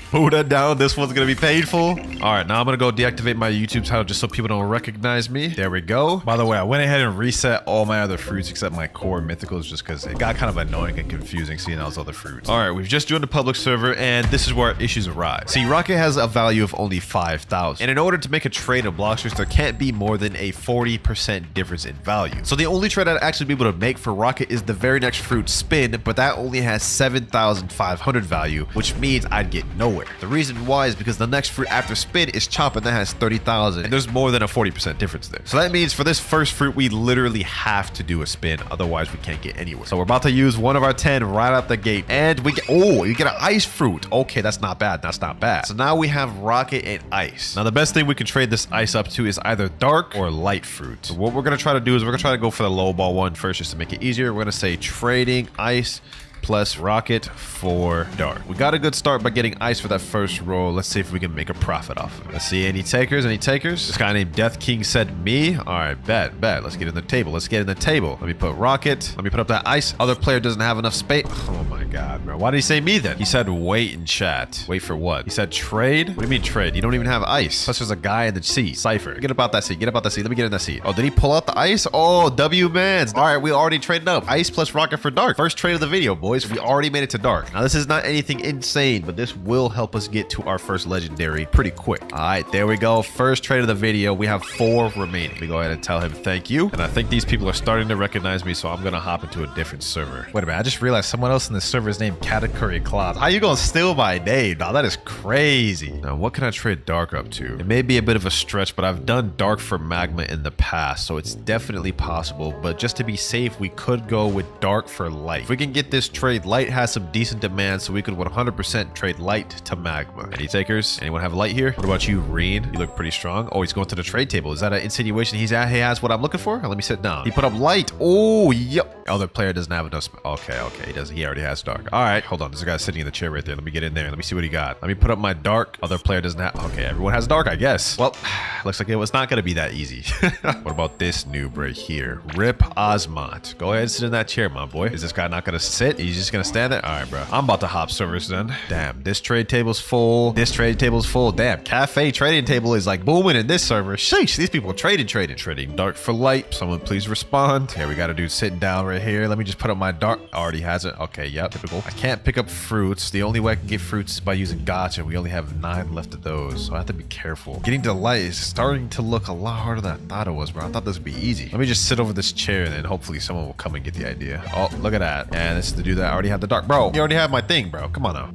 Buddha down. This one's gonna be painful. All right, now I'm gonna go deactivate my YouTube title just so people don't recognize me. There we go. By the way, I went ahead and reset all my other fruits except my core mythicals just because it got kind of annoying and confusing seeing those other fruits. All right, we've just joined the public server, and this is where our issues arise. See, Rocket has a value of only 5,000, and in order to make a trade of Bloxers, there can't be more than a 40% difference in value. So the only trade I'd actually be able to make for Rocket is the very next fruit, Spin, but that only has 7,500 value, which means I'd get nowhere. The reason why is because the next fruit after Spin is Chop, and that has 30,000, and there's more than a 40% difference there. So that means for this first fruit, we literally have to do a Spin, otherwise we can't get anywhere. So we're about to use one of our 10 right out the gate, and we get, oh, you get an ice fruit. Okay, that's not bad. That's not bad. So now we have Rocket and Ice. Now the best thing we can trade this ice up to is either dark or light fruit. So what we're gonna try to do is we're gonna try to go for the low ball one first just to make it easier. We're gonna say trading ice plus rocket for dark. We got a good start by getting ice for that first roll. Let's see if we can make a profit off of it. Let's see, any takers? Any takers? This guy named Death King said me. All right, bet. Let's get in the table. Let's get in the table. Let me put rocket. Let me put up that ice. Other player doesn't have enough space. Oh my god, bro. Why did he say me then? He said wait in chat. Wait for what? He said trade? What do you mean trade? You don't even have ice. Plus there's a guy in the seat. Cypher. Get about that seat. Get about that seat. Let me get in that seat. Oh, did he pull out the ice? Oh, W mans. All right, we already traded up. Ice plus rocket for dark. First trade of the video, boy. boys. We already made it to dark. Now, this is not anything insane, but this will help us get to our first legendary pretty quick. All right, there we go. First trade of the video. We have 4 remaining. We go ahead and tell him thank you. And I think these people are starting to recognize me, so I'm going to hop into a different server. Wait a minute. I just realized someone else in this server is named WinterKloudz. How you going to steal my name? Now, that is crazy. Now, what can I trade dark up to? It may be a bit of a stretch, but I've done dark for magma in the past, so it's definitely possible. But just to be safe, we could go with dark for light. If we can get this trade, light has some decent demand, so we could 100% trade light to magma. Any takers? Anyone have light here? What about you, Reen? You look pretty strong. Oh, he's going to the trade table. Is that an insinuation he has what I'm looking for? Let me sit down. He put up light. Oh, yep. Other player doesn't have enough. Okay, he doesn't. He already has dark. All right, hold on. There's a guy sitting in the chair right there. Let me get in there. Let me see what he got. Let me put up my dark. Other player doesn't have. Okay, everyone has dark, I guess. Well, looks like it was not going to be that easy. What about this noob right here? Rip Osmont. Go ahead and sit in that chair, my boy. Is this guy not going to sit? He's just going to stand there? All right, bro. I'm about to hop servers then. Damn, this trade table's full. This trade table's full. Damn, cafe trading table is like booming in this server. Sheesh, these people trading dark for light. Someone please respond. Okay, we got a dude sitting down right here. Let me just put up my dark. Already has it. Okay, yep, typical. I can't pick up fruits. The only way I can get fruits is by using gacha. We only have 9 left of those, so I have to be careful. Getting to light is starting to look a lot harder than I thought it was, bro. I thought this would be easy. Let me just sit over this chair and then hopefully someone will come and get the idea. Oh, look at that. And this is the dude that already had the dark. Bro, you already have my thing, bro. Come on now.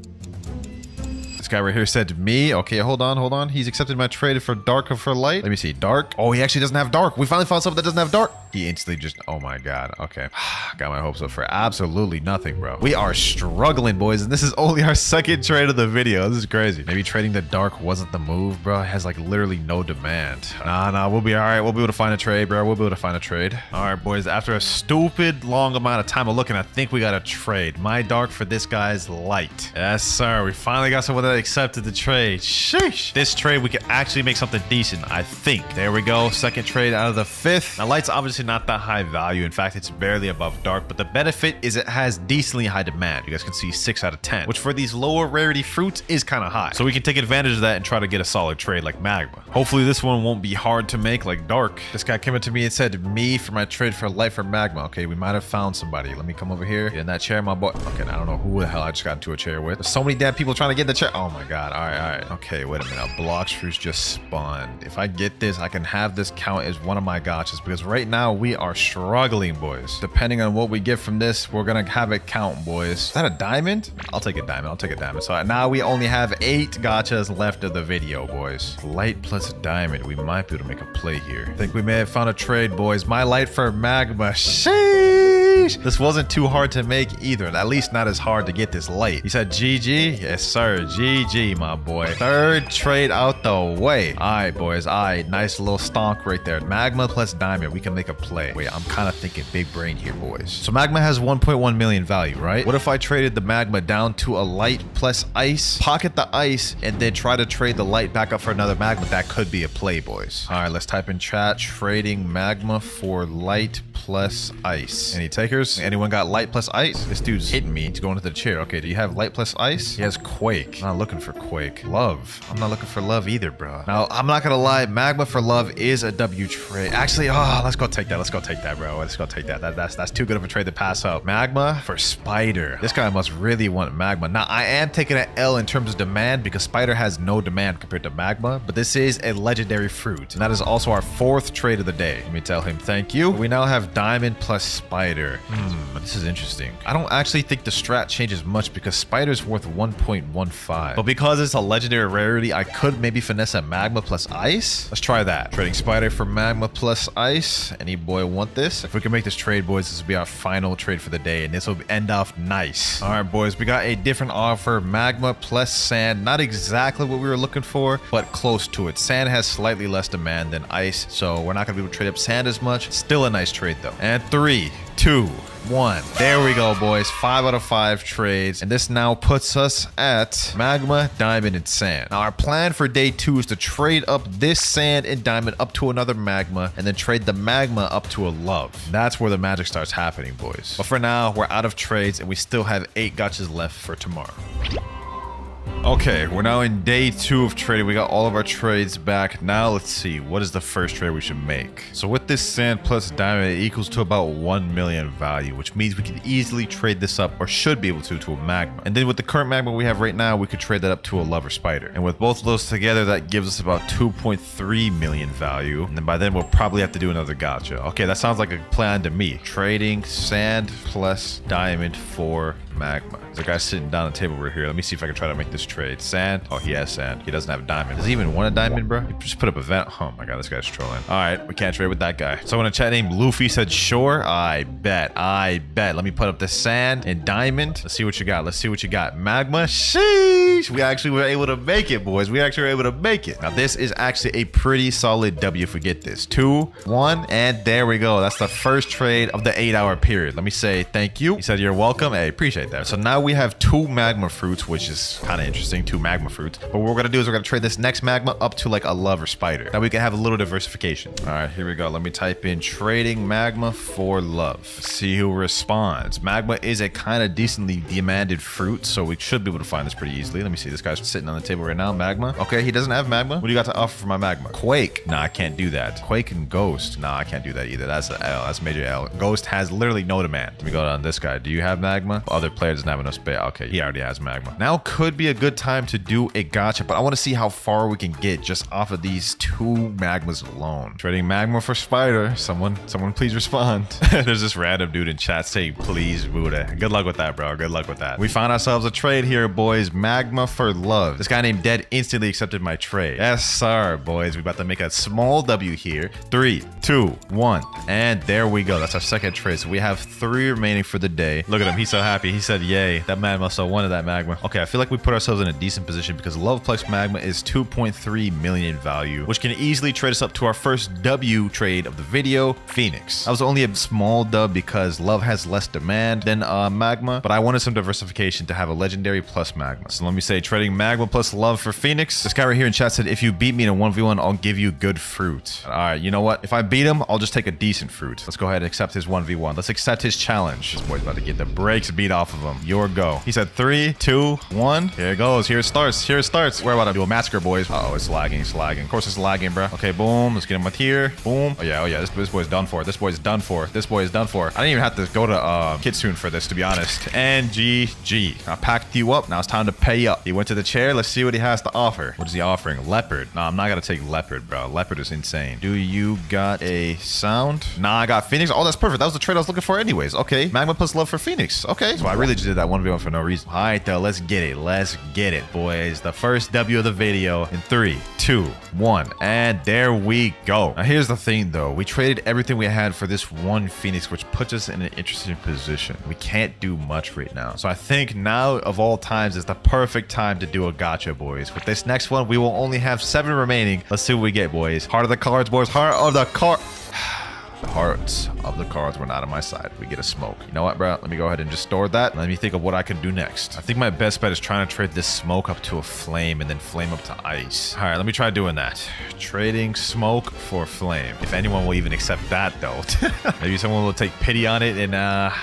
This guy right here said me. Okay, hold on. He's accepted my trade for dark or for light. Let me see. Dark. Oh, he actually doesn't have dark. We finally found something that doesn't have dark. He instantly just, oh my God. Okay. Got my hopes up for absolutely nothing, bro. We are struggling, boys. And this is only our second trade of the video. This is crazy. Maybe trading the dark wasn't the move, bro. It has like literally no demand. Nah, we'll be all right. We'll be able to find a trade, bro. We'll be able to find a trade. All right, boys. After a stupid long amount of time of looking, I think we got a trade. My dark for this guy's light. Yes, sir. We finally got someone that accepted the trade. Sheesh. This trade, we can actually make something decent, I think. There we go. Second trade out of the 5th. Now, light's obviously not that high value. In fact, it's barely above dark, but the benefit is it has decently high demand. You guys can see 6 out of 10, which for these lower rarity fruits is kind of high. So we can take advantage of that and try to get a solid trade like magma. Hopefully this one won't be hard to make like dark. This guy came up to me and said me for my trade for light for magma. Okay, we might have found somebody. Let me come over here. Get in that chair, my boy. Okay, I don't know who the hell I just got into a chair with. There's so many damn people trying to get in the chair. Oh my God. All right. Okay, wait a minute. Blox fruits just spawned. If I get this, I can have this count as one of my gotchas because right now we are struggling, boys. Depending on what we get from this, we're gonna have it count, boys. Is that a diamond? I'll take a diamond. So now we only have 8 gotchas left of the video, boys. Light plus diamond. We might be able to make a play here. I think we may have found a trade, boys. My light for magma. Sheesh. This wasn't too hard to make either. At least not as hard to get this light. He said GG. Yes, sir. GG, my boy. 3rd trade out the way. All right, boys. All right. Nice little stonk right there. Magma plus diamond. We can make a play. Wait, I'm kind of thinking big brain here, boys. So magma has 1.1 million value, right? What if I traded the magma down to a light plus ice, pocket the ice, and then try to trade the light back up for another magma? That could be a play, boys. All right, let's type in chat, trading magma for light plus ice. Any takers? Anyone got light plus ice? This dude's hitting me. He's going to the chair. Okay, do you have light plus ice? He has quake. I'm not looking for quake. Love. I'm not looking for love either, bro. Now, I'm not gonna lie. Magma for love is a W trade. Actually, let's go take that. Let's go take that, bro. Let's go take that. That's too good of a trade to pass up. Magma for spider. This guy must really want magma. Now, I am taking an L in terms of demand because spider has no demand compared to magma, but this is a legendary fruit. And that is also our 4th trade of the day. Let me tell him thank you. We now have diamond plus spider. This is interesting. I don't actually think the strat changes much because spider's worth 1.15. But because it's a legendary rarity, I could maybe finesse a magma plus ice. Let's try that. Trading spider for magma plus ice. Any boy want this? If we can make this trade, boys, this will be our final trade for the day, and this will end off nice. All right, boys, we got a different offer. Magma plus sand. Not exactly what we were looking for, but close to it. Sand has slightly less demand than ice, so we're not gonna be able to trade up sand as much. Still a nice trade though. And 3, 2, 1. There we go, boys. 5 out of 5 trades. And this now puts us at magma, diamond, and sand. Now, our plan for day 2 is to trade up this sand and diamond up to another magma, and then trade the magma up to a love. That's where the magic starts happening, boys. But for now, we're out of trades, and we still have 8 gotchas left for tomorrow. Okay, we're now in day 2 of trading. We got all of our trades back. Now let's see, what is the first trade we should make? So with this sand plus diamond, it equals to about 1 million value, which means we can easily trade this up, or should be able to a magma. And then with the current magma we have right now, we could trade that up to a lover spider. And with both of those together, that gives us about 2.3 million value. And then by then we'll probably have to do another gacha. Okay, that sounds like a plan to me. Trading sand plus diamond for magma. There's a guy sitting down at the table over here. Let me see if I can try to make this trade. Sand. Oh, he has sand. He doesn't have a diamond. Does he even want a diamond, bro? He just put up a vent. Oh my god, this guy's trolling. All right, we can't trade with that guy. Someone in chat named Luffy said, sure. I bet. Let me put up the sand and diamond. Let's see what you got. Let's see what you got. Magma. Sheesh. We actually were able to make it, boys. We actually were able to make it. Now, this is actually a pretty solid W if we get this. 2, 1, and there we go. That's the first trade of the 8-hour period. Let me say thank you. He said you're welcome. Hey, appreciate that. So now we have 2 magma fruits, which is kind of interesting. 2 magma fruits. But what we're gonna do is we're gonna trade this next magma up to like a lover spider. Now we can have a little diversification. All right, here we go. Let me type in trading magma for love. See who responds. Magma is a kind of decently demanded fruit, so we should be able to find this pretty easily. Let me see. This guy's sitting on the table right now. Magma. Okay, he doesn't have magma. What do you got to offer for my magma? Quake. Nah, I can't do that. Quake and Ghost. Nah, I can't do that either. That's an L. That's a major L. Ghost has literally no demand. Let me go down this guy. Do you have magma? Other player doesn't have enough space. Okay, he already has magma. Now could be a good time to do a gacha, but I want to see how far we can get just off of these 2 magmas alone. Trading magma for spider. Someone please respond. There's this random dude in chat saying, please, Buddha. Good luck with that, bro. Good luck with that. We found ourselves a trade here, boys. Magma for love. This guy named Dead instantly accepted my trade. Yes, sir, boys. We about to make a small W here. 3, 2, 1. And there we go. That's our second trade. So we have 3 remaining for the day. Look at him. He's so happy. He said, yay. That man must have wanted that magma. Okay, I feel like we put ourselves in a decent position because Loveplex magma is 2.3 million value, which can easily trade us up to our first W trade of the video, Phoenix. That was only a small dub because love has less demand than magma, but I wanted some diversification to have a legendary plus magma. So let me say trading magma plus love for Phoenix. This guy right here in chat said, if you beat me in a 1v1, I'll give you good fruit. All right, you know what? If I beat him, I'll just take a decent fruit. Let's go ahead and accept his 1v1. Let's accept his challenge. This boy's about to get the brakes beat off of him. Your go. He said 3, 2, 1. Here it goes. Here it starts. Here it starts. We're about to do a massacre, boys. Uh-oh, it's lagging. It's lagging. Of course it's lagging, bro. Okay, boom. Let's get him with here. Boom. Oh yeah. This boy's done for. This boy's done for. This boy is done for. I didn't even have to go to Kitsune for this, to be honest. And GG. I packed you up. Now it's time to pay up. He went to the chair. Let's see what he has to offer. What is he offering? Leopard. Nah, I'm not gonna take leopard, bro. Leopard is insane. Do you got a sound? Nah, I got Phoenix. Oh, that's perfect. That was the trade I was looking for anyways. Okay. Magma plus love for Phoenix. Okay. So I really just did that 1v1 for no reason. All right, though. Let's get it. Let's get it, boys. The first W of the video in 3, 2, 1. And there we go. Now, here's the thing, though. We traded everything we had for this one Phoenix, which puts us in an interesting position. We can't do much right now. So I think now of all times is the perfect time to do a gacha, boys. With this next one, we will only have 7 remaining. Let's see what we get, boys. Heart of the cards, boys. Heart of the card. The hearts of the cards were not on my side. We get a smoke. You know what, bro? Let me go ahead and just store that. Let me think of what I can do next. I think my best bet is trying to trade this smoke up to a flame and then flame up to ice. All right, let me try doing that. Trading smoke for flame. If anyone will even accept that, though. Maybe someone will take pity on it and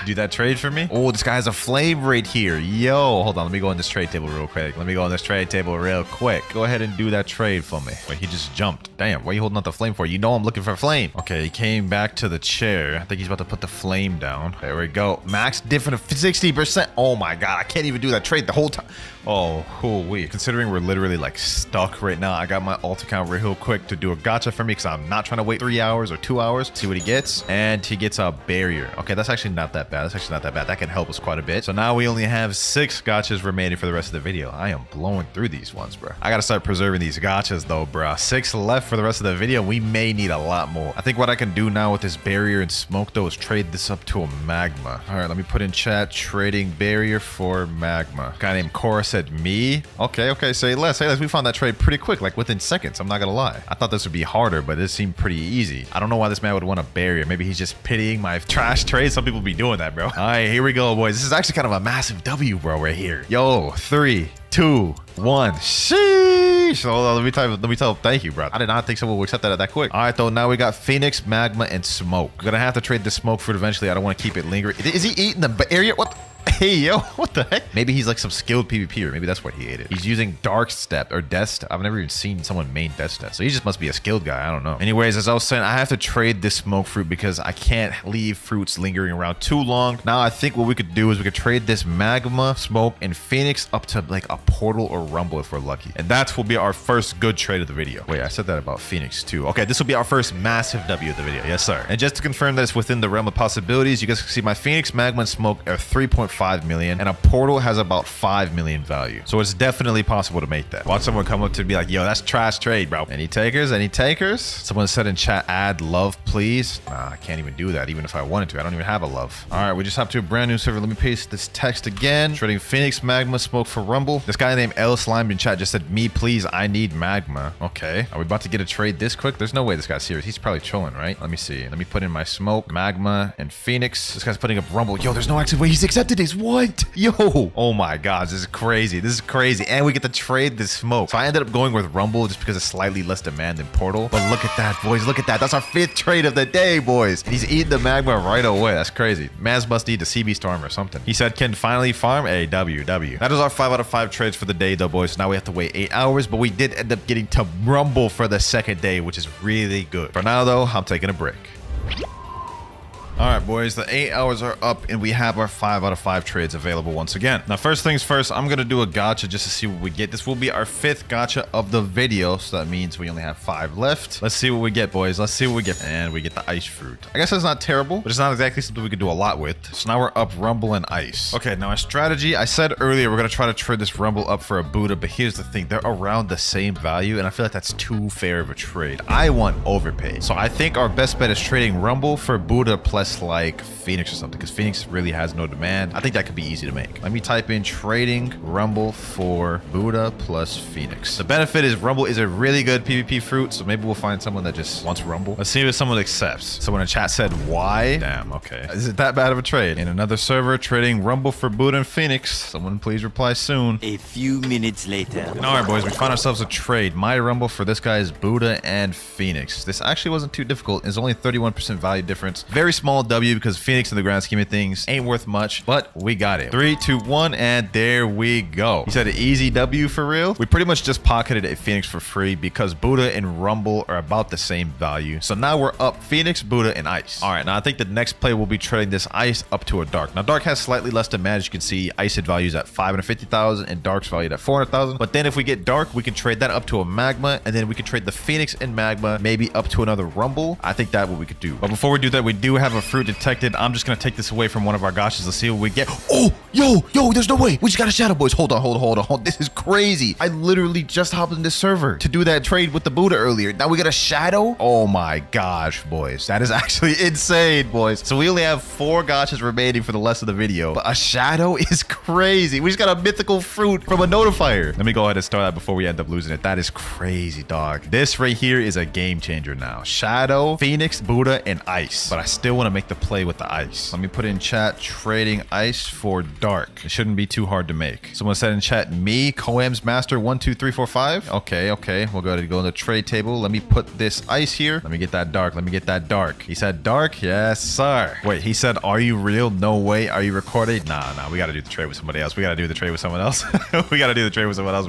do that trade for me. Oh, this guy has a flame right here. Yo, hold on. Let me go on this trade table real quick. Go ahead and do that trade for me. Wait, he just jumped. Damn, why are you holding out the flame for? You know I'm looking for flame. Okay, he came back to the chair. I think he's about to put the flame down. There we go. Max different of 60%. Oh my god, I can't even do that trade the whole time. Oh, holy. Considering we're literally like stuck right now, I got my alt account real quick to do a gacha for me because I'm not trying to wait 3 hours or 2 hours. See what he gets. And he gets a barrier. Okay, that's actually not that bad. That can help us quite a bit. So now we only have 6 gachas remaining for the rest of the video. I am blowing through these ones, bro. I gotta start preserving these gachas though, bro. 6 left for the rest of the video. We may need a lot more. I think what I can do now with this barrier and smoke though is trade this up to a magma. All right, let me put in chat trading barrier for magma. Guy named Cora said me. Okay, say less. We found that trade pretty quick, like within seconds. I'm not gonna lie. I thought this would be harder, but this seemed pretty easy. I don't know why this man would want a barrier. Maybe he's just pitying my trash trade. Some people be doing that, bro. All right, here we go, boys. This is actually kind of a massive W, bro, right here. Yo, 3, 2, 1. Sheesh. Hold on, let me tell thank you, bro. I did not think someone would accept that quick. All right, though. Now we got Phoenix, magma, and smoke. I'm gonna have to trade the smoke fruit eventually. I don't want to keep it lingering. Is he eating the barrier? What? Hey, yo, what the heck? Maybe he's like some skilled PvPer. Maybe that's what he ate it. He's using Dark Step or Death Step. I've never even seen someone main Death Step. So he just must be a skilled guy. I don't know. Anyways, as I was saying, I have to trade this smoke fruit because I can't leave fruits lingering around too long. Now, I think what we could do is we could trade this magma, smoke, and phoenix up to like a portal or rumble if we're lucky. And that will be our first good trade of the video. Wait, I said that about phoenix too. Okay, this will be our first massive W of the video. Yes, sir. And just to confirm that it's within the realm of possibilities, you guys can see my phoenix, magma, and smoke are 3.5 million, and a portal has about 5 million value. So it's definitely possible to make that. Watch someone come up to be like, yo, that's trash trade, bro. Any takers? Any takers? Someone said in chat, add love, please. Nah, I can't even do that, even if I wanted to. I don't even have a love. All right, we just hopped to a brand new server. Let me paste this text again. Trading phoenix, magma, smoke for rumble. This guy named L Slime in chat just said, me, please, I need magma. Okay. Are we about to get a trade this quick? There's no way this guy's serious. He's probably trolling, right? Let me see. Let me put in my smoke, magma, and phoenix. This guy's putting up rumble. Yo, there's no actual way he's accepted this. What? Yo. Oh my gosh, this is crazy. This is crazy. And we get to trade this smoke. So I ended up going with rumble just because it's slightly less demand than portal. But look at that, boys. Look at that. That's our 5th trade of the day, boys. And he's eating the magma right away. That's crazy. Maz must need the CB storm or something. He said, can finally farm a W. That is our 5 out of 5 trades for the day, though, boys. So now we have to wait 8 hours, but we did end up getting to rumble for the 2nd day, which is really good. For now, though, I'm taking a break. All right, boys, the 8 hours are up and we have our 5 out of 5 trades available once again. Now, first things first, I'm going to do a gacha just to see what we get. This will be our 5th gacha of the video, so that means we only have 5 left. Let's see what we get, boys. Let's see what we get. And we get the ice fruit. I guess that's not terrible, but it's not exactly something we could do a lot with. So now we're up rumble and ice. Okay, now our strategy, I said earlier, we're going to try to trade this rumble up for a Buddha, but here's the thing. They're around the same value, and I feel like that's too fair of a trade. I want overpay. So I think our best bet is trading rumble for Buddha plus like phoenix or something, because phoenix really has no demand. I think that could be easy to make. Let me type in trading rumble for Buddha plus phoenix. The benefit is rumble is a really good PvP fruit, so maybe we'll find someone that just wants rumble. Let's see if someone accepts. Someone in chat said why. Damn, okay. Is it that bad of a trade? In another server, trading rumble for Buddha and phoenix. Someone please reply soon. A few minutes later. And all right, boys, we found ourselves a trade. My rumble for this guy is Buddha and phoenix. This actually wasn't too difficult. It's only 31% value difference. Very small W because phoenix in the grand scheme of things ain't worth much, but we got it. 3, 2, 1, and there we go. He said an easy W for real. We pretty much just pocketed a phoenix for free because Buddha and rumble are about the same value. So now we're up phoenix, Buddha, and ice. All right, now I think the next play will be trading this ice up to a dark. Now dark has slightly less demand. As you can see, ice values at 550,000 and dark's valued at 400,000. But then if we get dark, we can trade that up to a magma, and then we can trade the phoenix and magma maybe up to another rumble. I think that's what we could do. But before we do that, we do have a fruit detected. I'm just gonna take this away from one of our gachas. Let's see what we get. Oh, yo, there's no way. We just got a shadow, boys. Hold on. This is crazy. I literally just hopped in this server to do that trade with the Buddha earlier. Now we got a shadow. Oh my gosh, boys. That is actually insane, boys. So we only have 4 gachas remaining for the rest of the video, but a shadow is crazy. We just got a mythical fruit from a notifier. Let me go ahead and start that before we end up losing it. That is crazy, dog. This right here is a game changer now. Shadow, phoenix, Buddha, and ice. But I still want to make the play with the ice. Let me put in chat trading ice for dark. It shouldn't be too hard to make. Someone said in chat, me, Coam's master 1, 2, 3, 4, 5. Okay. We'll go in the trade table. Let me put this ice here. Let me get that dark. He said dark. Yes, sir. Wait, he said, are you real? No way. Are you recorded? Nah. We got to do the trade with somebody else. We got to do the trade with someone else,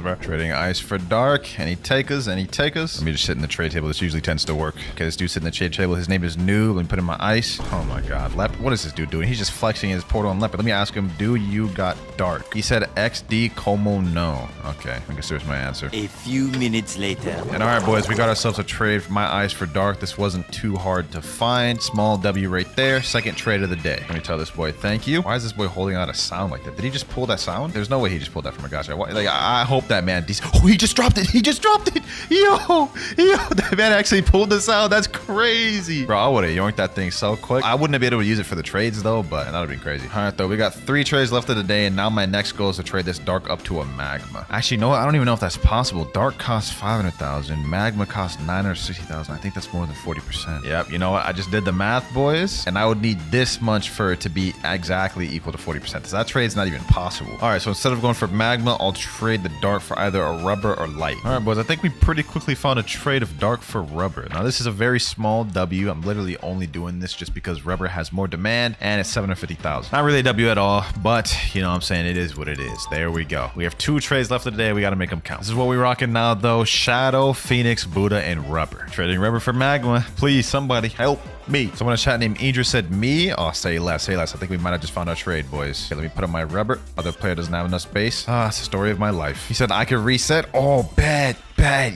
bro. Trading ice for dark. Any takers? Let me just sit in the trade table. This usually tends to work. Okay, this dude sitting in the trade table. His name is Noob. Let me put in my ice. Oh my God. What is this dude doing? He's just flexing his portal on leopard. Let me ask him, do you got dark? He said XD como no. Okay, I guess there's my answer. A few minutes later. And all right, boys, we got ourselves a trade for my ice for dark. This wasn't too hard to find. Small W right there. 2nd trade of the day. Let me tell this boy thank you. Why is this boy holding out a sound like that? Did he just pull that sound? There's no way he just pulled that from a gacha. I hope that man. Oh, he just dropped it. Yo, that man actually pulled the sound. That's crazy, bro. I would have yoinked that thing so quick. I wouldn't have been able to use it for the trades though, but that would have been crazy. All right, though, we got 3 trades left of the day, and now my next goal is to trade this dark up to a magma. Actually, you know what? I don't even know if that's possible. Dark costs 500,000, magma costs 960,000. I think that's more than 40%. Yep, you know what? I just did the math, boys, and I would need this much for it to be exactly equal to 40%. So that trade's not even possible. All right, so instead of going for magma, I'll trade the dark for either a rubber or light. All right, boys, I think we pretty quickly found a trade of dark for rubber. Now, this is a very small W. I'm literally only doing this just because because rubber has more demand and it's 750,000. Not really a W at all, but you know what I'm saying? It is what it is. There we go. We have 2 trades left of the day. We got to make them count. This is what we're rocking now though. Shadow, Phoenix, Buddha, and rubber. Trading rubber for magma. Please, somebody help me. Someone in chat named Idris said me. Oh, say less, say less. I think we might have just found our trade, boys. Okay, let me put up my rubber. Other player doesn't have enough space. Ah, it's the story of my life. He said I could reset. Oh, bad.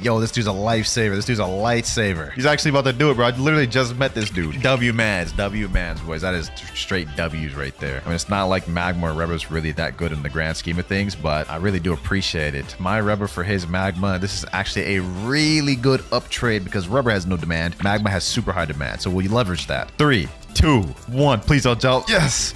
Yo, this dude's a lifesaver. This dude's a lightsaver. He's actually about to do it, bro. I literally just met this dude. W-mans, boys. That is straight W's right there. I mean, it's not like magma or rubber's really that good in the grand scheme of things, but I really do appreciate it. My rubber for his magma. This is actually a really good up trade because rubber has no demand. Magma has super high demand. So we'll leverage that. 3, 2, 1. Please don't jump. Yes,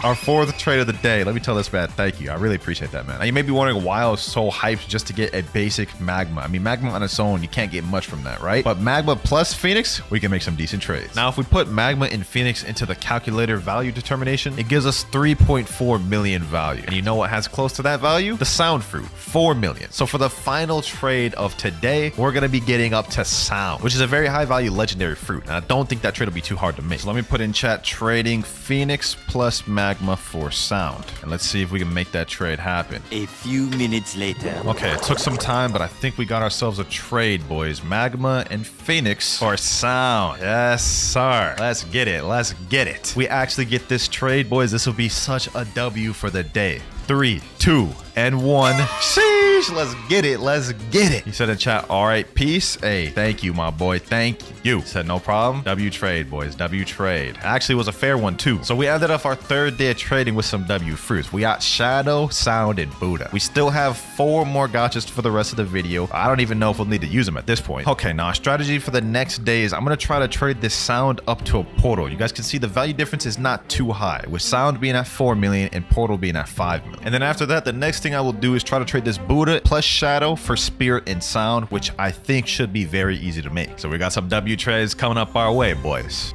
our 4th trade of the day. Let me tell this man, thank you. I really appreciate that, man. Now, you may be wondering why I was so hyped just to get a basic magma. I mean, magma on its own, you can't get much from that, right? But magma plus Phoenix, we can make some decent trades. Now, if we put magma and Phoenix into the calculator value determination, it gives us 3.4 million value. And you know what has close to that value? The sound fruit, 4 million. So for the final trade of today, we're going to be getting up to sound, which is a very high value legendary fruit. And I don't think that trade will be too hard to make. So let me put in chat trading Phoenix plus magma for sound, and let's see if we can make that trade happen. A few minutes later. Okay, it took some time, but I think we got ourselves a trade, boys. Magma and Phoenix for sound. Yes, sir. Let's get it. We actually get this trade, boys. This will be such a W for the day. 3, 2, and 1. Sheesh, let's get it. He said in chat, all right, peace. Hey, thank you, my boy. Thank you. He said, no problem. W trade, boys. W trade. Actually, was a fair one, too. So we ended up our 3rd day of trading with some W fruits. We got Shadow, Sound, and Buddha. We still have 4 more gotchas for the rest of the video. I don't even know if we'll need to use them at this point. Okay, now our strategy for the next day is I'm going to try to trade this Sound up to a portal. You guys can see the value difference is not too high, with Sound being at 4 million and portal being at 5 million. And then after that, the next thing I will do is try to trade this Buddha plus Shadow for Spirit and Sound, which I think should be very easy to make. So we got some W trades coming up our way, boys.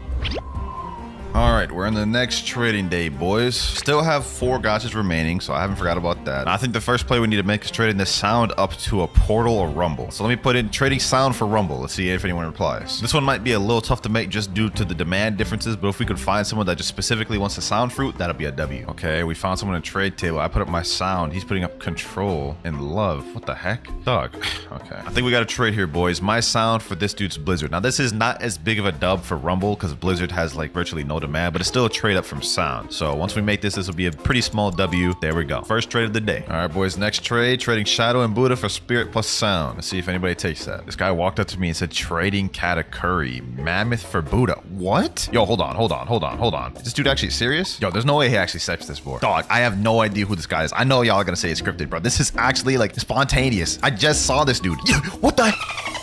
All right, we're in the next trading day, boys. Still have 4 gotchas remaining, so I haven't forgot about that. I think the first play we need to make is trading this sound up to a portal or rumble. So let me put in trading sound for rumble. Let's see if anyone replies. This one might be a little tough to make just due to the demand differences, but if we could find someone that just specifically wants the sound fruit, that'll be a W. Okay, we found someone in trade table. I put up my sound. He's putting up control and love. What the heck? Dog. Okay. I think we got a trade here, boys. My sound for this dude's Blizzard. Now, this is not as big of a dub for rumble because Blizzard has like virtually no demand, but it's still a trade up from sound. So once we make this will be a pretty small W. There we go. First trade of the day. All right, boys. Next trade, trading Shadow and Buddha for Spirit plus Sound. Let's see if anybody takes that. This guy walked up to me and said trading Katakuri, Mammoth for Buddha. What? Yo, hold on. Is this dude actually serious? Yo, there's no way he actually steps this board. Dog, I have no idea who this guy is. I know y'all are gonna say it's scripted, bro. This is actually like spontaneous. I just saw this dude. What the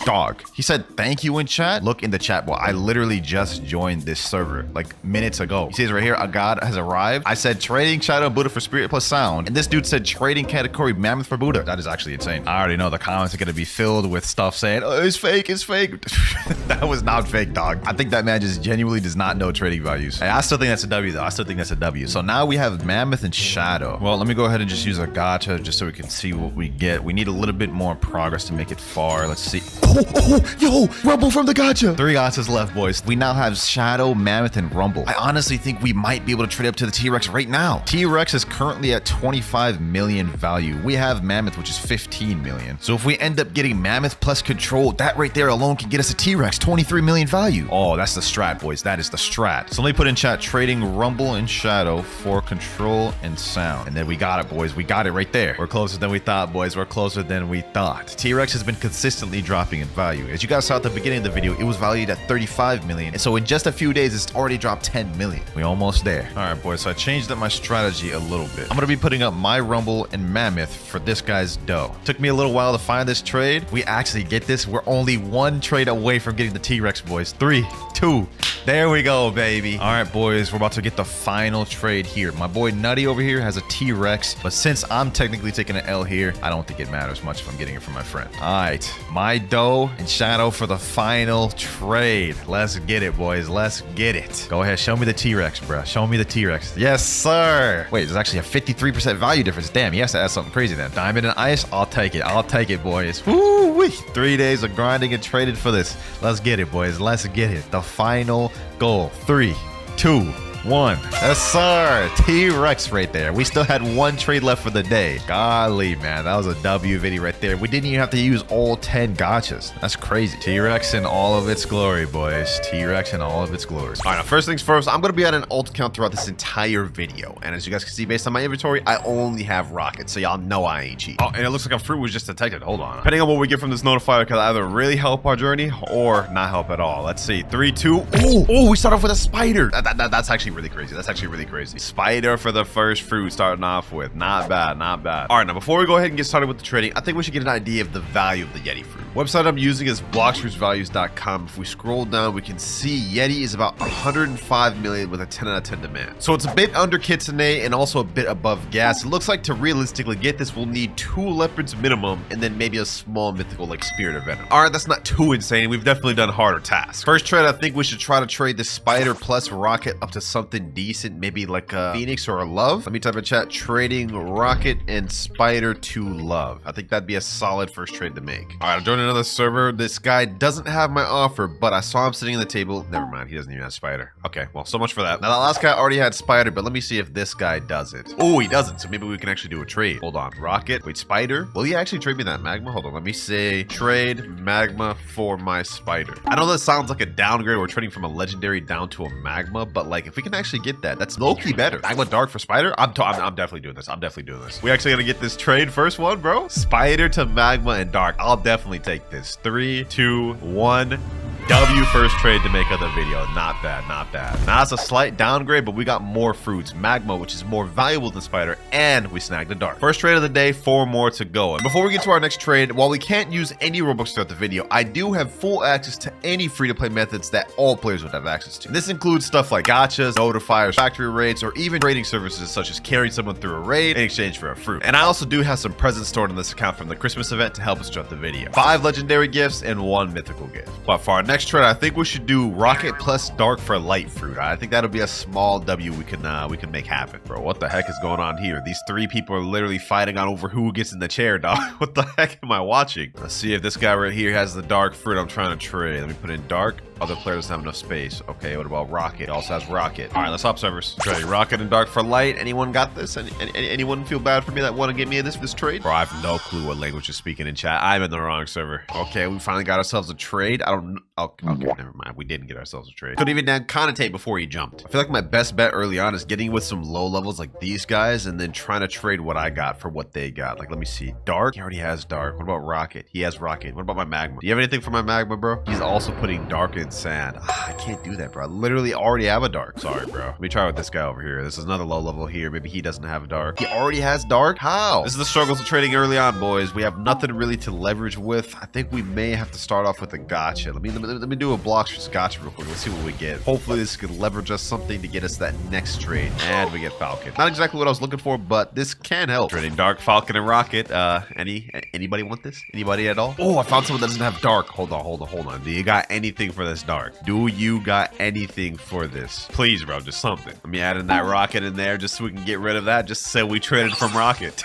dog? He said thank you in chat. Look in the chat. Well, I literally just joined this server like minutes ago. He says right here, a god has arrived. I said trading Shadow and Buddha for Spirit plus Sound, and this dude said trading Katakuri Mammoth for Buddha. That is actually insane. I already know the comments are gonna be filled with stuff saying, oh, it's fake. That was not fake, dog. I think that man just genuinely does not know trading values. Hey, I still think that's a W though. I still think that's a W. So now we have Mammoth and Shadow. Well, let me go ahead and just use a gacha just so we can see what we get. We need a little bit more progress to make it far. Let's see. Yo, Rumble from the gacha. 3 gachas left, boys. We now have Shadow, Mammoth, and Rumble. I honestly think we might be able to trade up to the T-Rex right now. T-Rex is currently at 25 million value. We have Mammoth, which is 15 million. So if we end up getting Mammoth plus Control, that right there alone can get us a T-Rex, 23 million value. Oh, that's the strat, boys. That is the strat. So let me put in chat trading Rumble and Shadow for Control and Sound. And then we got it, boys. We got it right there. We're closer than we thought, boys. We're closer than we thought. T-Rex has been consistently dropping in value. As you guys saw at the beginning of the video, it was valued at 35 million. And so in just a few days, it's already dropped 10 million. We almost there. All right, boys. So I changed up my strategy a little bit. I'm going to be putting up my Rumble and Mammoth for this guy's dough. Took me a little while to find this trade. We actually get this. We're only 1 trade away from getting the T-Rex, boys. 3, 2. There we go, baby. All right, boys. We're about to get the final trade here. My boy Nutty over here has a T-Rex, but since I'm technically taking an L here, I don't think it matters much if I'm getting it from my friend. All right. My dough and Shadow for the final trade. Let's get it, boys. Let's get it. Go ahead. Show me the T-Rex, bro. Show me the T-Rex. Yes, sir. Wait, there's actually a 53% value difference. Damn, he has to add something crazy then. Diamond and Ice. I'll take it. I'll take it, boys. Woo-wee. 3 days of grinding and traded for this. Let's get it, boys. Let's get it. The final goal. 3, 2, 1. Yes, sir. T-Rex right there. We still had one trade left for the day. Golly, man. That was a W video right there. We didn't even have to use all 10 gotchas. That's crazy. T-Rex in all of its glory, boys. T-Rex in all of its glory. All right, now first things first, I'm going to be at an alt count throughout this entire video. And as you guys can see, based on my inventory, I only have rockets. So y'all know I ain't cheating. Oh, and it looks like a fruit was just detected. Hold on. Depending on what we get from this notifier, it could either really help our journey or not help at all. Let's see. 3, 2. Oh, we start off with a spider. That's actually really crazy. That's actually really crazy. Spider for the first fruit starting off with. Not bad, not bad. All right, now before we go ahead and get started with the trading, I think we should get an idea of the value of the Yeti fruit. Website I'm using is bloxfruitsvalues.com. If we scroll down, we can see Yeti is about 105 million with a 10 out of 10 demand. So it's a bit under Kitsune and also a bit above gas. It looks like to realistically get this, we'll need 2 leopards minimum and then maybe a small mythical like Spirit or Venom. All right, that's not too insane. We've definitely done harder tasks. First trade, I think we should try to trade the spider plus rocket up to something decent, maybe like a phoenix or a love. Let me type in chat, trading rocket and spider to love. I think that'd be a solid first trade to make. All right, I'm joining another server. This guy doesn't have my offer, but I saw him sitting in the table. Never mind, he doesn't even have spider. Okay, well, so much for that. Now, that last guy already had spider, but let me see if this guy does it. Oh, he doesn't, so maybe we can actually do a trade. Hold on, rocket, wait, spider. Will he actually trade me that magma? Hold on, let me say trade magma for my spider. I know that sounds like a downgrade. We're trading from a legendary down to a magma, but like if we can actually get that, that's low-key better. Magma dark for spider? I'm definitely doing this. I'm definitely doing this. We actually gonna get this trade first one, bro. Spider to magma and dark. I'll definitely take this. 3, 2, 1. W first trade to make of the video. Not bad, not bad. Now that's a slight downgrade, but we got more fruits. Magma, which is more valuable than spider, and we snagged the dark. First trade of the day, 4 more to go. And before we get to our next trade, while we can't use any Robux throughout the video, I do have full access to any free-to-play methods that all players would have access to. This includes stuff like gotchas, notifiers, factory raids, or even trading services such as carrying someone through a raid in exchange for a fruit. And I also do have some presents stored on this account from the Christmas event to help us throughout the video. 5 legendary gifts and 1 mythical gift. But for our next trade, I think we should do rocket plus dark for light fruit. I think that'll be a small W we can make happen. Bro, what the heck is going on here? These 3 people are literally fighting on over who gets in the chair, dog. What the heck am I watching? Let's see if this guy right here has the dark fruit I'm trying to trade. Let me put in dark. Other player doesn't have enough space. Okay, what about rocket? He also has rocket. All right, let's hop servers. Trade rocket and dark for light. Anyone got this? Anyone feel bad for me that want to get me in this trade? Bro, I have no clue what language you're speaking in chat. I'm in the wrong server. Okay, we finally got ourselves a trade. I don't. Okay, never mind. We didn't get ourselves a trade. Couldn't even connotate before he jumped. I feel like my best bet early on is getting with some low levels like these guys and then trying to trade what I got for what they got. Like, let me see. Dark. He already has dark. What about rocket? He has rocket. What about my magma? Do you have anything for my magma, bro? He's also putting dark in sand. I can't do that, bro. I literally already have a dark. Sorry, bro. Let me try with this guy over here. This is another low level here. Maybe he doesn't have a dark. He already has dark? How? This is the struggles of trading early on, boys. We have nothing really to leverage with. I think we may have to start off with a gotcha. Let me do a Blox gotcha real quick. Let's see what we get. Hopefully this could leverage us something to get us that next trade. And we get Falcon. Not exactly what I was looking for, but this can help. Trading dark, Falcon, and rocket. Anybody want this? Anybody at all? Oh, I found someone that doesn't have dark. Hold on. Do you got anything for this dark? Do you got anything for this? Please, bro, just something. Let me add in that rocket in there just so we can get rid of that. Just so we traded from rocket.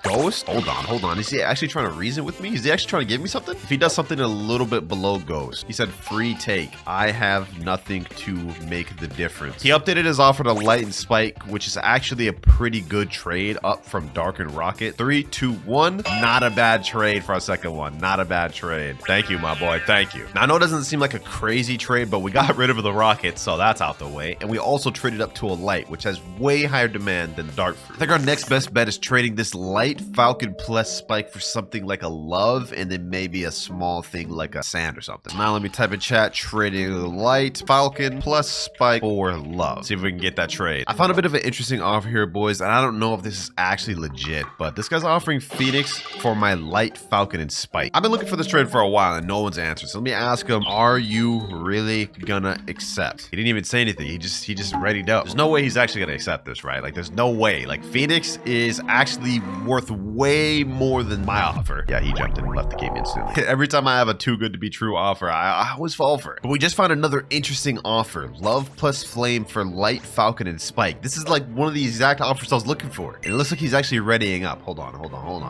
Ghost? Hold on. Is he actually trying to reason with me? Is he actually trying to give me something? If he does something a little bit below ghost. He said free take. I have nothing to make the difference. He updated his offer to light and spike, which is actually a pretty good trade up from dark and rocket. 3, 2, 1. Not a bad trade for our second one. Not a bad trade. Thank you, my boy. Thank you. Now, I know it doesn't seem like a crazy trade, but we got rid of the rocket, so that's out the way. And we also traded up to a light, which has way higher demand than dark fruit. I think our next best bet is trading this light Falcon plus spike for something like a love, and then maybe a small thing like a sand or something. Now let me type in chat, trading light Falcon plus spike for love. See if we can get that trade. I found a bit of an interesting offer here, boys, and I don't know if this is actually legit, but this guy's offering Phoenix for my light Falcon and spike. I've been looking for this trade for a while and no one's answered, so let me ask him, are you really gonna accept? He didn't even say anything. He just readied up. There's no way he's actually gonna accept this, right? Like, there's no way. Like, Phoenix is actually worth way more than my offer. Yeah, he jumped in and left the game instantly. Every time I have a too good to be true offer, I always fall for it. But we just found another interesting offer. Love plus flame for light Falcon and spike. This is like one of the exact offers I was looking for. And it looks like he's actually readying up. Hold on.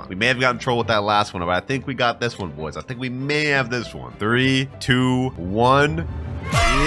We may have gotten trolled with that last one, but I think we got this one, boys. I think we may have this one. 3, 2, 1.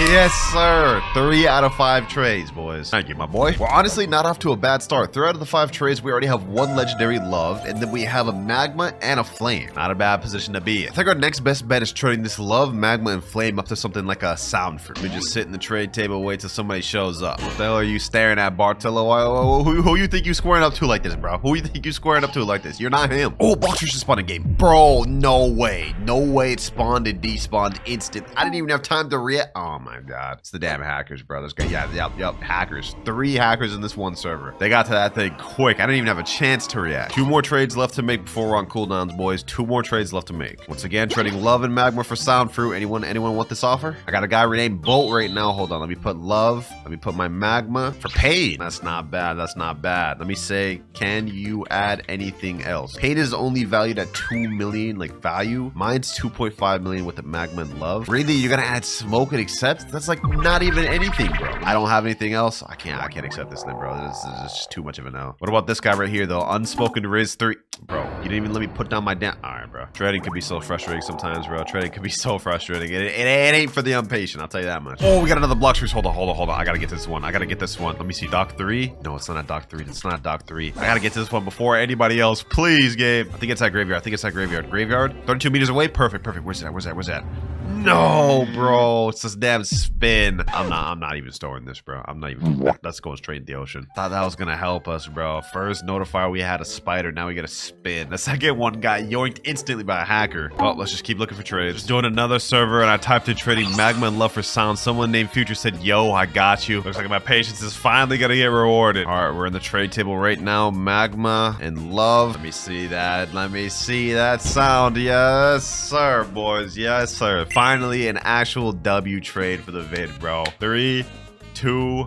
Yes, sir. 3 out of 5 trades, boys. Thank you, my boy. We're honestly not off to a bad start. 3 out of the 5 trades, we already have 1 legendary love, and then we have a magma and a flame. Not a bad position to be in. I think our next best bet is trading this love, magma, and flame up to something like a sound fruit. We just sit in the trade table, wait till somebody shows up. What the hell are you staring at, Bartolo? Who you think you squaring up to like this, bro? Who you think you squaring up to like this? You're not him. Oh, Blox just spawned a game. Bro, no way. No way it spawned and despawned instant. I didn't even have time to react. Oh my god. It's the damn hackers, bro. This guy, yep, hackers. 3 hackers in this one server. They got to that thing quick. I didn't even have a chance to react. 2 more trades left to make before we're on cooldowns, boys. 2 more trades left to make. Once again, trading love and magma for sound fruit. Anyone want this offer? I got a guy renamed Bolt right now. Hold on. Let me put love. Let me put my magma for paid. That's not bad. That's not bad. Let me say, can you add anything else? Paid is only valued at 2 million, like value. Mine's 2.5 million with the magma and love. Really, you're gonna add smoke and accept? That's like not even anything, bro. I don't have anything else. I can't accept this then, bro. This is just too much of a no. What about this guy right here though? Unspoken Riz 3. Bro, you didn't even let me put down my damn. Alright, bro. Trading can be so frustrating sometimes, bro. Trading can be so frustrating. It ain't for the impatient, I'll tell you that much. Oh, we got another Blox freeze. Hold on. I gotta get this one. Let me see. Dock 3. No, it's not at Dock 3. It's not at Dock 3. I gotta get to this one before anybody else. Please, game. I think it's at graveyard. Graveyard. 32 meters away. Perfect. Where's that? No, bro. It's this damn spin. I'm not even storing this, bro. I'm not even. That's going straight in the ocean. Thought that was gonna help us, bro. First notifier, we had a spider. Now we get a spin. The second one got yoinked instantly by a hacker. Oh, let's just keep looking for trades. Just doing another server, and I typed in trading magma and love for sound. Someone named Future said, yo, I got you. Looks like my patience is finally gonna get rewarded. All right, we're in the trade table right now. Magma and love. Let me see that sound. Yes, sir, boys. Yes, sir. Finally, an actual W trade for the vid, bro. 3, 2,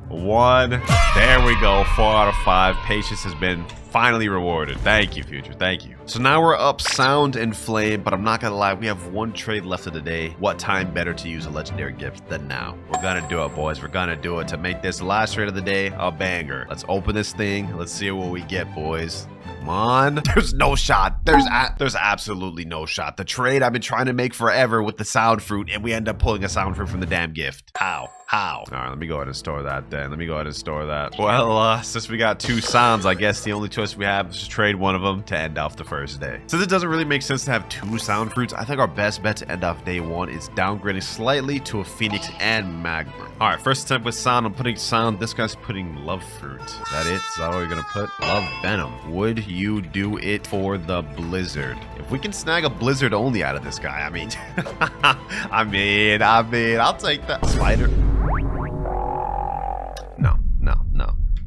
1. There we go. 4 out of 5. Patience has been finally rewarded. Thank you, Future. Thank you. So now we're up sound and flame, but I'm not gonna lie, we have 1 trade left of the day. What time better to use a legendary gift than now? We're gonna do it, boys. We're gonna do it to make this last trade of the day a banger. Let's open this thing. Let's see what we get, boys. Come on. There's no shot. There's absolutely no shot. The trade I've been trying to make forever with the sound fruit, and we end up pulling a sound fruit from the damn gift. How? All right, let me go ahead and store that then. Well, since we got 2 sounds, I guess the only choice we have is to trade one of them to end off the first day. Since it doesn't really make sense to have 2 sound fruits, I think our best bet to end off day 1 is downgrading slightly to a phoenix and magma. All right, first attempt with sound. I'm putting sound. This guy's putting love fruit. Is that it? Is that what we're gonna put? Love venom. Would you do it for the blizzard? If we can snag a blizzard only out of this guy, I mean, I'll take that. Spider. No.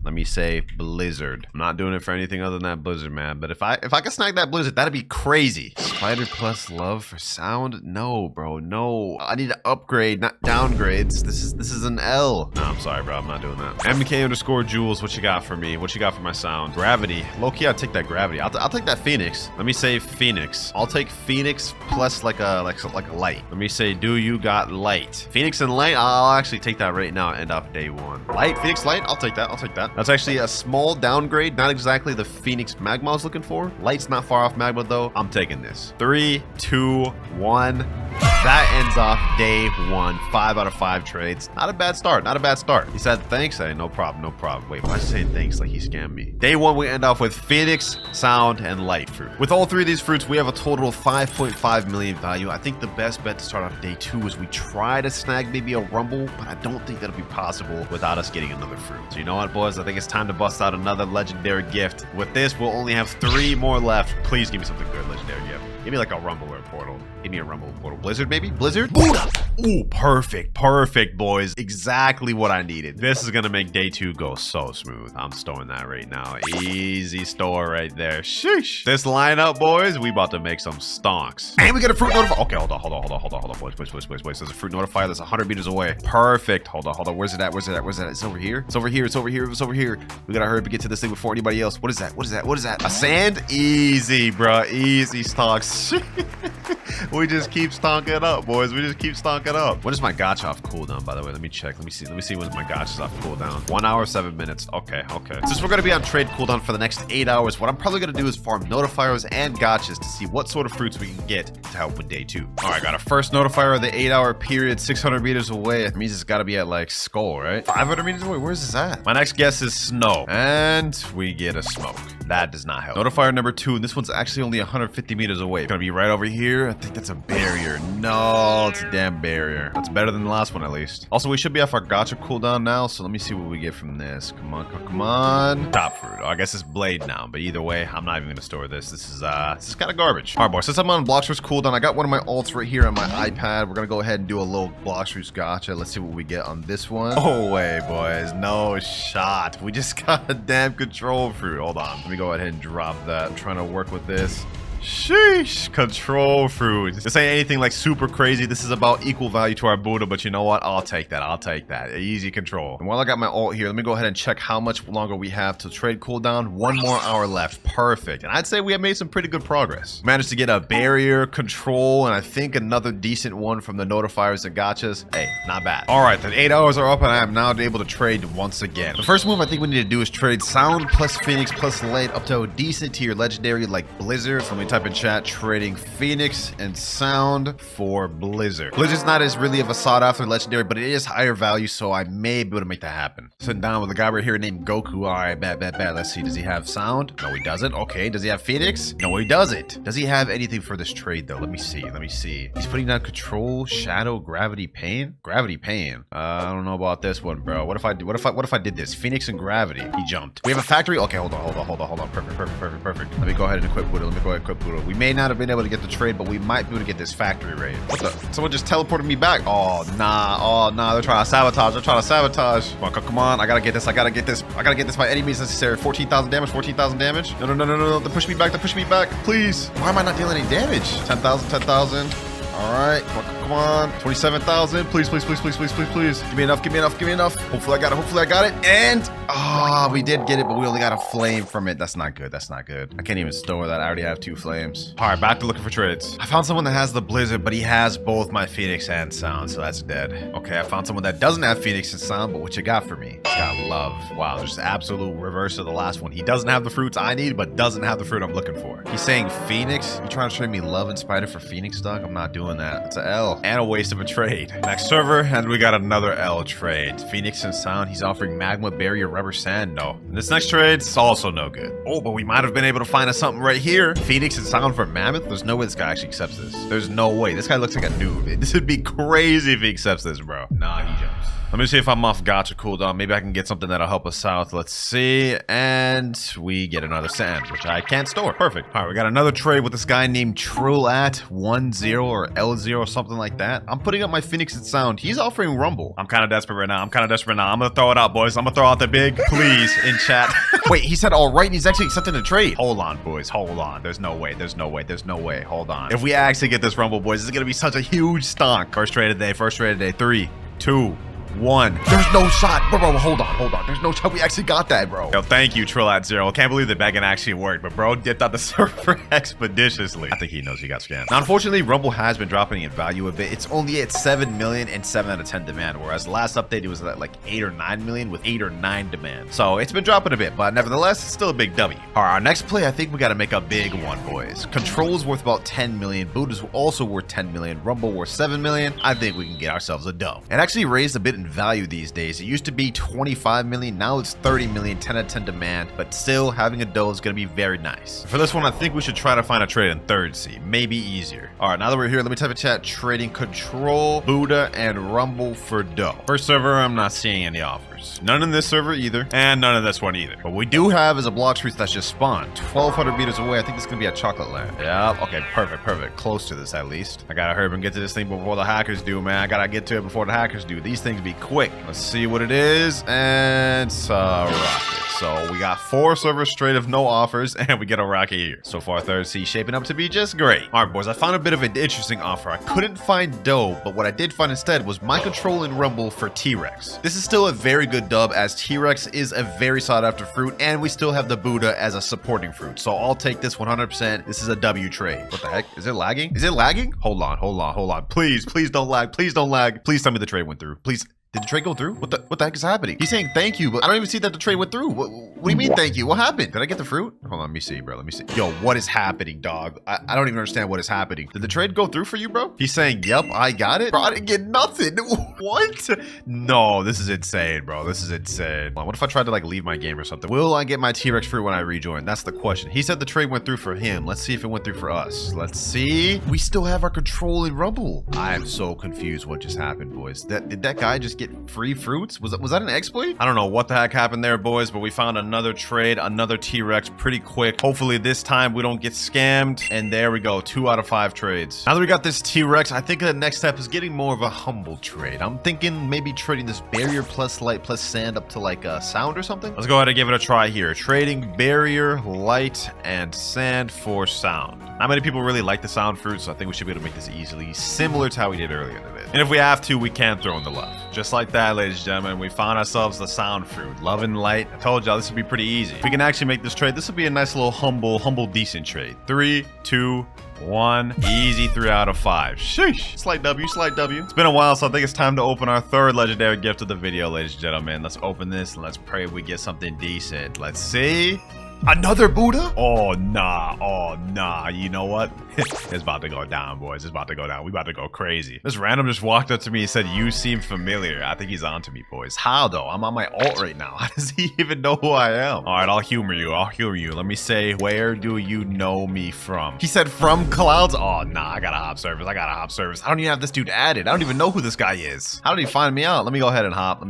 Let me say blizzard. I'm not doing it for anything other than that blizzard, man. But if I can snag that blizzard, that'd be crazy. Spider plus love for sound? No, bro, no. I need to upgrade, not downgrades. This is an L. No, I'm sorry, bro. I'm not doing that. MK_Jules, what you got for me? What you got for my sound? Gravity. Low-key, I'll take that gravity. I'll take that phoenix. Let me say phoenix. I'll take phoenix plus like a light. Let me say, do you got light? Phoenix and light, I'll actually take that right now. End off day 1. Light, phoenix, light. I'll take that. That's actually a small downgrade. Not exactly the phoenix magma I was looking for. Light's not far off magma though. I'm taking this. 3, 2, 1. That ends off day 1. 5 out of 5 trades. Not a bad start. He said thanks. Hey, no problem. Wait, why is he saying thanks like he scammed me? Day 1, we end off with phoenix, sound, and light fruit. With all 3 of these fruits, we have a total of 5.5 million value. I think the best bet to start off day 2 is we try to snag maybe a rumble, but I don't think that'll be possible without us getting another fruit. So you know what, boys? I think it's time to bust out another legendary gift. With this, we'll only have 3 more left. Please give me something good, legendary gift. Give me like a rumble or a portal. Give me a rumble portal. Blizzard, maybe? Blizzard? Ooh, perfect, boys. Exactly what I needed. This is gonna make day 2 go so smooth. I'm storing that right now. Easy store right there. Sheesh. This lineup, boys, we about to make some stonks. And we got a fruit notifier. Okay, hold on, boys. There's a fruit notifier that's 100 meters away. Perfect. Hold on. Where's it at? It's over here. It's over here. We gotta hurry up and get to this thing before anybody else. What is that? A sand? Easy, bro. Easy stocks. We just keep stonking up, boys. We just keep stonking up. When is my gacha off cooldown, by the way? Let me check. Let me see when my gacha's off cooldown. 1 hour, 7 minutes. Okay. Since we're going to be on trade cooldown for the next 8 hours, what I'm probably going to do is farm notifiers and gachas to see what sort of fruits we can get to help with day 2. All right, got a first notifier of the 8-hour period, 600 meters away. That means it's got to be at like Skull, right? 500 meters away? Where's this at? My next guess is Snow. And we get a smoke. That does not help. Notifier number 2, and this one's actually only 150 meters away. It's gonna be right over here. I think that's a barrier. No, it's a damn barrier. That's better than the last one, at least. Also, we should be off our gacha cooldown now, so let me see what we get from this. Come on. Top fruit. Oh, I guess it's blade now, but either way, I'm not even gonna store this. This is kind of garbage. All right, boys, since I'm on Blox Fruits cooldown, I got one of my alts right here on my iPad. We're gonna go ahead and do a little Blox Fruits gacha. Let's see what we get on this one. Oh, wait, boys. No shot. We just got a damn control fruit. Hold on. Let me go ahead and drop that. I'm trying to work with this. Sheesh, control fruit. This ain't anything like super crazy. This is about equal value to our Buddha, but you know what? I'll take that. Easy control. And while I got my ult here, let me go ahead and check how much longer we have to trade cooldown. 1 more hour left. Perfect. And I'd say we have made some pretty good progress. Managed to get a barrier, control, and I think another decent one from the notifiers and gachas. Hey, not bad. All right, the 8 hours are up, and I am now able to trade once again. The first move I think we need to do is trade Sound plus Phoenix plus Light up to a decent tier legendary like Blizzard. So let me type in chat, trading Phoenix and Sound for Blizzard. Blizzard's not as really of a sought after legendary, but it is higher value, so I may be able to make that happen. Sitting down with a guy right here named Goku. All right, bet. Let's see. Does he have Sound? No, he doesn't. Okay. Does he have Phoenix? No, he doesn't. Does he have anything for this trade though? Let me see. He's putting down Control, Shadow, Gravity, Pain. Gravity, Pain. I don't know about this one, bro. What if I did this? Phoenix and Gravity. He jumped. We have a factory. Okay, hold on. Perfect. Let me go ahead and equip Buddha. We may not have been able to get the trade, but we might be able to get this factory raid. What the? Someone just teleported me back. Oh, nah. They're trying to sabotage. Come on. I gotta get this by any means necessary. 14,000 damage. No. They push me back. Please. Why am I not dealing any damage? 10,000. All right, come on. 27,000. Please. Give me enough. Hopefully I got it. And we did get it, but we only got a flame from it. That's not good. I can't even store that. I already have 2 flames. All right, back to looking for trades. I found someone that has the Blizzard, but he has both my Phoenix and Sound, so that's dead. Okay, I found someone that doesn't have Phoenix and Sound, but what you got for me? He's got Love. Wow, there's absolute reverse of the last one. He doesn't have the fruits I need, but doesn't have the fruit I'm looking for. He's saying Phoenix? You trying to trade me Love and Spider for Phoenix, dog? I'm not doing that. It's an L and a waste of a trade. Next server, and we got another L trade. Phoenix and Sound. He's offering Magma, Barrier, Rubber, Sand. No. And this next trade's also no good. Oh, but we might have been able to find us something right here. Phoenix and Sound for Mammoth. There's no way this guy actually accepts this. There's no way. This guy looks like a noob. This would be crazy if he accepts this, bro. Nah, he jumps. Let me see if I'm off gacha cooldown. Maybe I can get something that'll help us out. Let's see. And we get another sand, which I can't store. Perfect. All right, we got another trade with this guy named Trillat10 or L0, something like that. I'm putting up my Phoenix and Sound. He's offering Rumble. I'm kind of desperate right now. I'm going to throw it out, boys. I'm going to throw out the big please in chat. Wait, he said all right, and he's actually accepting the trade. Hold on, boys. Hold on. There's no way. Hold on. If we actually get this Rumble, boys, this is going to be such a huge stonk. First trade of the day. 3, 2, 1. There's no shot. Bro, hold on. There's no shot. We actually got that, bro. Yo, thank you, Trillat0. Can't believe the bagging actually worked, but bro dipped out the server expeditiously. I think he knows he got scammed. Now, unfortunately, Rumble has been dropping in value a bit. It's only at 7 million and 7 out of 10 demand, whereas the last update, it was at like 8 or 9 million with 8 or 9 demand. So it's been dropping a bit, but nevertheless, it's still a big W. All right, our next play, I think we got to make a big one, boys. Control's worth about 10 million. Buddha's also worth 10 million. Rumble worth 7 million. I think we can get ourselves a dough. It actually raised a bit in value these days. It used to be 25 million. Now it's 30 million, 10 out of 10 demand, but still having a dough is going to be very nice. For this one, I think we should try to find a trade in 3rd C. Maybe easier. All right, now that we're here, let me type in chat, trading Control, Buddha, and Rumble for dough. First server, I'm not seeing any offers. None in this server either, and none in this one either. What we do have is a Blox Fruits that's just spawned 1,200 meters away. I think it's going to be a chocolate land. Yeah, okay, perfect. Close to this at least. I got to hurry up and get to this thing before the hackers do, man. I got to get to it before the hackers do. These things be be quick. Let's see what it is. And it's a rocket. So we got 4 servers straight of no offers, and we get a rocket here. So far, third C shaping up to be just great. All right, boys, I found a bit of an interesting offer. I couldn't find dough, but what I did find instead was my control in Rumble for T-Rex. This is still a very good dub, as T-Rex is a very sought after fruit, and we still have the Buddha as a supporting fruit. So I'll take this 100%. This is a W trade. What the heck? Is it lagging? Is it lagging? Hold on. Please don't lag. Please don't lag. Please tell me the trade went through. Please. Did the trade go through? What the heck is happening? He's saying thank you, but I don't even see that the trade went through. What do you mean thank you? What happened? Did I get the fruit? Hold on, let me see, bro. Let me see. Yo, what is happening, dog? I don't even understand what is happening. Did the trade go through for you, bro? He's saying, yep, I got it. Bro, I didn't get nothing. What? No, this is insane, bro. This is insane. What if I tried to like leave my game or something? Will I get my T-Rex fruit when I rejoin? That's the question. He said the trade went through for him. Let's see if it went through for us. Let's see. We still have our control in Rumble. I am so confused what just happened, boys. Did that guy just get free fruit? Was that an exploit? I don't know what the heck happened there, boys, but we found another trade, another T-Rex pretty quick. Hopefully this time we don't get scammed. And there we go, 2 out of 5 trades. Now that we got this T-Rex, I think the next step is getting more of a humble trade. I'm thinking maybe trading this barrier plus light plus sand up to like a sound or something. Let's go ahead and give it a try here. Trading barrier, light, and sand for sound. Not many people really like the sound fruit, so I think we should be able to make this easily, similar to how we did earlier in the video. And if we have to, we can throw in the love. Just like that, ladies and gentlemen, we found ourselves the sound fruit. Love and light. I told y'all this would be pretty easy. If we can actually make this trade, this would be a nice little humble, decent trade. 3, 2, 1. Easy 3 out of 5. Sheesh. Slight W, slight W. It's been a while, so I think it's time to open our 3rd legendary gift of the video, ladies and gentlemen. Let's open this and let's pray we get something decent. Let's see. Another Buddha? Oh, nah. You know what? It's about to go down, boys. It's about to go down. We about to go crazy. This random just walked up to me and said, you seem familiar. I think he's onto me, boys. How, though? I'm on my alt right now. How does he even know who I am? All right, I'll humor you. Let me say, where do you know me from? He said, from Clouds? Oh, nah. I got a hop service. I don't even have this dude added. I don't even know who this guy is. How did he find me out? Let me go ahead and hop.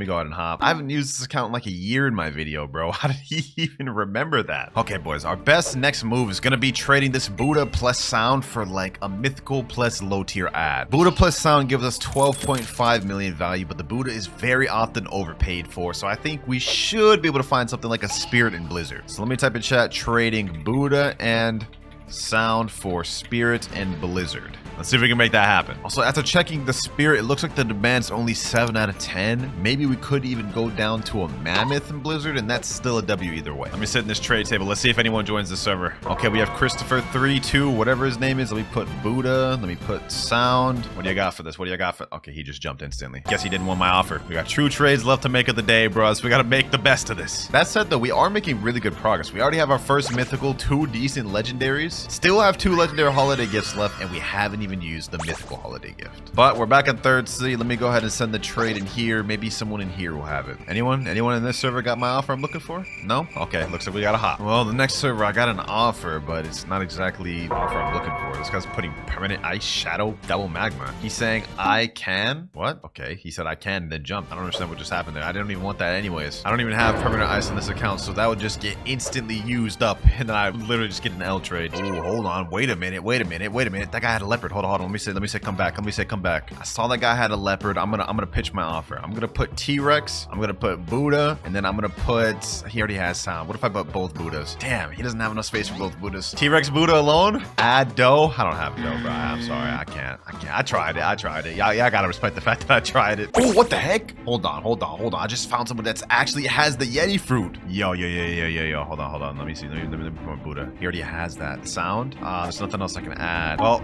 I haven't used this account in like a year in my video, bro. How did he even remember that? Okay, boys, our best next move is gonna be trading this Buddha plus sound for like a mythical plus low tier ad. Buddha plus sound gives us 12.5 million value, but the Buddha is very often overpaid for, so I think we should be able to find something like a spirit in Blizzard. So let me type in chat, trading Buddha and sound for spirit and Blizzard. Let's see if we can make that happen. Also, after checking the spirit, it looks like the demand's only 7 out of 10. Maybe we could even go down to a mammoth in Blizzard, and that's still a W either way. Let me sit in this trade table. Let's see if anyone joins the server. Okay, we have Christopher 32, whatever his name is. Let me put Buddha. Let me put sound. What do you got for this? Okay, he just jumped instantly. Guess he didn't want my offer. We got true trades left to make of the day, bros. We got to make the best of this. That said, though, we are making really good progress. We already have our first mythical, 2 decent legendaries. Still have 2 legendary holiday gifts left, and we haven't even used the mythical holiday gift. But we're back at 3rd C. Let me go ahead and send the trade in here. Maybe someone in here will have it. Anyone in this server got my offer I'm looking for? No? Okay, looks like we got a hop. Well, the next server, I got an offer, but it's not exactly the offer I'm looking for. This guy's putting permanent ice shadow double magma. He's saying I can. What? Okay, he said I can and then jumped. I don't understand what just happened there. I didn't even want that anyways. I don't even have permanent ice on this account, so that would just get instantly used up, and then I would literally just get an L trade. Oh, hold on. Wait a minute. That guy had a leopard. Hold on. Let me say come back. I saw that guy had a leopard. I'm gonna pitch my offer. I'm gonna put T-Rex. I'm gonna put Buddha, and then I'm gonna put. He already has sound. What if I put both Buddhas? Damn, he doesn't have enough space for both Buddhas. T-Rex Buddha alone? Add dough? I don't have dough, bro. I'm sorry. I can't. I tried it. Yeah, I gotta respect the fact that I tried it. Oh, what the heck? Hold on. I just found someone that's actually has the Yeti fruit. Yo. Hold on. Let me see. Let me put my Buddha. He already has that sound. There's nothing else I can add. Well,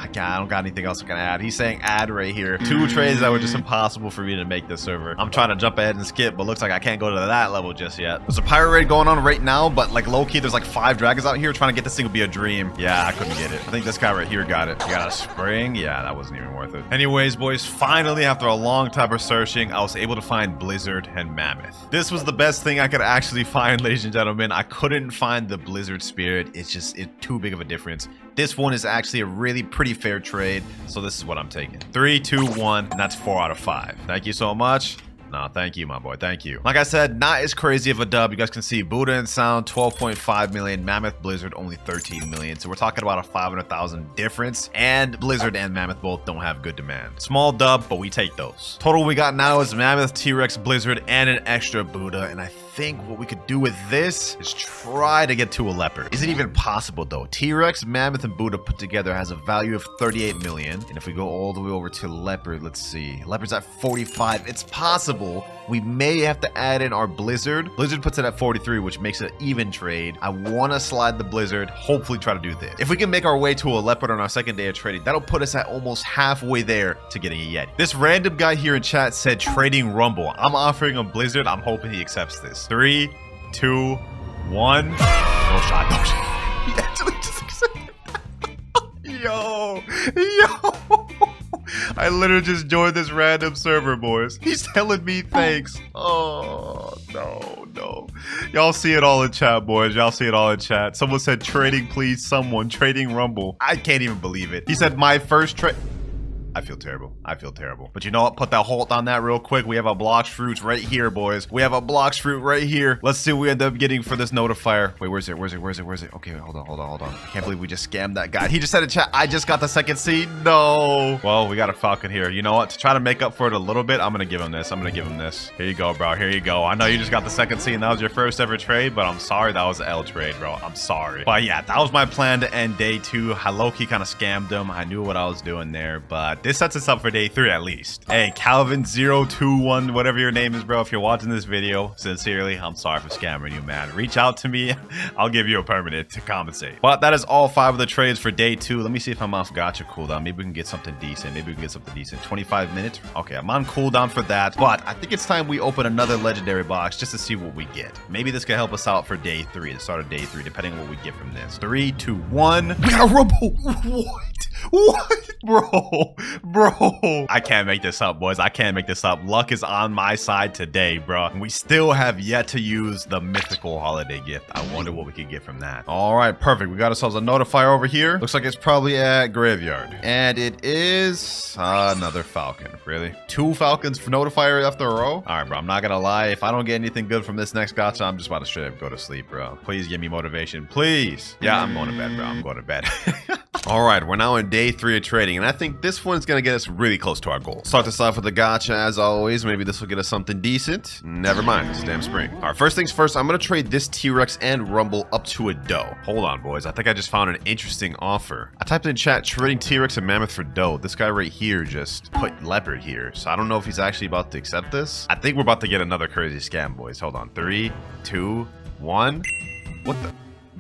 I don't got anything else I can add. He's saying add right here. 2 trades that were just impossible for me to make this server. I'm trying to jump ahead and skip, but looks like I can't go to that level just yet. There's a pirate raid going on right now, but like low-key, there's like 5 dragons out here. Trying to get this thing would be a dream. Yeah, I couldn't get it. I think this guy right here got it. You got a spring? Yeah, that wasn't even worth it. Anyways, boys, finally, after a long time of searching, I was able to find Blizzard and Mammoth. This was the best thing I could actually find, ladies and gentlemen. I couldn't find the Blizzard Spirit. It's too big of a difference. This one is actually a really pretty fair trade, so this is what I'm taking. 3, 2, 1, and that's 4 out of 5. Thank you so much. No, thank you, my boy. Thank you. Like I said, not as crazy of a dub. You guys can see Buddha and Sound 12.5 million, Mammoth Blizzard only 13 million. So we're talking about a 500,000 difference. And Blizzard and Mammoth both don't have good demand. Small dub, but we take those. Total we got now is Mammoth, T-Rex, Blizzard, and an extra Buddha. And I think what we could do with this is try to get to a leopard. Is it even possible though? T-Rex, Mammoth, and Buddha put together has a value of 38 million. And if we go all the way over to leopard, let's see. Leopard's at 45. It's possible. We may have to add in our Blizzard. Blizzard puts it at 43, which makes it an even trade. I want to slide the Blizzard, hopefully try to do this. If we can make our way to a leopard on our second day of trading, that'll put us at almost halfway there to getting a Yeti. This random guy here in chat said trading Rumble. I'm offering him Blizzard. I'm hoping he accepts this. 3, 2, 1. No shot. No shot. He actually just accepted. Yo. I literally just joined this random server, boys. He's telling me thanks. Oh, no. Y'all see it all in chat, boys. Y'all see it all in chat. Someone said trading, please. Someone trading Rumble. I can't even believe it. He said my first trade. I feel terrible. But you know what? Put that hold on that real quick. We have a Blox fruits right here, boys. We have a Blox fruit right here. Let's see what we end up getting for this notifier. Wait, where's it? Okay, hold on. I can't believe we just scammed that guy. He just said in chat, I just got the second seed. No. Well, we got a Falcon here. You know what? To try to make up for it a little bit, I'm going to give him this. Here you go, bro. Here you go. I know you just got the second seed and that was your first ever trade, but I'm sorry that was an L trade, bro. I'm sorry. But yeah, that was my plan to end day 2. I low-key kind of scammed him. I knew what I was doing there, but this sets us up for day 3 at least. Hey, Calvin021, whatever your name is, bro. If you're watching this video, sincerely, I'm sorry for scamming you, man. Reach out to me. I'll give you a permanent to compensate. But that is all 5 of the trades for day 2. Let me see if I'm off gacha cooldown. Maybe we can get something decent. 25 minutes. Okay, I'm on cooldown for that. But I think it's time we open another legendary box just to see what we get. Maybe this can help us out for day 3, the start of day 3, depending on what we get from this. 3, 2, 1. We got a Rumble. What? Bro. I can't make this up, boys. I can't make this up. Luck is on my side today, bro. We still have yet to use the mythical holiday gift. I wonder what we could get from that. All right, perfect. We got ourselves a notifier over here. Looks like it's probably at graveyard. And it is another Falcon. Really? 2 Falcons for notifier after a row? All right, bro. I'm not gonna lie. If I don't get anything good from this next gacha, I'm just about to straight up go to sleep, bro. Please give me motivation. Please. Yeah, I'm going to bed, bro. I'm going to bed. All right, we're now in day 3 of trading, and I think this one's gonna get us really close to our goal. Start this off with a gacha as always. Maybe this will get us something decent. Never mind, it's damn spring. All right, first things first, I'm gonna trade this T-Rex and Rumble up to a doe. Hold on, boys. I think I just found an interesting offer. I typed in chat trading T-Rex and Mammoth for doe. This guy right here just put leopard here, so I don't know if he's actually about to accept this. I think we're about to get another crazy scam, boys. Hold on. 3, 2, 1. What the?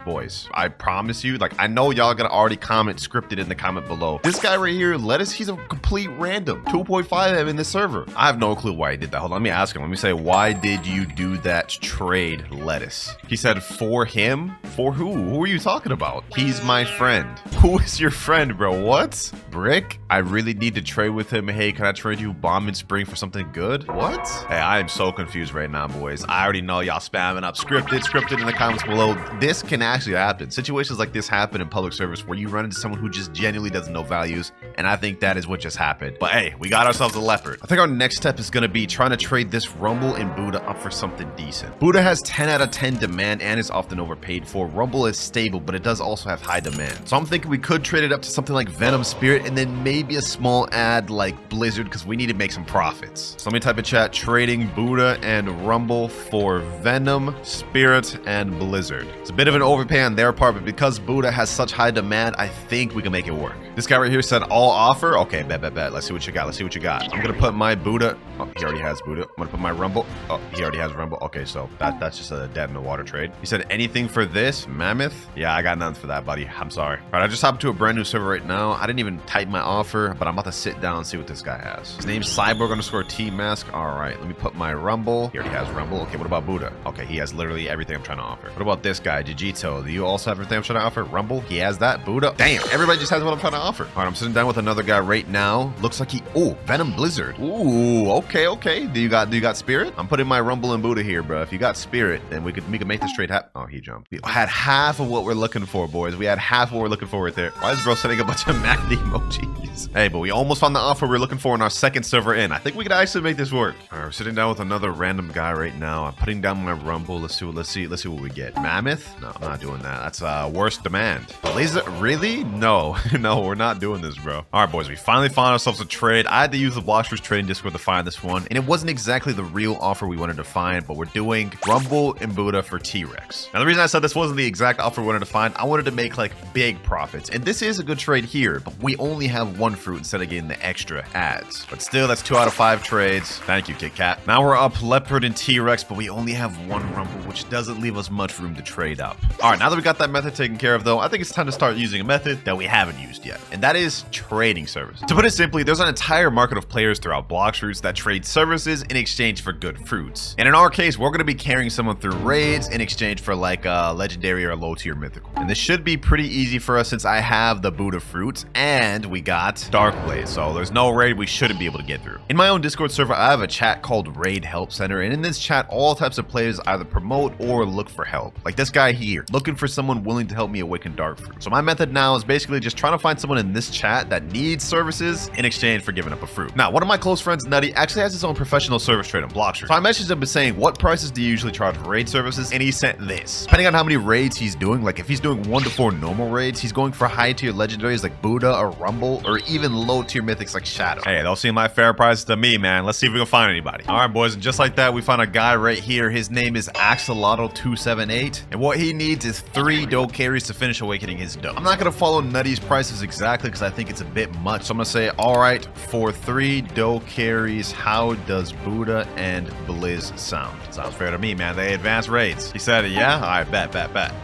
Boys, I promise you, like, I know y'all gonna already comment scripted in the comment below. This guy right here, Lettuce, he's a complete random. 2.5 M in this server. I have no clue why he did that. Hold on, let me ask him. Let me say, why did you do that trade, Lettuce? He said, for him? For who? Who are you talking about? He's my friend. Who is your friend, bro? What? Brick? I really need to trade with him. Hey, can I trade you Bomb in Spring for something good? What? Hey, I am so confused right now, boys. I already know y'all spamming up scripted in the comments below. This can actually happen. Situations like this happen in public service where you run into someone who just genuinely doesn't know values, and I think that is what just happened. But hey, we got ourselves a leopard. I think our next step is going to be trying to trade this Rumble and Buddha up for something decent. Buddha has 10 out of 10 demand and is often overpaid for. Rumble is stable, but it does also have high demand. So I'm thinking we could trade it up to something like Venom Spirit and then maybe a small ad like Blizzard because we need to make some profits. So let me type in chat trading Buddha and Rumble for Venom, Spirit, and Blizzard. It's a bit of an overpay on their part, but because Buddha has such high demand, I think we can make it work. This guy right here said all offer. Okay, bet. Let's see what you got. I'm gonna put my Buddha. Oh, he already has Buddha. I'm gonna put my Rumble. Oh, he already has Rumble. Okay, so that's just a dead in the water trade. He said anything for this Mammoth? Yeah, I got nothing for that, buddy. I'm sorry. All right, I just hopped to a brand new server right now. I didn't even type my offer, but I'm about to sit down and see what this guy has. His name's Cyborg_T-Mask. All right, let me put my Rumble. He already has Rumble. Okay, what about Buddha? Okay, he has literally everything I'm trying to offer. What about this guy, Jujitsu? Shadow, do you also have everything I'm trying to offer? Rumble, he has that. Buddha, damn, everybody just has what I'm trying to offer. All right, I'm sitting down with another guy right now. Looks like he, oh, Venom Blizzard. Ooh, okay. Do you got Spirit? I'm putting my Rumble and Buddha here, bro. If you got Spirit, then we could make this trade happen. Oh, he jumped. We had half of what we're looking for, boys. We had half of what we're looking for right there. Why is bro sending a bunch of Magni emojis? Hey, but we almost found the offer we're looking for in our second server in. I think we could actually make this work. All right, we're sitting down with another random guy right now. I'm putting down my Rumble. Let's see what we get. Mammoth? No, I'm not doing that. That's worst demand. Blazer? Really? No, no, we're not doing this, bro. All right, boys, we finally found ourselves a trade. I had to use the Blox trading Discord to find this one, and it wasn't exactly the real offer we wanted to find, but we're doing Rumble and Buddha for T-Rex. Now, the reason I said this wasn't the exact offer we wanted to find, I wanted to make like big profits, and this is a good trade here, but we only have one fruit instead of getting the extra ads. But still, that's 2 out of 5 trades. Thank you, Kit Kat. Now we're up Leopard and T-Rex, but we only have one Rumble, which doesn't leave us much room to trade up. All right, now that we got that method taken care of, though, I think it's time to start using a method that we haven't used yet, and that is trading services. To put it simply, there's an entire market of players throughout Blox fruits that trade services in exchange for good fruits. And in our case, we're going to be carrying someone through raids in exchange for like a legendary or low tier mythical. And this should be pretty easy for us since I have the Buddha fruits and we got Dark Blaze, so there's no raid we shouldn't be able to get through. In my own Discord server, I have a chat called Raid Help Center, and in this chat, all types of players either promote or look for help. Like this guy here, looking for someone willing to help me awaken Dark Fruit. So my method now is basically just trying to find someone in this chat that needs services in exchange for giving up a fruit. Now, one of my close friends, Nutty, actually has his own professional service trade on Blox fruit. So I messaged him saying, what prices do you usually charge for raid services? And he sent this. Depending on how many raids he's doing, like if he's doing 1 to 4 normal raids, he's going for high tier legendaries like Buddha or Rumble, or even low tier mythics like Shadow. Hey, those seem like fair prices to me, man. Let's see if we can find anybody. All right, boys, and just like that, we found a guy right here. His name is Axolotl278, and what he needs is 3 doe carries to finish awakening his doe. I'm not gonna follow Nutty's prices exactly because I think it's a bit much, so I'm gonna say, all right, for 3 doe carries, how does Buddha and Blizz sound? Sounds fair to me, man. They advanced raids. He said, yeah? All right, bet.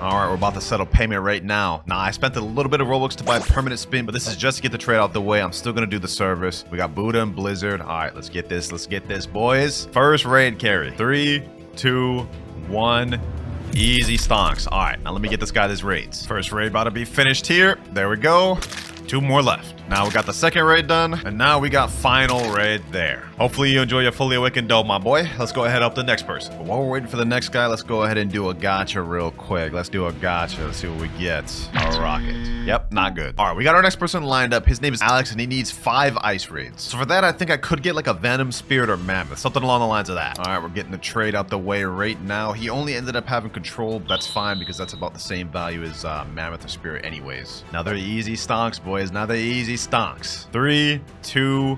All right, we're about to settle payment right now. Now, I spent a little bit of Robux to buy a permanent spin, but this is just to get the trade out the way. I'm still gonna do the service. We got Buddha and Blizzard. All right, let's get this, boys. First raid carry. 3, 2, 1. Easy stonks. All right, now let me get this guy his raids. First raid about to be finished here. There we go. 2 more left. Now we got the second raid done, and now we got final raid there. Hopefully you enjoy your fully awakened doe, my boy. Let's go ahead and help the next person. But while we're waiting for the next guy, let's go ahead and do a gacha real quick. Let's do a gacha. Let's see what we get. A rocket. Yep, not good. All right, we got our next person lined up. His name is Alex, and he needs 5 ice raids. So for that, I think I could get like a Venom, Spirit, or Mammoth. Something along the lines of that. All right, we're getting the trade out the way right now. He only ended up having control. That's fine because that's about the same value as Mammoth or Spirit anyways. Now they're easy stonks, boys. Now they're easy stonks. 3, 2,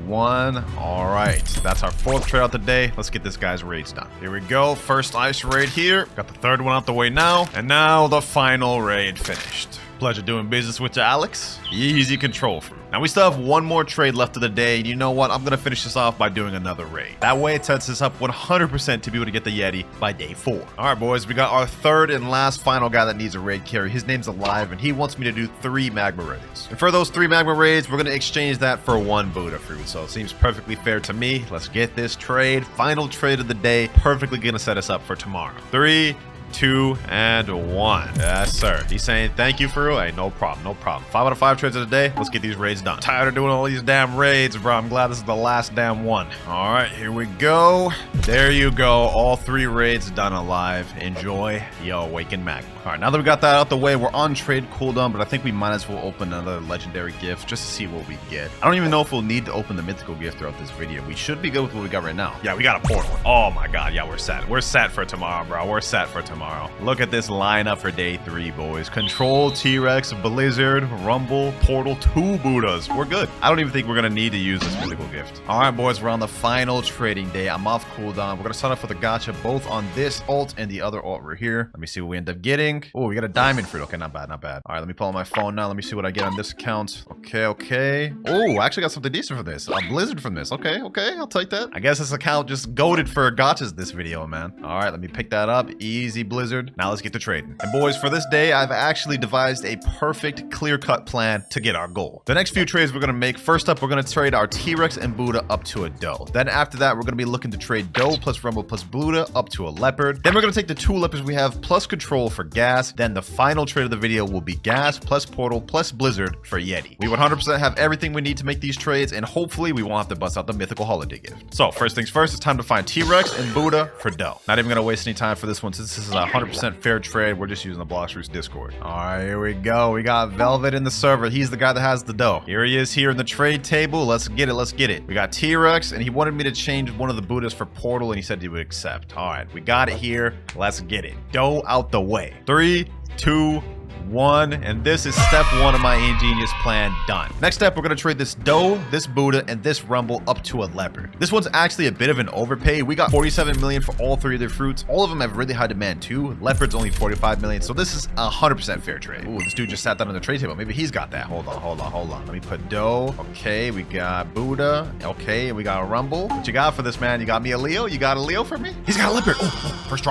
1. All right, that's our 4th trade out the day. Let's get this guy's raids done. Here we go. First ice raid here. Got the 3rd one out the way now. And now the final raid finished. Pleasure doing business with you, Alex. Easy control fruit. Now we still have 1 more trade left of the day. You know what? I'm gonna finish this off by doing another raid. That way it sets us up 100% to be able to get the Yeti by day 4. All right, boys, we got our 3rd and last final guy that needs a raid carry. His name's Alive, and he wants me to do 3 magma raids. And for those 3 magma raids, we're gonna exchange that for 1 Buddha fruit. So it seems perfectly fair to me. Let's get this trade. Final trade of the day. Perfectly gonna set us up for tomorrow. 3, 2, and 1. Yes, sir. He's saying thank you for real. Hey, no problem. 5 out of 5 trades of the day. Let's get these raids done. Tired of doing all these damn raids, bro. I'm glad this is the last damn one. All right, here we go. There you go. All 3 raids done alive. Enjoy your awakened magma. All right, now that we got that out the way, we're on trade cooldown, but I think we might as well open another legendary gift just to see what we get. I don't even know if we'll need to open the mythical gift throughout this video. We should be good with what we got right now. Yeah, we got a portal. Oh my god, yeah, we're set. We're set for tomorrow, bro. We're set for tomorrow. Look at this lineup for day 3, boys. Control, T-Rex, Blizzard, Rumble, Portal, 2 Buddhas. We're good. I don't even think we're gonna need to use this mythical gift. All right, boys, we're on the final trading day. I'm off cooldown. We're gonna sign up for the gacha both on this alt and the other alt right here. Let me see what we end up getting. Oh, we got a diamond fruit. Okay, not bad. All right, let me pull out my phone now. Let me see what I get on this account. Okay. Oh, I actually got something decent from this. A blizzard from this. Okay, I'll take that. I guess this account just goaded for gotchas this video, man. All right, let me pick that up. Easy blizzard. Now let's get to trading. And boys, for this day, I've actually devised a perfect clear-cut plan to get our goal. The next few trades we're gonna make, first up, we're gonna trade our T-Rex and Buddha up to a doe. Then after that, we're gonna be looking to trade doe plus rumble plus Buddha up to a leopard. Then we're gonna take the 2 leopards we have plus control for gas. Then the final trade of the video will be gas plus portal plus blizzard for Yeti. We 100% have everything we need to make these trades, and hopefully we won't have to bust out the mythical holiday gift. So first things first, it's time to find T-Rex and Buddha for doe. Not even gonna waste any time for this one since this is a 100% fair trade. We're just using the Blox Discord. All right, here we go. We got Velvet in the server. He's the guy that has the doe. Here he is here in the trade table. Let's get it. We got T-Rex, and he wanted me to change one of the Buddhas for portal, and he said he would accept. All right, we got it here. Let's get it. Doe out the way. 3, 2, 1, and this is step 1 of my ingenious plan done. Next step, we're gonna trade this doe, this Buddha, and this rumble up to a leopard. This one's actually a bit of an overpay. We got 47 million for all 3 of their fruits. All of them have really high demand too. Leopard's only 45 million, so this is 100% fair trade. Ooh, this dude just sat down on the trade table. Maybe he's got that. Hold on. Let me put doe. Okay, we got Buddha. Okay, we got a rumble. What you got for this, man? You got me a Leo? You got a Leo for me? He's got a leopard. Oh, first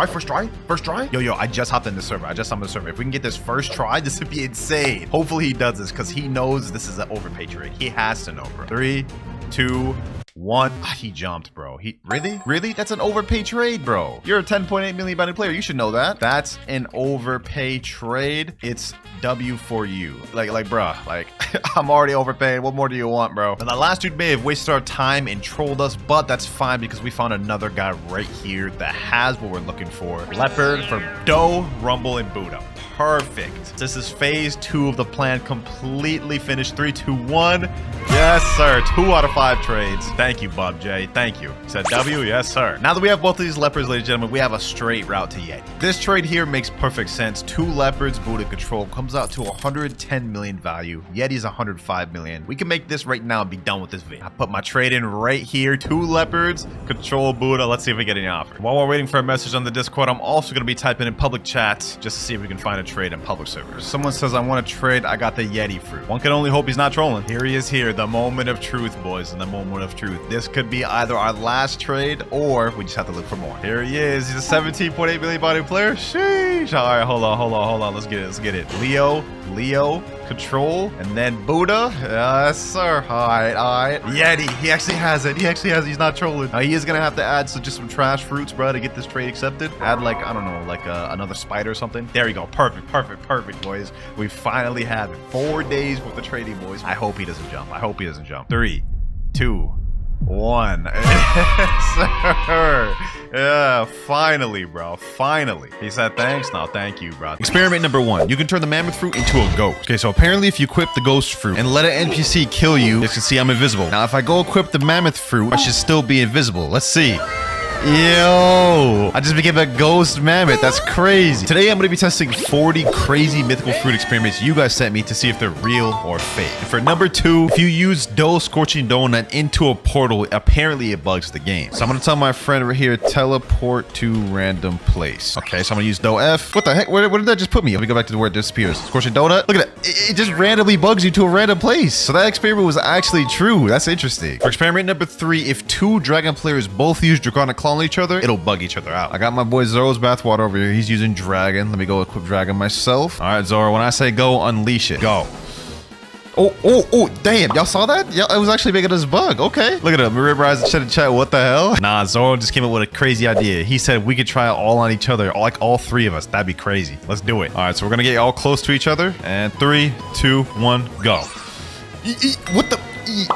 try. Yo, I just hopped in the server. If we can get this first try, this would be insane. Hopefully he does this because he knows this is an overpay trade. He has to know, bro. 3, 2, 1. He jumped, bro. Really? That's an overpay trade, bro. You're a 10.8 million bounty player. You should know that. That's an overpay trade. It's W for you. Like, bruh, like, I'm already overpaying. What more do you want, bro? And the last dude may have wasted our time and trolled us, but that's fine because we found another guy right here that has what we're looking for. Leopard for doe, rumble, and Buddha. Perfect. This is phase 2 of the plan completely finished. 3, 2, 1. Yes, sir. 2 out of 5 trades. Thank you, Bob J. Thank you. He said W? Yes, sir. Now that we have both of these leopards, ladies and gentlemen, we have a straight route to Yeti. This trade here makes perfect sense. 2 leopards, Buddha control, comes out to 110 million value. Yeti's 105 million. We can make this right now and be done with this video. I put my trade in right here. 2 leopards, control Buddha. Let's see if we get any offer. While we're waiting for a message on the Discord, I'm also going to be typing in public chat just to see if we can find a trade in public servers. Someone says I want to trade. I got the Yeti fruit. One can only hope he's not trolling. Here he is here. The moment of truth, boys. And the moment of truth. This could be either our last trade or we just have to look for more. Here he is. He's a 17.8 million body player. Sheesh. All right, hold on. Let's get it. Leo, control, and then Buddha. Yes, sir. All right. Yeti. He actually has it. He's not trolling. He is gonna have to add just some trash fruits, bro, to get this trade accepted. Add like, I don't know, like another spider or something. There you go. Perfect, boys. We finally have 4 days with the trading, boys. I hope he doesn't jump. 3, 2, 1. Sir. Yeah, finally, bro. Finally. He said thanks. No, thank you, bro. Experiment number 1. You can turn the mammoth fruit into a ghost. Okay, so apparently if you equip the ghost fruit and let an NPC kill you, you can see I'm invisible. Now, if I go equip the mammoth fruit, I should still be invisible. Let's see. Yo, I just became a ghost mammoth. That's crazy. Today, I'm going to be testing 40 crazy mythical fruit experiments you guys sent me to see if they're real or fake. And for number 2, if you use doe scorching donut into a portal, apparently it bugs the game. So I'm going to tell my friend right here, teleport to random place. Okay, so I'm going to use doe F. What the heck? Where did that just put me? Let me go back to where it disappears. Scorching donut. Look at that. It just randomly bugs you to a random place. So that experiment was actually true. That's interesting. For experiment number 3, if 2 dragon players both use draconic claw on each other, it'll bug each other out. I got my boy Zoro's bathwater over here. He's using dragon. Let me go equip dragon myself. All right, Zoro, when I say go, unleash it. Go. Oh, damn. Y'all saw that? Yeah, it was actually making us bug. Okay. Look at him. Ribrise and in chat. What the hell? Nah, Zoro just came up with a crazy idea. He said we could try it all on each other, like all 3 of us. That'd be crazy. Let's do it. All right, so we're going to get all close to each other. And 3, 2, 1, go. What the?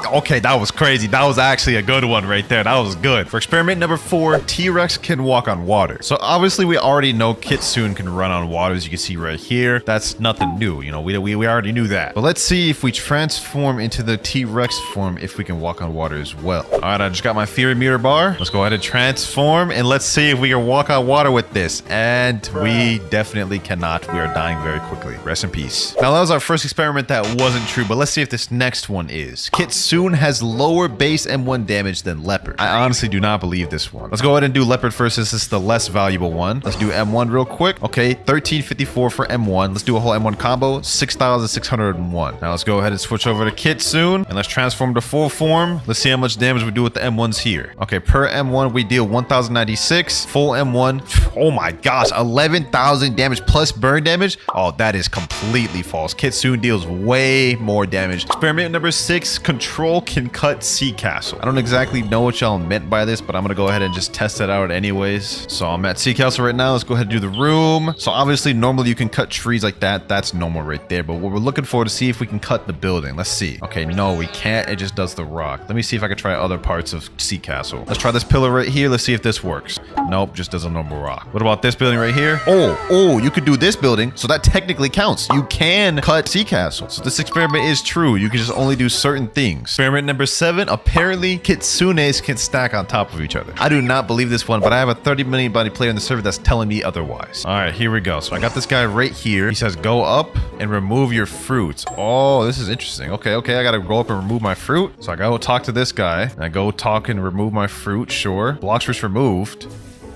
Okay, that was crazy. That was actually a good one right there. That was good. For experiment number 4, T-Rex can walk on water. So obviously we already know Kitsune can run on water, as you can see right here. That's nothing new. You know, we already knew that. But let's see if we transform into the T-Rex form, if we can walk on water as well. All right, I just got my theory meter bar. Let's go ahead and transform, and let's see if we can walk on water with this. And we definitely cannot. We are dying very quickly. Rest in peace. Now, that was our first experiment that wasn't true, but let's see if this next one is. Kitsune has lower base M1 damage than Leopard. I honestly do not believe this one. Let's go ahead and do Leopard first. This is the less valuable one. Let's do M1 real quick. Okay, 1354 for M1. Let's do a whole M1 combo. 6,601. Now let's go ahead and switch over to Kitsune and let's transform to full form. Let's see how much damage we do with the M1s here. Okay, per M1 we deal 1,096. Full M1. Oh my gosh, 11,000 damage plus burn damage. Oh, that is completely false. Kitsune deals way more damage. Experiment number 6. Control can cut Sea Castle. I don't exactly know what y'all meant by this, but I'm gonna go ahead and just test it out anyways. So I'm at Sea Castle right now. Let's go ahead and do the room. So obviously normally you can cut trees like that. That's normal right there. But what we're looking for to see if we can cut the building. Let's see. Okay, no, we can't. It just does the rock. Let me see if I can try other parts of Sea Castle. Let's try this pillar right here. Let's see if this works. Nope, just does a normal rock. What about this building right here? Oh, you could do this building. So that technically counts. You can cut Sea Castle. So this experiment is true. You can just only do certain things. Experiment number 7. Apparently, Kitsunes can stack on top of each other. I do not believe this one, but I have a 30 million body player in the server that's telling me otherwise. All right, here we go. So I got this guy right here. He says, go up and remove your fruits. Oh, this is interesting. Okay. I got to go up and remove my fruit. So I go talk to this guy. And I go talk and remove my fruit. Sure. Blox fruits removed.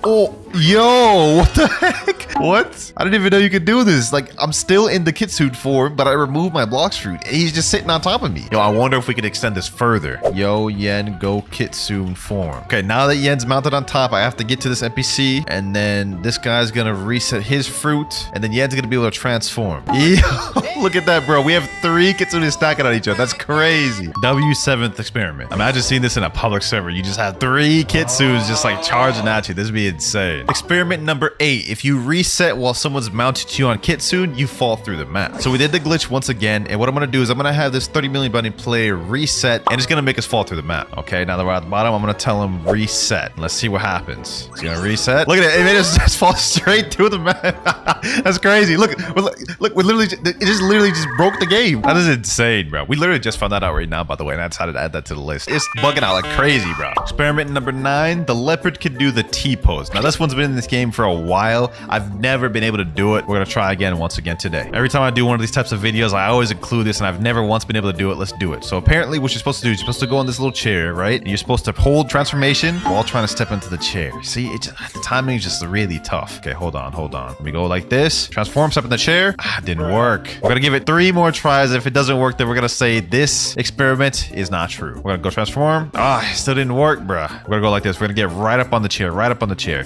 Oh, yo, what the heck? What? I didn't even know you could do this. Like, I'm still in the Kitsune form, but I removed my Blox fruit. He's just sitting on top of me. Yo, I wonder if we could extend this further. Yo, Yen, go Kitsune form. Okay, now that Yen's mounted on top, I have to get to this NPC, and then this guy's gonna reset his fruit, and then Yen's gonna be able to transform. Yo, look at that, bro. We have 3 Kitsune stacking on each other. That's crazy. W7th experiment. Imagine seeing this in a public server. You just have 3 Kitsunes just like charging at you. This would be insane. Experiment number 8. If you reset while someone's mounted to you on Kitsune, you fall through the map. So we did the glitch once again, and what I'm gonna do is I'm gonna have this 30 million bunny player reset, and it's gonna make us fall through the map. Okay, now that we're at the bottom, I'm gonna tell him reset. Let's see what happens. It's gonna reset. Look at it. It made us just fall straight through the map. That's crazy. Look, we literally just broke the game. That is insane, bro. We literally just found that out right now, by the way, and I decided to add that to the list. It's bugging out like crazy, bro. Experiment number 9. The leopard can do the T-pose. Now this one's been in this game for a while. I've never been able to do it. We're gonna try again once again today. Every time I do one of these types of videos, I always include this, and I've never once been able to do it. Let's do it. So apparently what you're supposed to do is you're supposed to go on this little chair, right? And you're supposed to hold transformation while trying to step into the chair. See, the timing is just really tough. Okay, hold on. Let me go like this. Transform, step in the chair. Didn't work. We're gonna give it 3 more tries. If it doesn't work, then we're gonna say this experiment is not true. We're gonna go transform. It still didn't work, bruh. We're gonna go like this. We're gonna get right up on the chair.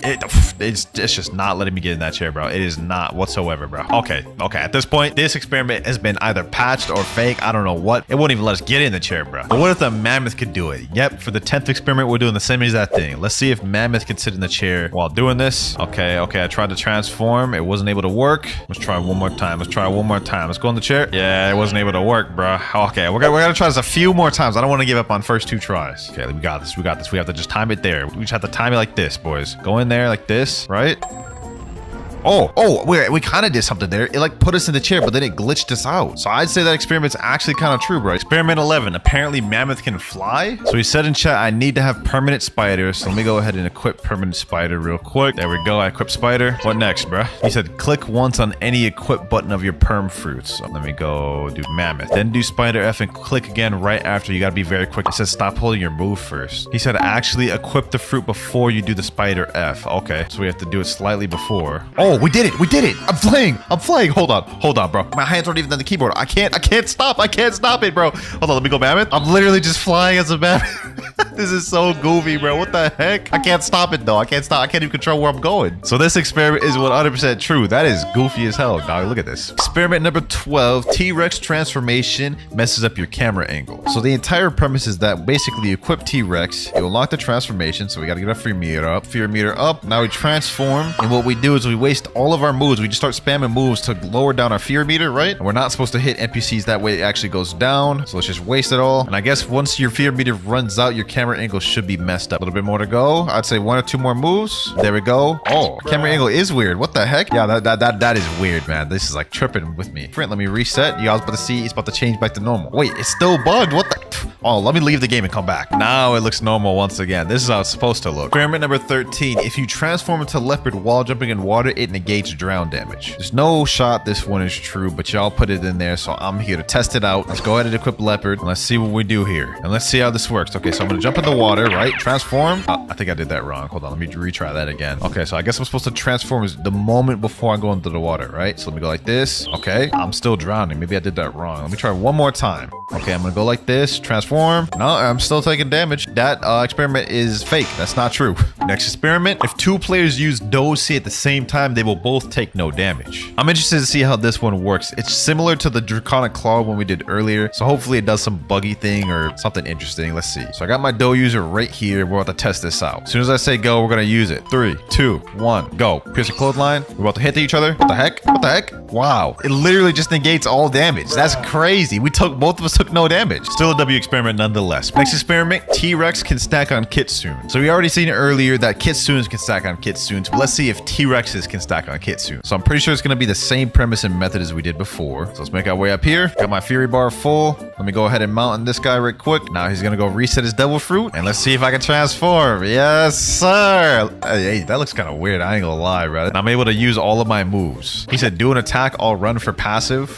It's just not letting me get in that chair, bro. It is not whatsoever, bro. Okay. At this point, this experiment has been either patched or fake. I don't know what. It won't even let us get in the chair, bro. But what if the mammoth could do it? Yep, for the 10th experiment, we're doing the same exact thing. Let's see if mammoth can sit in the chair while doing this. Okay. I tried to transform. It wasn't able to work. Let's try one more time. Let's go in the chair. Yeah, it wasn't able to work, bro. Okay, we're gonna try this a few more times. I don't want to give up on first 2 tries. Okay, we got this. We have to just time it there. We just have to time it like this, boys. Go in there like this, right? Oh, we kind of did something there. It like put us in the chair, but then it glitched us out. So I'd say that experiment's actually kind of true, bro. Experiment 11. Apparently mammoth can fly. So he said in chat, I need to have permanent spiders. So let me go ahead and equip permanent spider real quick. There we go. I equipped spider. What next, bro? He said click once on any equip button of your perm fruits. So let me go do mammoth. Then do spider F and click again right after. You got to be very quick. It says stop holding your move first. He said actually equip the fruit before you do the spider F. Okay. So we have to do it slightly before. Oh, we did it. I'm flying. Hold on, bro. My hands aren't even on the keyboard. I can't stop it, bro. Hold on, let me go mammoth. I'm literally just flying as a mammoth. This is so goofy, bro. What the heck? I can't stop it though. I can't even control where I'm going. So this experiment is 100% true. That is goofy as hell, dog. Look at this. Experiment number 12. T-Rex transformation messes up your camera angle. So the entire premise is that basically you equip T-Rex, you unlock the transformation. So we got to get our fear meter up. Now we transform, and what we do is we waste all of our moves. We just start spamming moves to lower down our fear meter, right? And we're not supposed to hit NPCs, that way it actually goes down. So let's just waste it all. And I guess once your fear meter runs out, your camera angle should be messed up. A little bit more to go. I'd say 1 or 2 more moves. There we go. Oh, camera angle is weird. What the heck? Yeah, that is weird, man. This is like tripping with me. Friend, let me reset. You guys about to see it's about to change back to normal. Wait, it's still bugged. What the? Oh, let me leave the game and come back. Now it looks normal once again. This is how it's supposed to look. Experiment number 13. If you transform into leopard while jumping in water, it negates drown damage. There's no shot this one is true, but y'all put it in there, so I'm here to test it out. Let's go ahead and equip leopard, and let's see what we do here. And let's see how this works. Okay, so I'm gonna jump in the water, right? Transform. I think I did that wrong. Hold on, let me retry that again. Okay, so I guess I'm supposed to transform the moment before I go into the water, right? So let me go like this. Okay, I'm still drowning. Maybe I did that wrong. Let me try one more time. Okay, I'm gonna go like this, transform. No, I'm still taking damage. That experiment is fake. That's not true. Next experiment. If two players use Dosi at the same time, they will both take no damage. I'm interested to see how this one works. It's similar to the Draconic Claw one we did earlier, so hopefully it does some buggy thing or something interesting. Let's see. So I got my Do user right here. We're about to test this out. As soon as I say go, we're gonna use it. 3, 2, 1, go. Pierce a clothesline. We're about to hit each other. What the heck? What the heck? Wow. It literally just negates all damage. That's crazy. Both of us took no damage. Still a W experiment nonetheless. Next experiment, T-Rex can stack on Kitsune. So we already seen earlier that Kitsunes can stack on Kitsunes, but let's see if T-Rexes can stack on Kitsune. So I'm pretty sure it's gonna be the same premise and method as we did before. So let's make our way up here. Got my Fury Bar full. Let me go ahead and mount this guy right quick. Now he's gonna go reset his Devil Fruit, and let's see if I can transform. Yes, sir. Hey, that looks kind of weird. I ain't gonna lie, bro. And I'm able to use all of my moves. He said, do an attack, I'll run for passive.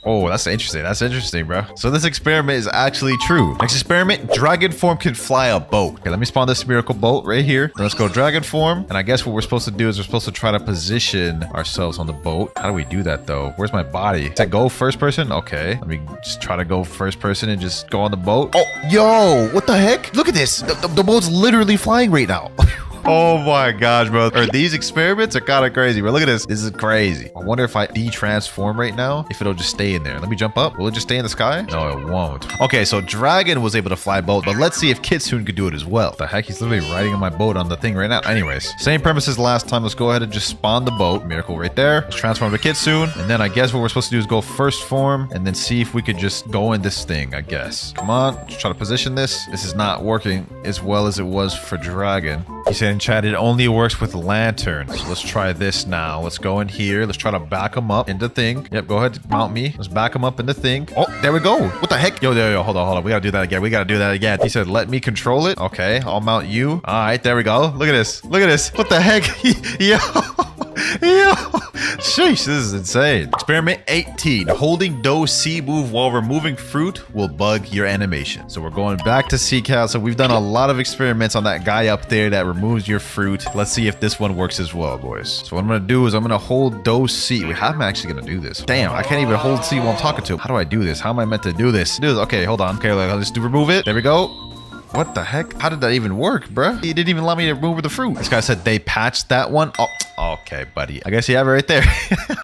Oh, that's interesting. That's interesting, bro. So this experiment is actually true. Next experiment, dragon form can fly a boat. Okay, let me spawn this miracle boat right here. Then let's go dragon form. And I guess what we're supposed to do is we're supposed to try to position ourselves on the boat. How do we do that though? Where's my body? Is that go first person? Okay, let me just try to go first person and just go on the boat. Oh, yo, what the heck? Look at this. The boat's literally flying right now. Oh my gosh, bro. These experiments are kind of crazy, bro. Look at this. This is crazy. I wonder if I de-transform right now, if it'll just stay in there. Let me jump up. Will it just stay in the sky? No, it won't. Okay, so Dragon was able to fly boat, but let's see if Kitsune could do it as well. What the heck? He's literally riding on my boat on the thing right now. Anyways, same premise as last time. Let's go ahead and just spawn the boat. Miracle right there. Let's transform to Kitsune. And then I guess what we're supposed to do is go first form and then see if we could just go in this thing, I guess. Come on. Let's try to position this. This is not working as well as it was for Dragon. He said in chat, it only works with lanterns. So let's try this now. Let's go in here. Let's try to back him up in the thing. Yep, go ahead, mount me. Let's back him up in the thing. Oh, there we go. What the heck? Yo, hold on. We gotta do that again. We gotta do that again. He said, let me control it. Okay, I'll mount you. All right, there we go. Look at this. Look at this. What the heck? Yo. Yo. Sheesh, this is insane. Experiment 18. Holding Do C move while removing fruit will bug your animation. So we're going back to C-Cal. So we've done a lot of experiments on that guy up there that removes your fruit. Let's see if this one works as well, boys. So what I'm gonna do is I'm gonna hold Do C. Wait, how am I actually gonna do this? Damn, I can't even hold C while I'm talking to him. How do I do this? How am I meant to do this? Okay, hold on. Okay, let's remove it. There we go. What the heck? How did that even work, bruh? He didn't even allow me to remove the fruit. This guy said they patched that one. Oh, okay, buddy. I guess you have it right there.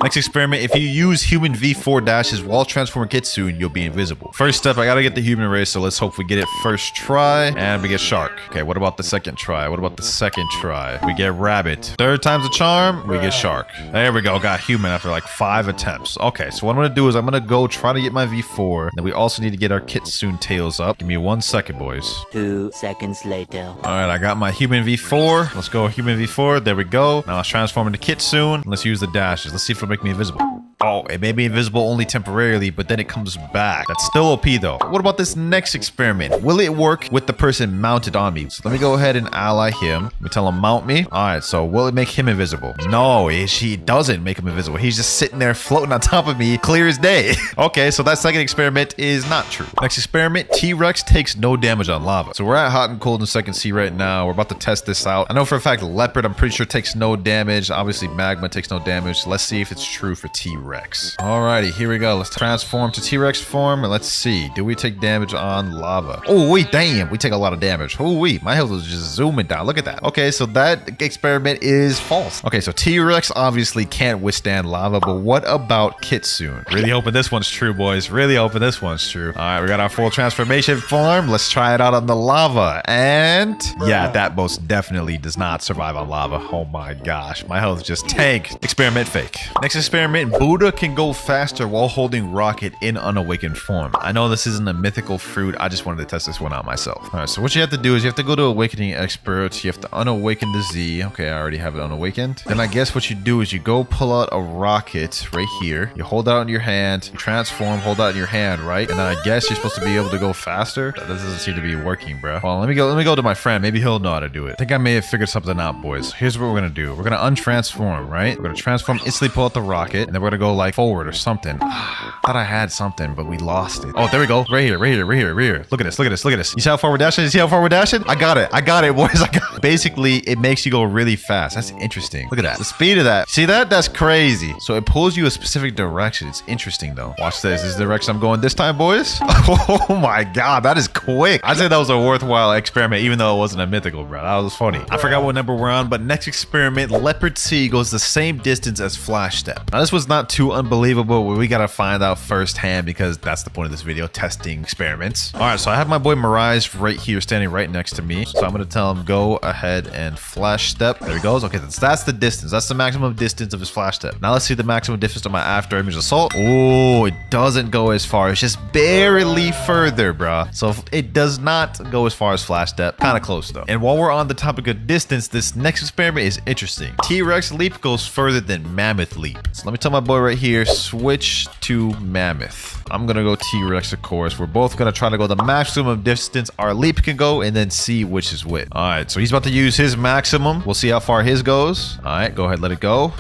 Next experiment. If you use human V4 dashes while transforming Kitsune, you'll be invisible. First step, I gotta get the human race, so let's hope we get it first try. And we get shark. Okay, what about the second try? What about the second try? We get rabbit. Third time's a charm, we get shark. There we go. Got human after like 5 attempts. Okay, so what I'm gonna do is I'm gonna go try to get my V4. Then we also need to get our Kitsune tails up. Give me 1 second, boys. 2 seconds later. All right, I got my human V4. Let's go human V4. There we go. Now let's transform into Kitsune. Let's use the dashes. Let's see if it'll make me invisible. Oh, it may be invisible only temporarily, but then it comes back. That's still OP though. What about this next experiment? Will it work with the person mounted on me? So let me go ahead and ally him. Let me tell him mount me. All right, so will it make him invisible? No, she doesn't make him invisible. He's just sitting there floating on top of me, clear as day. Okay, so that second experiment is not true. Next experiment, T-Rex takes no damage on lava. So we're at hot and cold in second C right now. We're about to test this out. I know for a fact leopard, I'm pretty sure takes no damage. Obviously magma takes no damage. Let's see if it's true for T-Rex. Alrighty, here we go. Let's transform to T-Rex form and let's see. Do we take damage on lava? Oh wait, damn, we take a lot of damage. Oh wait, my health is just zooming down. Look at that. Okay, so that experiment is false. Okay, so T-Rex obviously can't withstand lava, but what about Kitsune? Really hoping this one's true, boys. Really hoping this one's true. All right, we got our full transformation form. Let's try it out on the lava. And yeah, that most definitely does not survive on lava. Oh my gosh, my health just tanked. Experiment fake. Next experiment, Buddha Buddha can go faster while holding rocket in unawakened form. I know this isn't a mythical fruit. I just wanted to test this one out myself. All right, so what you have to do is you have to go to Awakening Expert. You have to unawaken the Z. Okay, I already have it unawakened. Then I guess what you do is you go pull out a rocket right here. You hold out in your hand, transform, hold out in your hand, right? And then I guess you're supposed to be able to go faster. That doesn't seem to be working, bro. Well, let me go to my friend. Maybe he'll know how to do it. I think I may have figured something out, boys. Here's what we're gonna do. We're gonna untransform, right? We're gonna transform, instantly pull out the rocket, and then we're gonna go like forward or something. Thought I had something, but we lost it. Oh, there we go. Right here, right here, right here, right here. Look at this, look at this, look at this. You see how far we're dashing? You see how far we're dashing? I got it, boys. I got it. Basically, it makes you go really fast. That's interesting. Look at that. The speed of that. See that? That's crazy. So it pulls you a specific direction. It's interesting though. Watch this. This is the direction I'm going this time, boys. Oh my god, that is quick. I'd say that was a worthwhile experiment, even though it wasn't a mythical, bro. That was funny. I forgot what number we're on, but next experiment, Leopard C goes the same distance as Flash Step. Now this was not too unbelievable, but we gotta find out firsthand because that's the point of this video, testing experiments. All right, so I have my boy Mirage right here, standing right next to me. So I'm gonna tell him go ahead and Flash Step. There he goes. Okay, that's the distance. That's the maximum distance of his Flash Step. Now let's see the maximum distance of my After Image Assault. Oh, it doesn't go as far. It's just barely further, bruh. So it does not go as far as Flash Step. Kind of close though. And while we're on the topic of distance, this next experiment is interesting. T-Rex Leap goes further than Mammoth Leap. So let me tell my boy right here, switch to Mammoth. I'm gonna go T-Rex, of course. We're both gonna try to go the maximum distance our leap can go and then see which is which. All right, so he's about to use his maximum. We'll see how far his goes. All right, go ahead, let it go.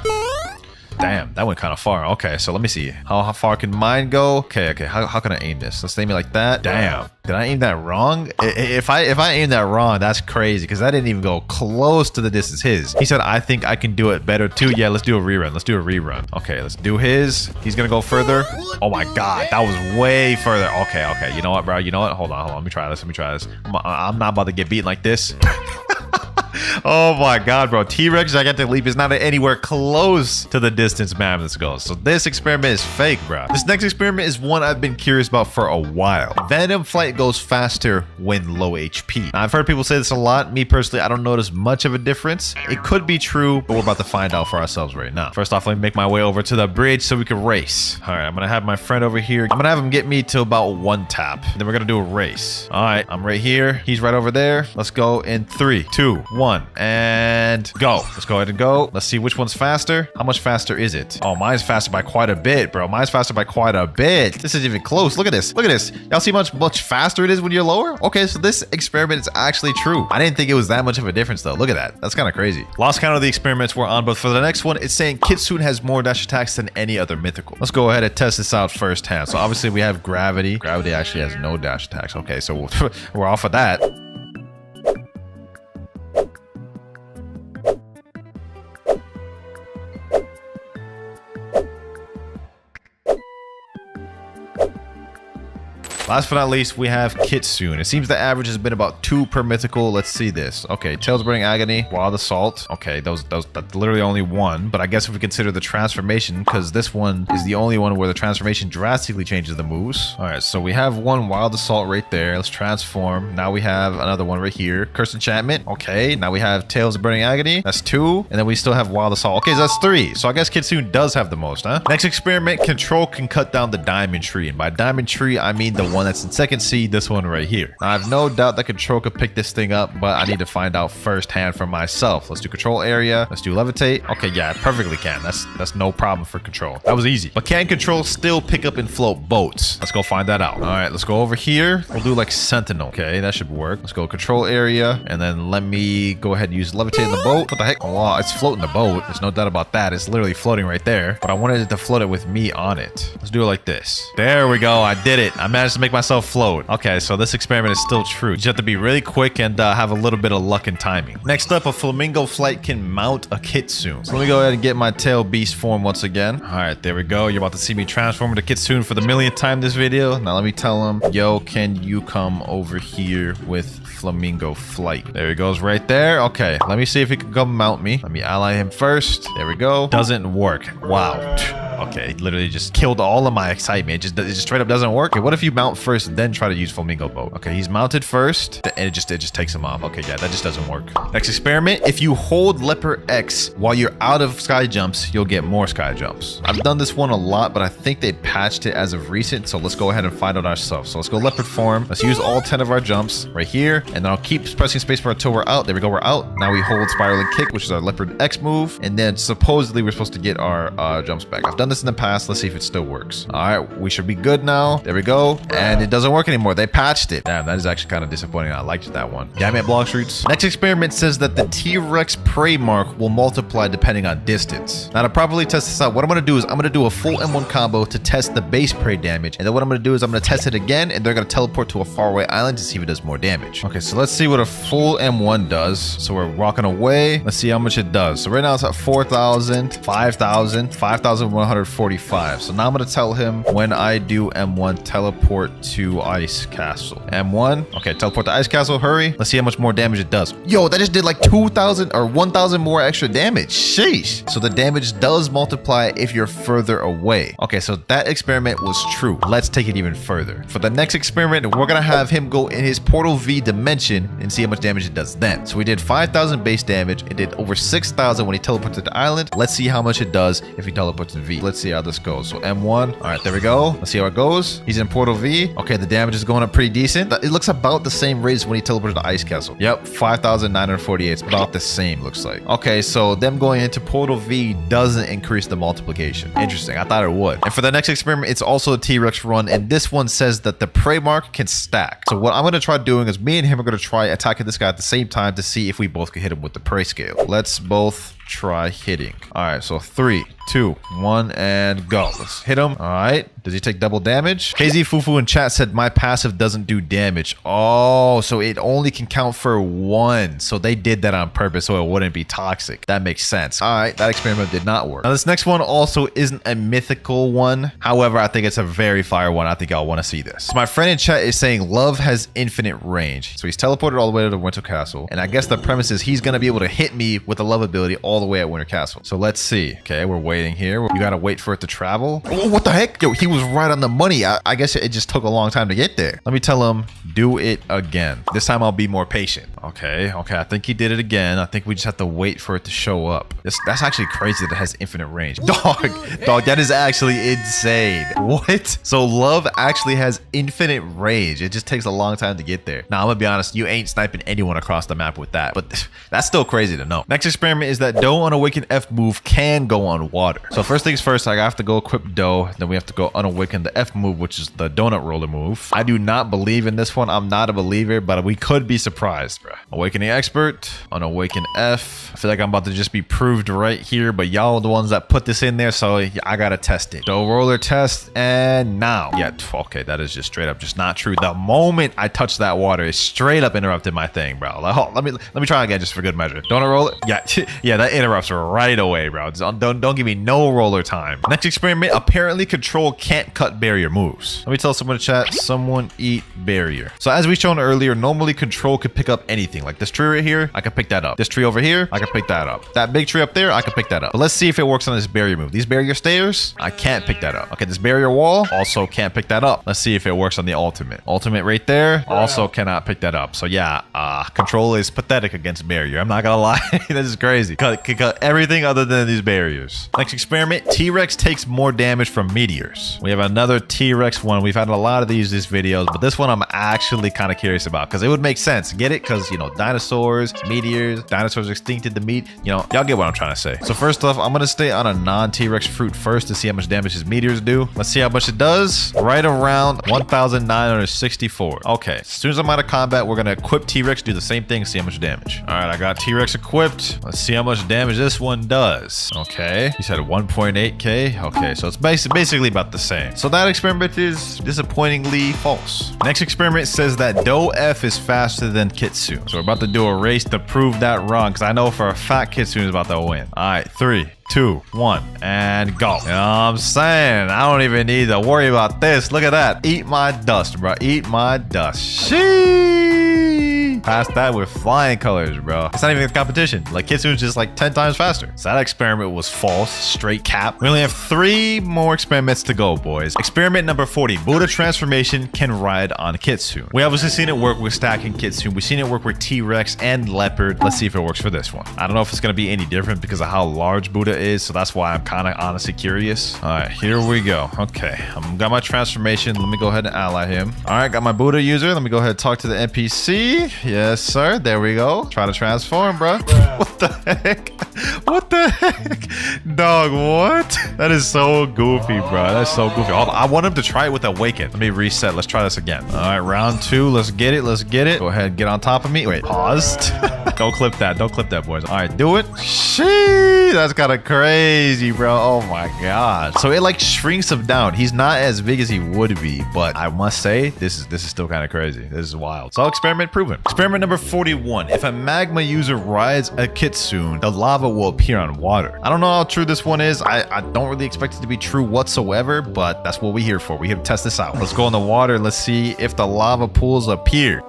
Damn, that went kind of far. Okay, so let me see. How far can mine go? Okay, how can I aim this? Let's aim it like that. Damn, did I aim that wrong? If I aim that wrong, that's crazy because that didn't even go close to the distance his. He said, I think I can do it better too. Yeah, let's do a rerun. Let's do a rerun. Okay, let's do his. He's gonna go further. Oh my god, that was way further. Okay. You know what, bro? You know what? Hold on. Let me try this. I'm not about to get beaten like this. Oh my god, bro. T-Rex Gigantic Leap is not anywhere close to the distance Mammoth goes. So this experiment is fake, bro. This next experiment is one I've been curious about for a while. Venom Flight goes faster when low HP. Now, I've heard people say this a lot. Me personally, I don't notice much of a difference. It could be true, but we're about to find out for ourselves right now. First off, let me make my way over to the bridge so we can race. All right, I'm gonna have my friend over here. I'm gonna have him get me to about 1 tap. Then we're gonna do a race. All right, I'm right here. He's right over there. Let's go in 3, 2, 1. And go. Let's go ahead and go. Let's see which one's faster. How much faster is it? Oh, mine's faster by quite a bit, bro. Mine's faster by quite a bit. This isn't even close. Look at this. Look at this. Y'all see much faster it is when you're lower? Okay, so this experiment is actually true. I didn't think it was that much of a difference though. Look at that. That's kind of crazy. Lost count of the experiments we're on, but for the next one, it's saying Kitsune has more dash attacks than any other mythical. Let's go ahead and test this out firsthand. So obviously we have Gravity. Gravity actually has no dash attacks. Okay, so we're off of that. Last but not least, we have Kitsune. It seems the average has been about 2 per mythical. Let's see this. Okay, Tails Burning Agony, Wild Assault. Okay, that's literally only 1. But I guess if we consider the transformation, because this one is the only one where the transformation drastically changes the moves. All right, so we have 1 Wild Assault right there. Let's transform. Now we have another one right here. Curse Enchantment. Okay, now we have Tails Burning Agony. That's 2. And then we still have Wild Assault. Okay, so that's 3. So I guess Kitsune does have the most, huh? Next experiment, Control can cut down the Diamond Tree. And by Diamond Tree, I mean the one that's in 2nd seed, this one right here. Now, I have no doubt that Control could pick this thing up, but I need to find out firsthand for myself. Let's do Control Area. Let's do Levitate. Okay, yeah, I perfectly can. That's no problem for Control. That was easy. But can Control still pick up and float boats? Let's go find that out. All right, let's go over here. We'll do like Sentinel. Okay, that should work. Let's go Control Area, and then let me go ahead and use Levitate in the boat. What the heck? Oh, wow, it's floating the boat. There's no doubt about that. It's literally floating right there, but I wanted it to float it with me on it. Let's do it like this. There we go. I did it. I managed to make myself float. Okay, so this experiment is still true. You just have to be really quick and have a little bit of luck and timing. Next up, a Flamingo Flight can mount a Kitsune. So let me go ahead and get my tail beast form once again. All right, there we go. You're about to see me transform into Kitsune for the millionth time this video. Now let me tell him, yo, can you come over here with Flamingo Flight? There he goes right there. Okay, let me see if he can come mount me. Let me ally him first. There we go. Doesn't work. Wow. Okay, it literally just killed all of my excitement. It just straight up doesn't work. Okay, what if you mount first and then try to use flamingo boat? Okay, he's mounted first and it just takes him off. Okay, yeah, that just doesn't work. Next experiment, if you hold leopard X while you're out of sky jumps, you'll get more sky jumps. I've done this one a lot, but I think they patched it as of recent. So let's go ahead and find out ourselves. So let's go leopard form. Let's use all 10 of our jumps right here. And then I'll keep pressing spacebar until we're out. There we go, we're out. Now we hold spiral and kick, which is our leopard X move. And then supposedly we're supposed to get our jumps back. I've done this in the past. Let's see if it still works. All right, we should be good now. There we go. And it doesn't work anymore. They patched it. Damn, that is actually kind of disappointing. I liked that one. Damn it, Blox Roots. Next experiment says that the T-Rex prey mark will multiply depending on distance. Now to properly test this out, what I'm going to do is I'm going to do a full M1 combo to test the base prey damage. And then what I'm going to do is I'm going to test it again and they're going to teleport to a faraway island to see if it does more damage. Okay, so let's see what a full M1 does. So we're walking away. Let's see how much it does. So right now it's at 4,000, 5,000, 5,145. So now I'm going to tell him when I do M1, teleport to Ice Castle. M1. Okay, teleport to Ice Castle. Hurry. Let's see how much more damage it does. Yo, that just did like 2,000 or 1,000 more extra damage. Sheesh. So the damage does multiply if you're further away. Okay, so that experiment was true. Let's take it even further. For the next experiment, we're going to have him go in his Portal V dimension and see how much damage it does then. So we did 5,000 base damage. It did over 6,000 when he teleported to the island. Let's see how much it does if he teleports to V. Let's see how this goes. So M1. All right, there we go. Let's see how it goes. He's in Portal V. Okay, the damage is going up pretty decent. It looks about the same rate as when he teleported to Ice Castle. Yep, 5,948. It's about the same, looks like. Okay, so them going into Portal V doesn't increase the multiplication. Interesting. I thought it would. And for the next experiment, it's also a T-Rex run, and this one says that the prey mark can stack. So what I'm going to try doing is me and him are going to try attacking this guy at the same time to see if we both can hit him with the prey scale. Let's both try hitting. All right, so 3, 2, 1, and go. Let's hit him. All right. Does he take double damage? KZ Fufu in chat said my passive doesn't do damage. Oh, so it only can count for 1. So they did that on purpose so it wouldn't be toxic. That makes sense. All right, that experiment did not work. Now this next one also isn't a mythical one. However, I think it's a very fire one. I think y'all want to see this. So my friend in chat is saying love has infinite range. So he's teleported all the way to the Winter Castle. And I guess the premise is he's going to be able to hit me with the love ability all the way at Winter Castle. So let's see. Okay, we're waiting here. You got to wait for it to travel. Oh, what the heck? Yo, he was right on the money. I guess it just took a long time to get there. Let me tell him, do it again. This time I'll be more patient. Okay. I think he did it again. I think we just have to wait for it to show up. That's actually crazy that it has infinite range. Dog, that is actually insane. What? So love actually has infinite range. It just takes a long time to get there. Now, I'm gonna be honest, you ain't sniping anyone across the map with that, but that's still crazy to know. Next experiment is that Doe on Awaken F move can go on water. So first things first, I have to go equip Doe. Then we have to go unawaken the F move, which is the donut roller move. I do not believe in this one. I'm not a believer, but we could be surprised, bro. Awakening Expert, unawaken F. I feel like I'm about to just be proved right here, but y'all are the ones that put this in there, so I gotta test it. Doe roller test, and now. Yeah, okay, that is just straight up just not true. The moment I touched that water, it straight up interrupted my thing, bro. Like, oh, let me try again just for good measure. Donut roller. Yeah, that interrupts right away, bro. Don't give me no roller time. Next experiment, apparently control can't cut barrier moves. Let me tell someone in chat, someone eat barrier. So as we shown earlier, normally control could pick up anything. Like this tree right here, I can pick that up. This tree over here, I can pick that up. That big tree up there, I can pick that up. But let's see if it works on this barrier move. These barrier stairs, I can't pick that up. Okay, this barrier wall, also can't pick that up. Let's see if it works on the ultimate. Ultimate right there, also cannot pick that up. So yeah, control is pathetic against barrier. I'm not gonna lie. This is crazy. Cut everything other than these barriers. Next experiment, T-Rex takes more damage from meteors. We have another T-Rex one. We've had a lot of these videos, but this one I'm actually kind of curious about because it would make sense. Get it? Because, you know, dinosaurs, meteors, dinosaurs extincted the meat. You know, y'all get what I'm trying to say. So first off, I'm going to stay on a non-T-Rex fruit first to see how much damage his meteors do. Let's see how much it does. Right around 1,964. Okay, as soon as I'm out of combat, we're going to equip T-Rex, do the same thing, see how much damage. All right, I got T-Rex equipped. Let's see how much damage this one does. Okay, he said 1.8k. Okay, so it's basically about the same. So that experiment is disappointingly false. Next experiment says that Doe F is faster than Kitsune. So we're about to do a race to prove that wrong because I know for a fact Kitsune is about to win. All right, 3, 2, 1, and go. You know what I'm saying? I don't even need to worry about this. Look at that. Eat my dust, bro. Eat my dust. Sheesh. Sheesh. Passed that with flying colors, bro. It's not even a competition. Like, Kitsune's just like 10 times faster. So that experiment was false. Straight cap. We only have 3 more experiments to go, boys. Experiment number 40. Buddha transformation can ride on Kitsune. We obviously seen it work with stacking Kitsune. We've seen it work with T-Rex and Leopard. Let's see if it works for this one. I don't know if it's going to be any different because of how large Buddha is. So that's why I'm kind of honestly curious. All right, here we go. Okay, I've got my transformation. Let me go ahead and ally him. All right, got my Buddha user. Let me go ahead and talk to the NPC. Yes, sir. There we go. Try to transform, bro. What the heck? What the heck? Dog, what? That is so goofy, bro. That's so goofy. I want him to try it with Awaken. Let me reset. Let's try this again. All right, round 2. Let's get it. Let's get it. Go ahead, get on top of me. Wait, paused. Don't clip that. Don't clip that, boys. All right, do it. Sheesh, that's kind of crazy, bro. Oh my god. So it like shrinks him down. He's not as big as he would be, but I must say this is still kind of crazy. This is wild. So experiment proven. Experiment number 41. If a magma user rides a Kitsune, the lava will appear on water. I don't know how true this one is. I don't really expect it to be true whatsoever, but that's what we're here for. We're here to test this out. Let's go in the water. Let's see if the lava pools appear.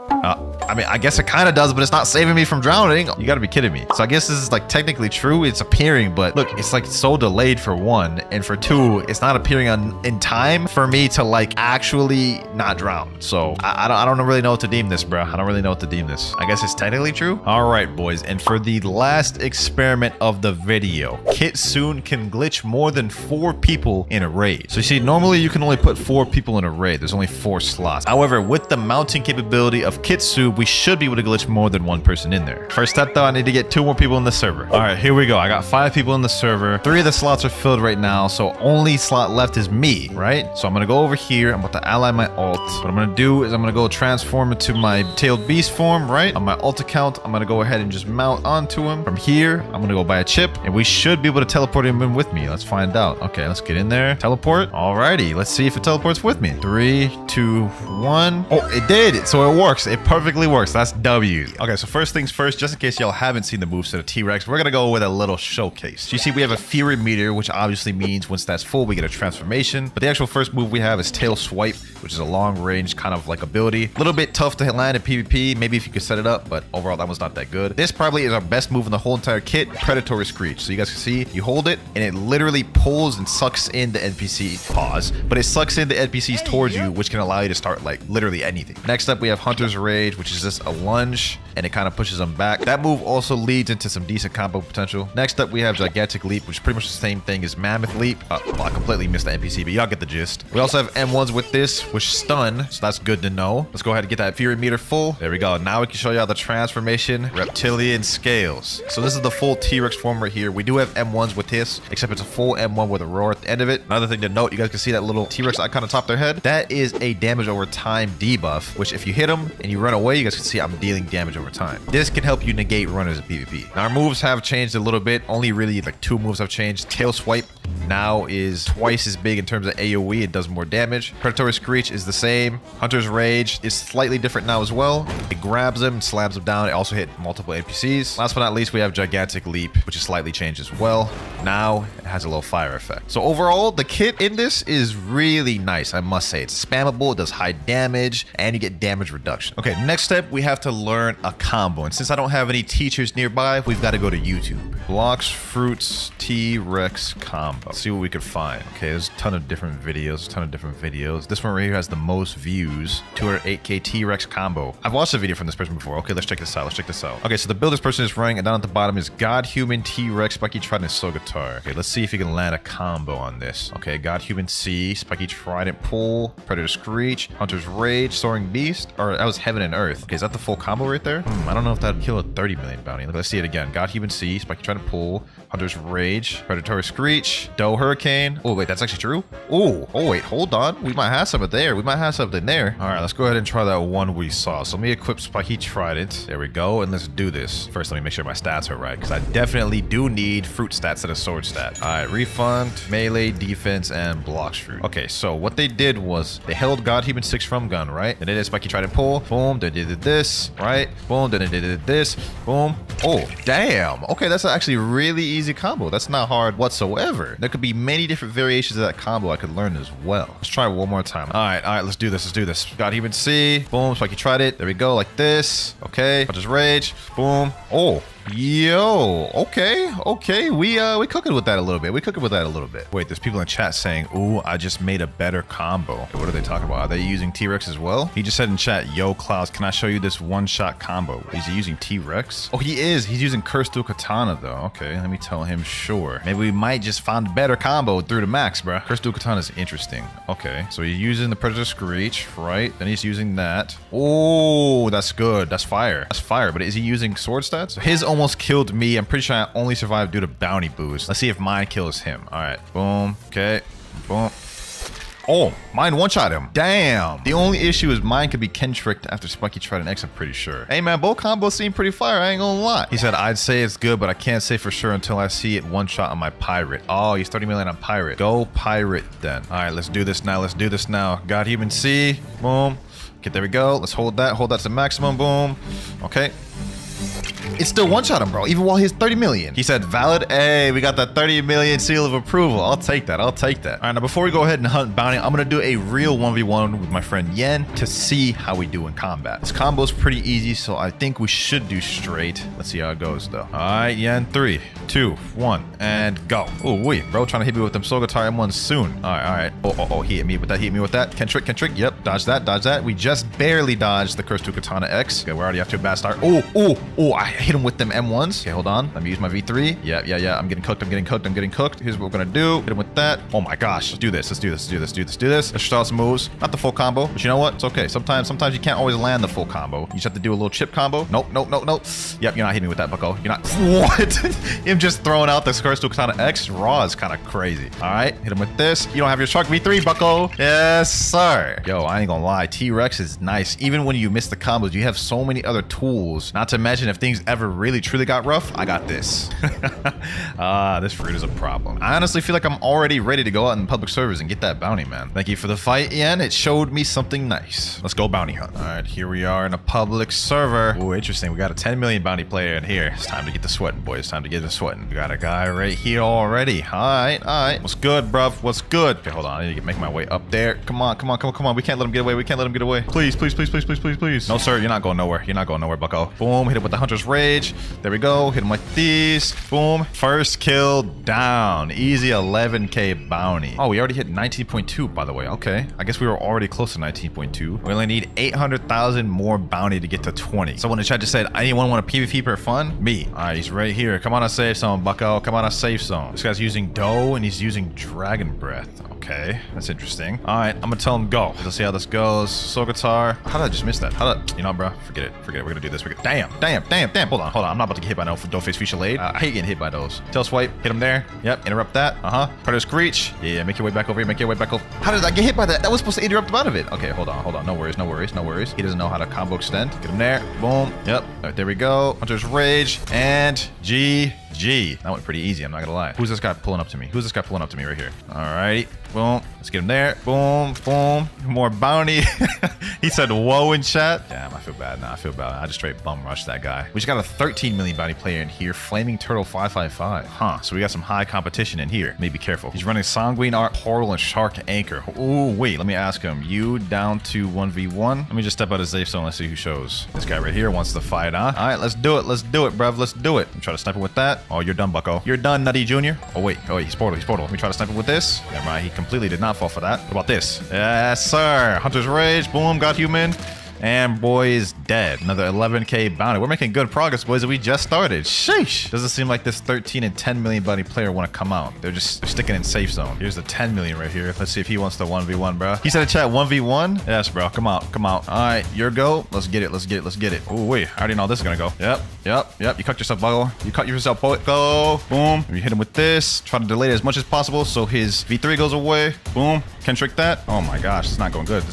I mean, I guess it kind of does, but it's not saving me from drowning. You got to be kidding me. So I guess this is like technically true. It's appearing, but look, it's like so delayed for 1. And for 2, it's not appearing in time for me to like actually not drown. So I don't really know what to deem this, bro. I don't really know what to deem this. I guess it's technically true. All right, boys. And for the last experiment of the video, Kitsune can glitch more than 4 people in a raid. So you see, normally you can only put 4 people in a raid. There's only 4 slots. However, with the mounting capability of Kitsune, we should be able to glitch more than 1 person in there. First step though, I need to get 2 more people in the server. All right, here we go. I got 5 people in the server. 3 of the slots are filled right now, so only slot left is me, right? So I'm gonna go over here. I'm about to ally my alt. What I'm gonna do is I'm gonna go transform into my tailed beast form, right? On my alt account, I'm gonna go ahead and just mount onto him. From here, I'm gonna go buy a chip, and we should be able to teleport him in with me. Let's find out. Okay, let's get in there. Teleport. Alrighty, let's see if it teleports with me. 3, 2, 1. Oh, it did. So it works. It perfectly works. That's W. Okay, so first things first, just in case y'all haven't seen the moveset of T-Rex, we're gonna go with a little showcase. So you see we have a Fury meter, which obviously means once that's full, we get a transformation. But the actual first move we have is Tail Swipe, which is a long range kind of like ability. A little bit tough to land in PvP, maybe if you could set it up, but overall that was not that good. This probably is our best move in the whole entire kit, Predatory Screech. So you guys can see, you hold it, and it literally pulls and sucks in the NPC, pause, but it sucks in the NPCs towards you, which can allow you to start like literally anything. Next up, we have Hunter's Rage, which is just a lunge, and it kind of pushes them back. That move also leads into some decent combo potential. Next up, we have Gigantic Leap, which is pretty much the same thing as Mammoth Leap. Well, I completely missed the NPC, but y'all get the gist. We also have M1s with this, which stun, so that's good to know. Let's go ahead and get that Fury meter full. There we go. Now we can show y'all the transformation, Reptilian Scales. So this is the full T-Rex form right here. We do have M1s with this, except it's a full M1 with a roar at the end of it. Another thing to note, you guys can see that little T-Rex icon on top of their head. That is a damage over time debuff, which if you hit them and you run away, you guys can see I'm dealing damage over time. This can help you negate runners in PvP. Now our moves have changed a little bit. Only really like 2 moves have changed. Tail Swipe now is twice as big in terms of AoE. It does more damage. Predatory Screech is the same. Hunter's Rage is slightly different now as well. It grabs them, slams them down. It also hit multiple NPCs. Last but not least, we have Gigantic Leap, which is slightly changed as well. Now it has a little fire effect. So overall, the kit in this is really nice, I must say. It's spammable, it does high damage, and you get damage reduction. Okay, next step, we have to learn a combo. And since I don't have any teachers nearby, we've got to go to YouTube. Blox, Fruits, T-Rex combo. Let's see what we could find. Okay, there's a ton of different videos. This one right here has the most views. 208k T-Rex combo. I've watched a video from this person before. Okay, let's check this out. Okay, so the build this person is running, and down at the bottom is God Human T-Rex, Spiky Trident, Soul Guitar. Okay, let's see if you can land a combo on this. Okay, God Human C, Spiky Trident Pull, Predator Screech, Hunter's Rage, Soaring Beast, or that was Heaven and Earth. Okay, is that the full combo right there? I don't know if that'd kill a 30 million bounty. Let's see it again. God Human C, Spiky Trident Pull, Hunter's Rage, Predatory Screech, Doe Hurricane. Oh, wait, that's actually true? Oh, wait, hold on. We might have something there. All right, let's go ahead and try that one we saw. So let me equip Spiky Trident. There we go, and let's do this. First, let me make sure my stats are right, because I definitely do need fruit stats and a sword stat. All right, refund, melee, defense, and Blox fruit. Okay, so what they did was they held God Human 6 from gun, right? Then they did Spiky Trident Pull. Boom, they did this, right? Boom, then they did this. Boom. Oh, damn. Okay, that's actually a really easy combo. That's not hard whatsoever. The could be many different variations of that combo I could learn as well. Let's try it one more time. All right, let's do this. Let's do this. God human C. Boom. Spiky tried it. There we go, like this. Okay. I'll just rage. Boom. Oh. Yo, okay. We cooking with that a little bit. Wait, there's people in chat saying, ooh, I just made a better combo. What are they talking about? Are they using T-Rex as well? He just said in chat, yo, Kloudz, can I show you this one-shot combo? Is he using T-Rex? Oh, he is. He's using Curse Dual Katana, though. Okay, let me tell him, sure. Maybe we might just find a better combo through the max, bro. Curse Dual Katana is interesting. Okay, so he's using the Predator Screech, right? Then he's using that. Oh, that's good. That's fire. But is he using sword stats? His almost killed me. I'm pretty sure I only survived due to bounty boost. Let's see if mine kills him. All right, boom. Okay, boom. Oh, mine one-shot him. Damn. The only issue is mine could be Ken-tricked after Spiky tried an X, I'm pretty sure. Hey, man, both combos seem pretty fire. I ain't gonna lie. He said, I'd say it's good, but I can't say for sure until I see it one-shot on my pirate. Oh, he's 30 million on pirate. Go pirate, then. All right, let's do this now. God human C. Boom. Okay, there we go. Let's hold that. Hold that to maximum. Boom. Okay. It's still one-shot him, bro, even while he's 30 million. He said, valid. Hey, we got that 30 million seal of approval. I'll take that. All right, now before we go ahead and hunt bounty, I'm going to do a real 1v1 with my friend Yen to see how we do in combat. This combo's pretty easy, so I think we should do straight. Let's see how it goes, though. All right, Yen, 3, 2, 1, and go. Oh, wait, bro, trying to hit me with them Sogatar M1s soon. All right. Oh, he hit me with that. Can trick. Yep, dodge that. We just barely dodged the Curse to Katana X. Okay, we're already off to a bad start. Oh, I hit him with them M1s. Okay, hold on. Let me use my V3. Yeah. I'm getting cooked. Here's what we're gonna do. Hit him with that. Oh my gosh. Let's do this. Let's start some moves. Not the full combo, but you know what? It's okay. Sometimes you can't always land the full combo. You just have to do a little chip combo. Nope. Yep, you're not hitting me with that, bucko. You're not. What? Him just throwing out the Curse to Katana X raw is kind of crazy. All right, hit him with this. You don't have your Shark V3, bucko. Yes, sir. Yo, I ain't gonna lie. T-Rex is nice. Even when you miss the combos, you have so many other tools. Not to mention if things ever really truly got rough, I got this. This fruit is a problem. I honestly feel like I'm already ready to go out in public servers and get that bounty, man. Thank you for the fight, Ian. It showed me something nice. Let's go bounty hunt. All right, here we are in a public server. Oh, interesting. We got a 10 million bounty player in here. It's time to get the sweating, boys. We got a guy right here already. All right. What's good, bruv? What's good? Okay, hold on. I need to make my way up there. Come on. We can't let him get away. Please. No, sir. You're not going nowhere, bucko. Boom. Hit him with the Hunter's Rage. There we go. Hit him like these. Boom. First kill down. Easy 11k bounty. Oh, we already hit 19.2, by the way. Okay. I guess we were already close to 19.2. We only need 800,000 more bounty to get to 20. Someone in the chat just said, anyone want a PvP for fun? Me. All right, he's right here. Come on, a safe zone, bucko. Come on, a safe zone. This guy's using dough and he's using dragon breath. Okay, that's interesting. All right, I'm gonna tell him go. Let's see how this goes. Sogatar. How did I just miss that? You know, bro, forget it. We're gonna do this. Damn. Hold on. I'm not about to get hit by no dough-face Fischelade. I hate getting hit by those. Tail swipe, hit him there. Yep, interrupt that. Predator Screech. Yeah, make your way back over here. How did I get hit by that? That was supposed to interrupt him out of it. Okay, hold on. No worries. He doesn't know how to combo extend. Get him there. Boom. Yep. All right, there we go. Hunter's Rage and GG. That went pretty easy, I'm not gonna lie. Who's this guy pulling up to me? Right here? Alrighty. Boom. Let's get him there. Boom. More bounty. He said, whoa in chat. Damn, I feel bad now. I just straight bum rushed that guy. We just got a 13 million bounty player in here. Flaming Turtle 555. So we got some high competition in here. Maybe be careful. He's running Sanguine Art, Portal, and Shark Anchor. Ooh, wait. Let me ask him. You down to 1v1? Let me just step out of safe zone. Let's see who shows. This guy right here wants to fight, huh? All right, let's do it, bruv. Let's do it. Try to snipe him with that. Oh, you're done, bucko. You're done, Nutty Jr. Oh, wait. He's portal. Let me try to snipe him with this. Never mind. He completely did not fall for that. What about this? Yes, sir. Hunter's Rage. Boom. Got human. And boy is dead. Another 11k bounty. We're making good progress, boys, and we just started. Sheesh. Doesn't seem like this 13 and 10 million bounty player want to come out. They're sticking in safe zone. Here's the 10 million right here. Let's see if he wants the 1v1, bro. He said in chat 1v1. Yes, bro. Come out. All right, your go. Let's get it. Oh, wait. I already know this is gonna go. Yep. You cut yourself, Buggo. Go. Boom. You hit him with this. Try to delay it as much as possible so his V3 goes away. Boom. Can trick that. Oh my gosh. It's not going good.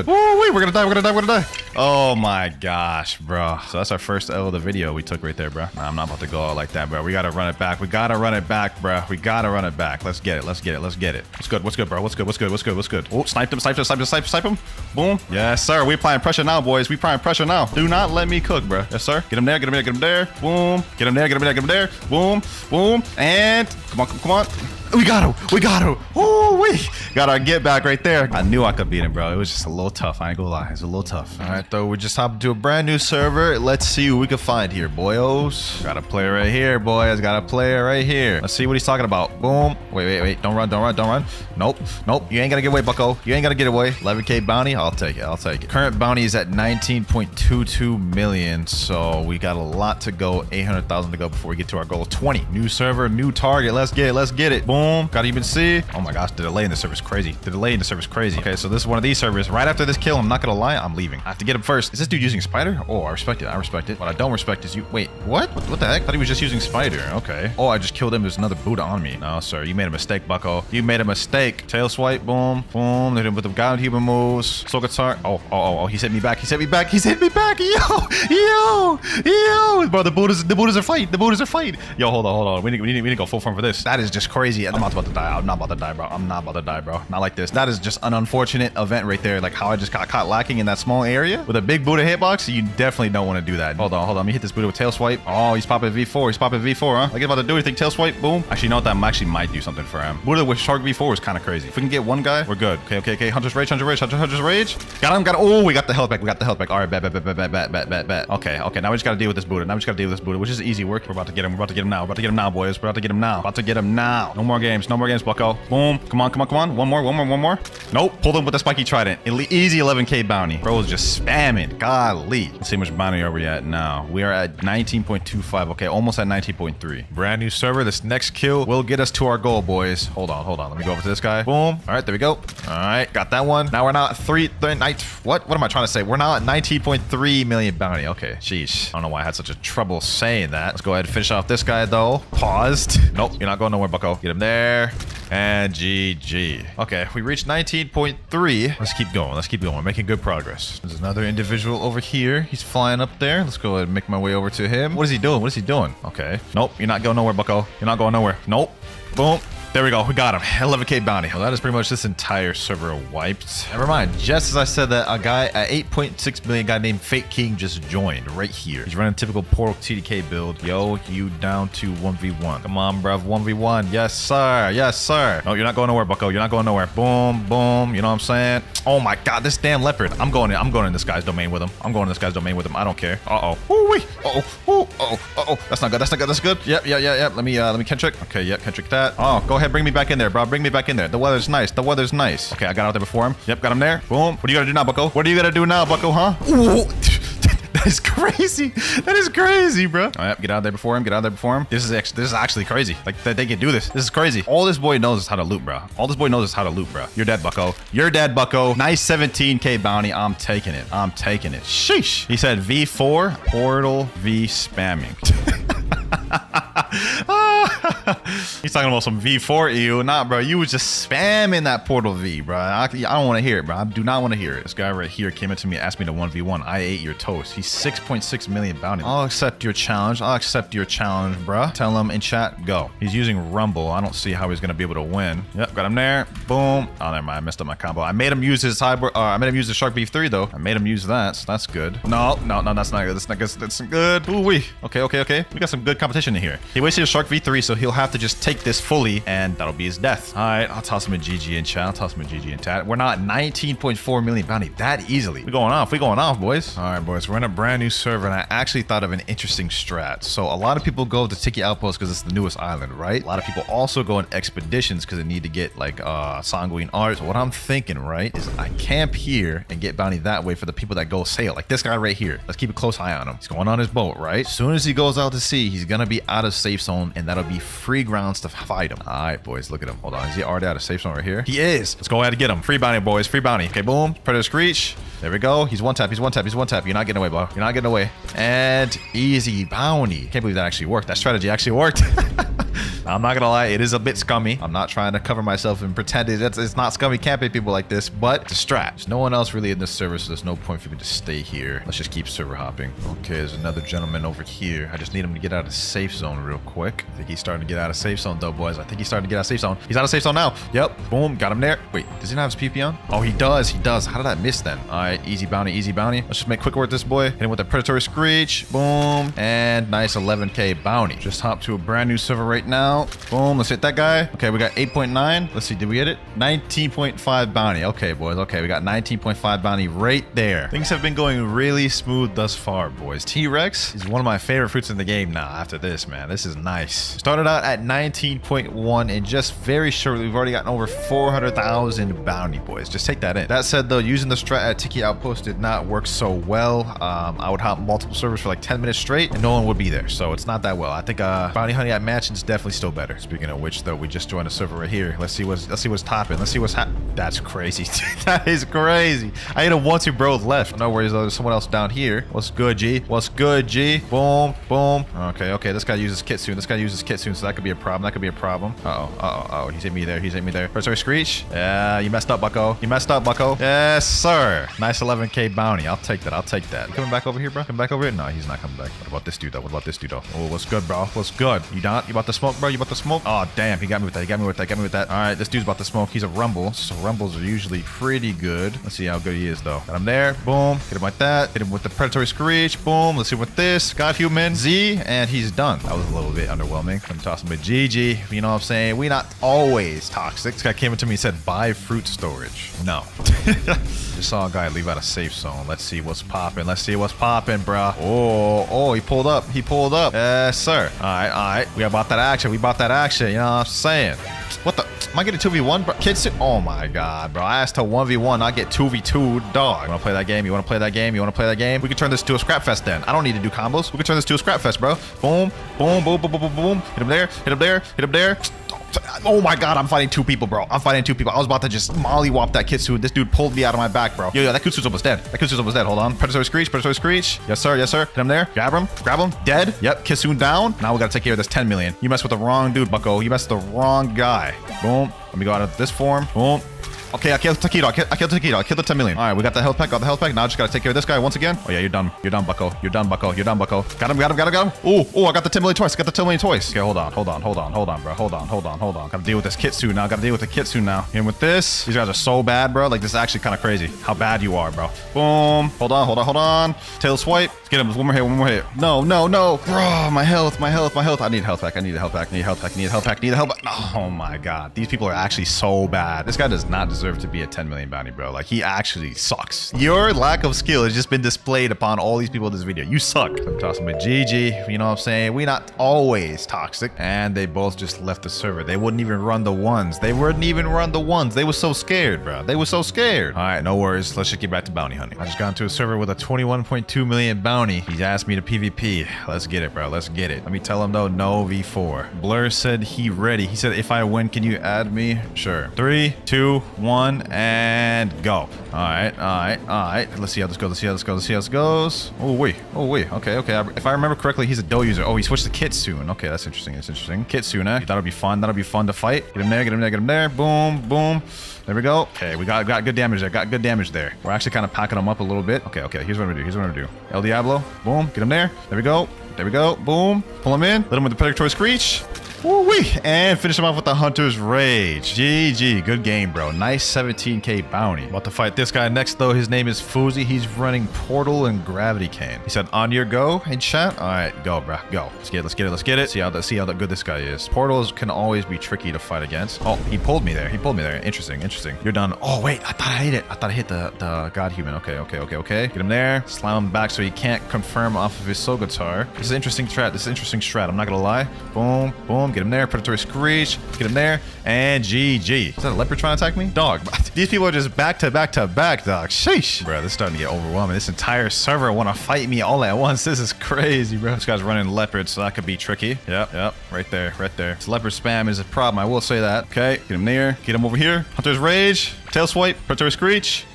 Ooh, wait. We're gonna die. We're gonna die. We're gonna die. Oh my gosh, bro. So that's our first L of the video we took right there, bro. Nah, I'm not about to go out like that, bro. We gotta run it back. We gotta run it back, bro. We gotta run it back. Let's get it. Let's get it. Let's get it. What's good? What's good, bro? What's good? What's good? What's good? What's good? Oh, sniped him. Sniped him. Sniped him. Sniped him. Sniped him. Boom. Yes, sir. We applying pressure now, boys. We applying pressure now. Do not let me cook, bro. Yes, sir. Get him there. Get him there. Get him there. Boom. Get him there. Get him there. Get him there. Boom. Boom. And come on. Come on. We got him. We got him. Oh, we got our get back right there. I knew I could beat him, bro. It was just a little tough. I ain't gonna lie. It's a little tough. All right, though. We just hopped into a brand new server. Let's see what we can find here, boyos. Got a player right here, boys. Got a player right here. Let's see what he's talking about. Boom. Wait. Don't run. Don't run. Don't run. Nope. You ain't gonna get away, bucko. You ain't gonna get away. 11K bounty. I'll take it. I'll take it. Current bounty is at 19.22 million. So we got a lot to go. 800,000 to go before we get to our goal of 20. New server, new target. Let's get it. Let's get it. Boom. Gotta even see. Oh my gosh, the delay in the server is crazy. The delay in the server is crazy. Okay, so this is one of these servers. Right after this kill, I'm not gonna lie, I'm leaving. I have to get him first. Is this dude using spider? Oh, I respect it. I respect it. What I don't respect is you. Wait, what? What the heck? I thought he was just using spider. Okay. Oh, I just killed him. There's another Buddha on me. No, sir. You made a mistake, bucko. You made a mistake. Tail swipe. Boom. Boom. Hit him with the god human moves. Soul guitar. Oh. He's hit me back. He's hit me back. He's hit me back. Yo. Bro, the Buddhas are fighting. The Buddhas are fighting. Yo, hold on. We need to go full form for this. That is just crazy. I'm not about to die. I'm not about to die, bro. I'm not about to die, bro. Not like this. That is just an unfortunate event right there. Like how I just got caught lacking in that small area with a big Buddha hitbox. You definitely don't want to do that. Hold on. Let me hit this Buddha with tail swipe. Oh, he's popping V4. He's popping V4, huh? Like he's about to do anything. Tail swipe. Boom. Actually, you know what? That actually might do something for him. Buddha with shark V4 is kind of crazy. If we can get one guy, we're good. Okay. Hunter's rage. Hunter's rage. Got him. Oh, we got the health back. All right, bet. Okay. Now we just got to deal with this Buddha. Which is easy work. We're about to get him. We're about to get him now, boys. We're about to get him now. No more games, bucko. Boom. Come on. One more. Nope. Pulled him with the spiky trident. Easy 11K bounty. Bro was just spamming. Golly. Let's see how much bounty are we at now. We are at 19.25. Okay, almost at 19.3. Brand new server. This next kill will get us to our goal, boys. Hold on. Let me go over to this guy. Boom. All right, there we go. All right, got that one. Now we're now at what am I trying to say? We're now at 19.3 million bounty. Okay, sheesh. I don't know why I had such a trouble saying that. Let's go ahead and finish off this guy, though. Paused. Nope, you're not going nowhere, bucko. Get him there. And GG. Okay, we reached 19.3. Let's keep going. We're making good progress. There's another individual over here. He's flying up there. Let's go ahead and make my way over to him. What is he doing? Okay. Nope, you're not going nowhere, bucko. You're not going nowhere. Nope. Boom. There we go. We got him. 11K bounty. Well, that is pretty much this entire server wiped. Never mind. Just as I said that, a guy, an 8.6 million guy named Fake King just joined right here. He's running a typical Portal TDK build. Yo, you down to 1v1. Come on, bruv. 1v1. Yes, sir. No, you're not going nowhere, bucko. You're not going nowhere. Boom. You know what I'm saying? Oh my God, this damn leopard. I'm going in this guy's domain with him. I don't care. Ooh-wee. That's not good. That's good. Yep. Let me Kentrick. Okay, yep, Kentrick that. Oh, go ahead. Bring me back in there, bro. The weather's nice. Okay, I got out there before him. Yep, got him there. Boom. What do you gotta do now, bucko? Huh? Ooh. That is crazy, bro. All right, get out there before him. This is actually crazy. Like, they can do this. This is crazy. All this boy knows is how to loot, bro. You're dead, bucko. Nice 17K bounty. I'm taking it. Sheesh. He said V4, Portal V spamming. He's talking about some V4 EU. Nah, bro, you was just spamming that Portal V, bro. I don't want to hear it, bro. I do not want to hear it. This guy right here came into me and asked me to 1v1. I ate your toast. He's 6.6 million bounty. I'll accept your challenge, bro. Tell him in chat, go. He's using Rumble. I don't see how he's going to be able to win. Yep, got him there. Boom. Oh, never mind. I messed up my combo. I made him use his cyber. I made him use the Shark Beef 3, though. I made him use that, so that's good. No, that's not good. That's good. Ooh-wee. Okay. We got some good competition in here. He wasted his Shark V3, so he'll have to just take this fully, and that'll be his death. All right, I'll toss him a GG in chat. We're not 19.4 million bounty that easily. We're going off, boys. All right, boys, we're in a brand new server, and I actually thought of an interesting strat. So a lot of people go to Tiki Outpost because it's the newest island, right? A lot of people also go on expeditions because they need to get like sanguine art. So what I'm thinking, right, is I camp here and get bounty that way for the people that go sail. Like this guy right here. Let's keep a close eye on him. He's going on his boat, right? As soon as he goes out to sea, he's gonna be out of safe zone, and that'll be free grounds to fight him. All right, boys, look at him. Hold on, is he already out of safe zone right here? He is. Let's go ahead and get him. Free bounty, boys. Free bounty. Okay, boom. Predator Screech. There we go. He's one tap. You're not getting away, bro. You're not getting away. And easy bounty. Can't believe that actually worked. That strategy actually worked. I'm not gonna lie, it is a bit scummy. I'm not trying to cover myself and pretend it's not scummy. Can't pay people like this, but it's a strat. There's no one else really in this server, so there's no point for me to stay here. Let's just keep server hopping. Okay, there's another gentleman over here. I just need him to get out of safe zone real quick. I think he's starting to get out of safe zone though, boys. I think he's starting to get out of safe zone. He's out of safe zone now. Yep, boom, got him there. Wait, does he not have his PP on? Oh, he does. He does. How did I miss then? All right, easy bounty, easy bounty. Let's just make quick work with this boy. Hit him with a predatory screech. Boom, and nice 11k bounty. Just hop to a brand new server right now. Boom, let's hit that guy. Okay, we got 8.9. Let's see, did we hit it? 19.5 bounty. Okay, boys. Okay, we got 19.5 bounty right there. Things have been going really smooth thus far, boys. T-Rex is one of my favorite fruits in the game now after this, man. This is nice. Started out at 19.1 and just very shortly, we've already gotten over 400,000 bounty, boys. Just take that in. That said, though, using the strat at Tiki Outpost did not work so well. I would hop multiple servers for like 10 minutes straight and no one would be there. So it's not that well. I think Bounty Honey at Mansion is definitely still better. Speaking of which, though, we just joined a server right here. Let's see what's topping. Let's see what's That's crazy. That is crazy. I hit him once, he bro left. No worries, though. There's someone else down here. What's good, G? What's good, G? Boom, boom. Okay, okay. This guy uses Kitsune. This guy uses Kitsune, so that could be a problem. That could be a problem. Uh-oh. He's hit me there. He's hit me there. Sorry, Screech. Yeah, you messed up, bucko. You messed up, bucko. Yes, sir. Nice 11k bounty. I'll take that. I'll take that. You coming back over here, bro? Come back over here? No, he's not coming back. What about this dude, though? What about this dude, though? Oh, what's good, bro? What's good? You down? You about to smoke, bro? You about to smoke? Oh, damn. He got me with that. He got me with that. Got me with that. All right, this dude's about to smoke. He's a rumble. So rumbles are usually pretty good. Let's see how good he is, though. Got him there. Boom. Hit him like that. Hit him with the predatory screech. Boom. Let's see what this. Got human. Z. And he's done. That was a little bit underwhelming. I'm tossing with GG. You know what I'm saying? We not always toxic. This guy came up to me and said, buy fruit storage. No. Just saw a guy leave out a safe zone. Let's see what's popping. Let's see what's popping, bro. Oh, he pulled up. He pulled up. Yes, sir. All right. We bought that action. We bought that action. You know what I'm saying? What the? Am I getting 2v1, bro? Kitsune? Oh my god, bro. I asked to 1v1, not get 2v2, dog. You wanna play that game? You wanna play that game? You wanna play that game? We can turn this to a scrap fest then. I don't need to do combos. We can turn this to a scrap fest, bro. Boom, boom, boom, boom, boom, boom, boom. Hit him there, hit him there, hit him there. Oh my god, I'm fighting two people, bro. I'm fighting two people. I was about to just mollywop that Kitsune. This dude pulled me out of my back, bro. Yo, that Kitsune's almost dead. That Kitsune's almost dead. Hold on. Predatory screech, predatory screech. Yes, sir. Yes, sir. Hit him there. Grab him. Dead. Yep. Kitsune down. Now we gotta take care of this 10 million. You messed with the wrong dude, bucko. You messed with the wrong guy. Boom. Let me go out of this form. Boom. Okay, I killed Taquito. I killed Taquito. I killed the 10 million. All right, we got the health pack. Got the health pack. Now I just gotta take care of this guy once again. Oh yeah, you're done. You're done, bucko. You're done, bucko. You're done, bucko. Got him. Oh, I got the 10 million twice. Got the 10 million twice. Okay, hold on, bro. Hold on. Gotta deal with this Kitsune now. Hit him with this. These guys are so bad, bro. Like, this is actually kind of crazy how bad you are, bro. Boom. Hold on. Tail swipe. Let's get him. One more hit. No. Bro, my health. I need a health pack. Oh my god. These people are actually so bad. This guy does not deserve to be a 10 million bounty, bro. Like, he actually sucks. Your lack of skill has just been displayed upon all these people in this video. You suck. I'm tossing with GG. You know what I'm saying? We not always toxic. And they both just left the server. They wouldn't even run the ones. They were so scared, bro. They were so scared. All right, no worries. Let's just get back to bounty hunting. I just got into a server with a 21.2 million bounty. He's asked me to PvP. Let's get it, bro. Let's get it. Let me tell him, though, no V4. Blur said he ready. He said, if I win, can you add me? Sure. 3, 2, 1, and go. All right. Let's see how this goes. Oh wait. Okay. If I remember correctly, he's a dough user. Oh, he switched to Kitsune. Okay, that's interesting. Kitsune. That'll be fun to fight. Get him there. Boom. There we go. Okay, we got good damage there. We're actually kind of packing them up a little bit. Okay. Here's what I'm gonna do. El Diablo. Boom. Get him there. There we go. Boom. Pull him in. Hit him with the predatory screech. Woo-wee. And finish him off with the Hunter's Rage. GG. Good game, bro. Nice 17k bounty. About to fight this guy next, though. His name is Fuzi. He's running Portal and Gravity Cane. He said, on your go in chat. All right, go, bro. Go. Let's get it. See how good this guy is. Portals can always be tricky to fight against. Oh, he pulled me there. Interesting. You're done. Oh, wait. I thought I hit the God Human. Okay. Get him there. Slam him back so he can't confirm off of his Soul Guitar. This is an interesting strat. I'm not going to lie. Boom. Get him there. Predatory Screech. Get him there. And GG. Is that a leopard trying to attack me? Dog. These people are just back to back, dog. Sheesh. Bro, this is starting to get overwhelming. This entire server want to fight me all at once. This is crazy, bro. This guy's running leopard, so that could be tricky. Yep. Right there. This leopard spam is a problem. I will say that. Okay. Get him near. Get him over here. Hunter's Rage. Tail swipe. Predatory Screech.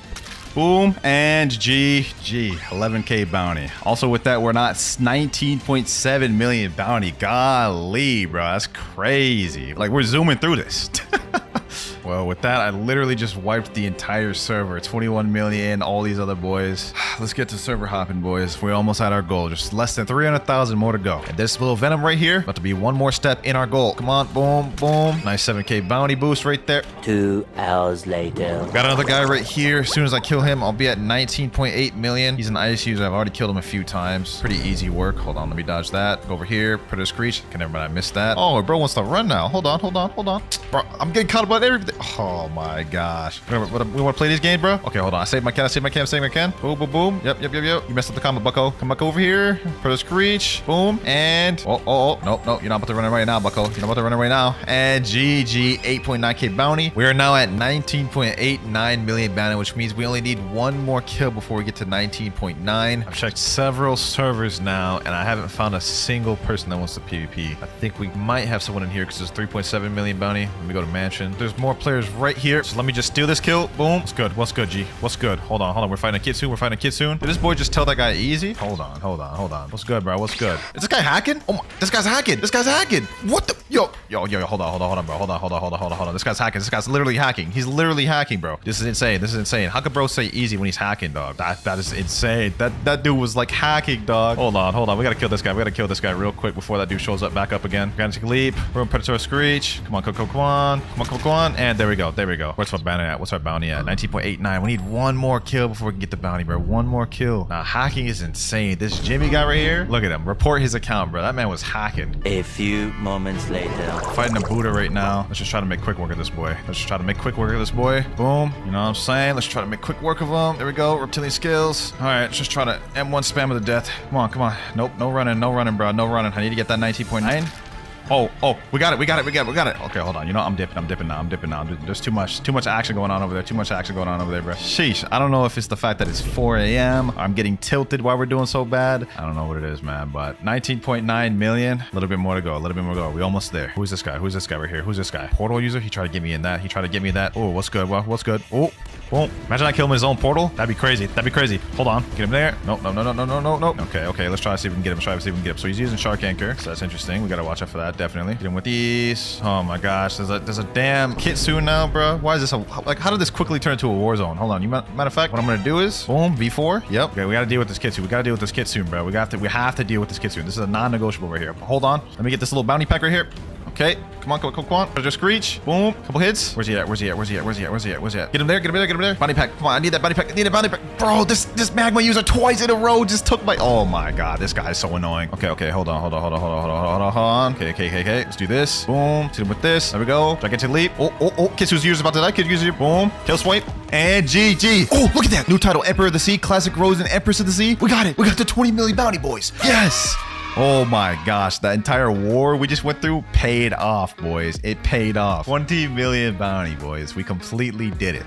Boom, and GG. 11K bounty. Also with that, we're not 19.7 million bounty. Golly, bro, that's crazy. Like, we're zooming through this. Well, with that, I literally just wiped the entire server. 21 million, all these other boys. Let's get to server hopping, boys. We're almost at our goal. Just less than 300,000 more to go. And this little Venom right here, about to be one more step in our goal. Come on, boom, boom. Nice 7K bounty boost right there. 2 hours later. Got another guy right here. As soon as I kill him, I'll be at 19.8 million. He's an ice user. I've already killed him a few times. Pretty easy work. Hold on, let me dodge that. Go over here, put a screech. Okay, never mind, I missed that. Oh, bro wants to run now. Hold on. Bro, I'm getting caught up on everything. Oh my gosh. We want to play this game, bro? Okay, hold on. I saved my can. Boom, boom, boom. Yep. You messed up the combo, bucko. Come back over here. Put a screech. Boom. And oh. No. You're not about to run away now, bucko. You're not about to run away now. And GG. 8.9K bounty. We are now at 19.89 million bounty, which means we only need one more kill before we get to 19.9. I've checked several servers now, and I haven't found a single person that wants to PvP. I think we might have someone in here because there's 3.7 million bounty. Let me go to mansion. There's more players right here. So let me just steal this kill. Boom. What's good, G? What's good? Hold on. We're fighting a Kitsune. Did this boy just tell that guy easy? Hold on. What's good, bro? What's good? Is this guy hacking? Oh my, this guy's hacking. What the? Yo, hold on, bro. Hold on. This guy's hacking. This guy's literally hacking. He's literally hacking, bro. This is insane. How could bro say easy when he's hacking, dog? That is insane. That dude was like hacking, dog. Hold on. We gotta kill this guy real quick before that dude shows back up again. We gotta take a leap. We're gonna put it to a screech. Come on. And there we go. What's our bounty at? 19.89. We need one more kill before we can get the bounty, bro. One more kill. Now, hacking is insane. This Jimmy guy right here, look at him. Report his account, bro. That man was hacking. A few moments later. Fighting a Buddha right now. Let's just try to make quick work of this boy. Boom. You know what I'm saying? Let's try to make quick work of him. There we go. Reptilian skills. All right, let's just try to M1 spam of the death. Come on. Nope, no running, bro. No running. I need to get that 19.9. Oh, we got it. Okay, hold on. You know, I'm dipping now. There's too much action going on over there. Bro. Sheesh. I don't know if it's the fact that it's 4 a.m. I'm getting tilted while we're doing so bad. I don't know what it is, man, but 19.9 million. A little bit more to go. We almost there. Who's this guy right here? Who's this guy? Portal user? He tried to get me in that. Oh, what's good? What's good? Oh. Well, imagine I kill him in his own portal. That'd be crazy. Hold on. Get him there. No. Okay. Let's try to see if we can get him. So he's using Shark Anchor. So that's interesting. We gotta watch out for that. Definitely. Get him with these. Oh my gosh. There's a damn Kitsune now, bro. Why is this how did this quickly turn into a war zone? Hold on. Matter of fact, what I'm gonna do is boom, V4. Yep. Okay, we gotta deal with this Kitsune. Bro. We have to deal with this Kitsune. This is a non-negotiable right here. Hold on. Let me get this little bounty pack right here. Okay, come on. Just screech. Boom. Couple hits. Where's he at? Get him there. Bounty pack. Come on, I need that bounty pack. Bro, this magma user twice in a row just took my... Oh my god, this guy is so annoying. Okay, hold on. Okay. Let's do this. Boom. Hit him with this. There we go. Gigantic leap. Oh. Kitsune's user's about to die. Boom. Kill swipe. And GG. Oh, look at that. New title, Emperor of the Sea. Classic Rose and Empress of the Sea. We got it. We got the 20 million bounty, boys. Yes. Oh my gosh, that entire war we just went through paid off, boys. It paid off. 20 million bounty, boys. We completely did it.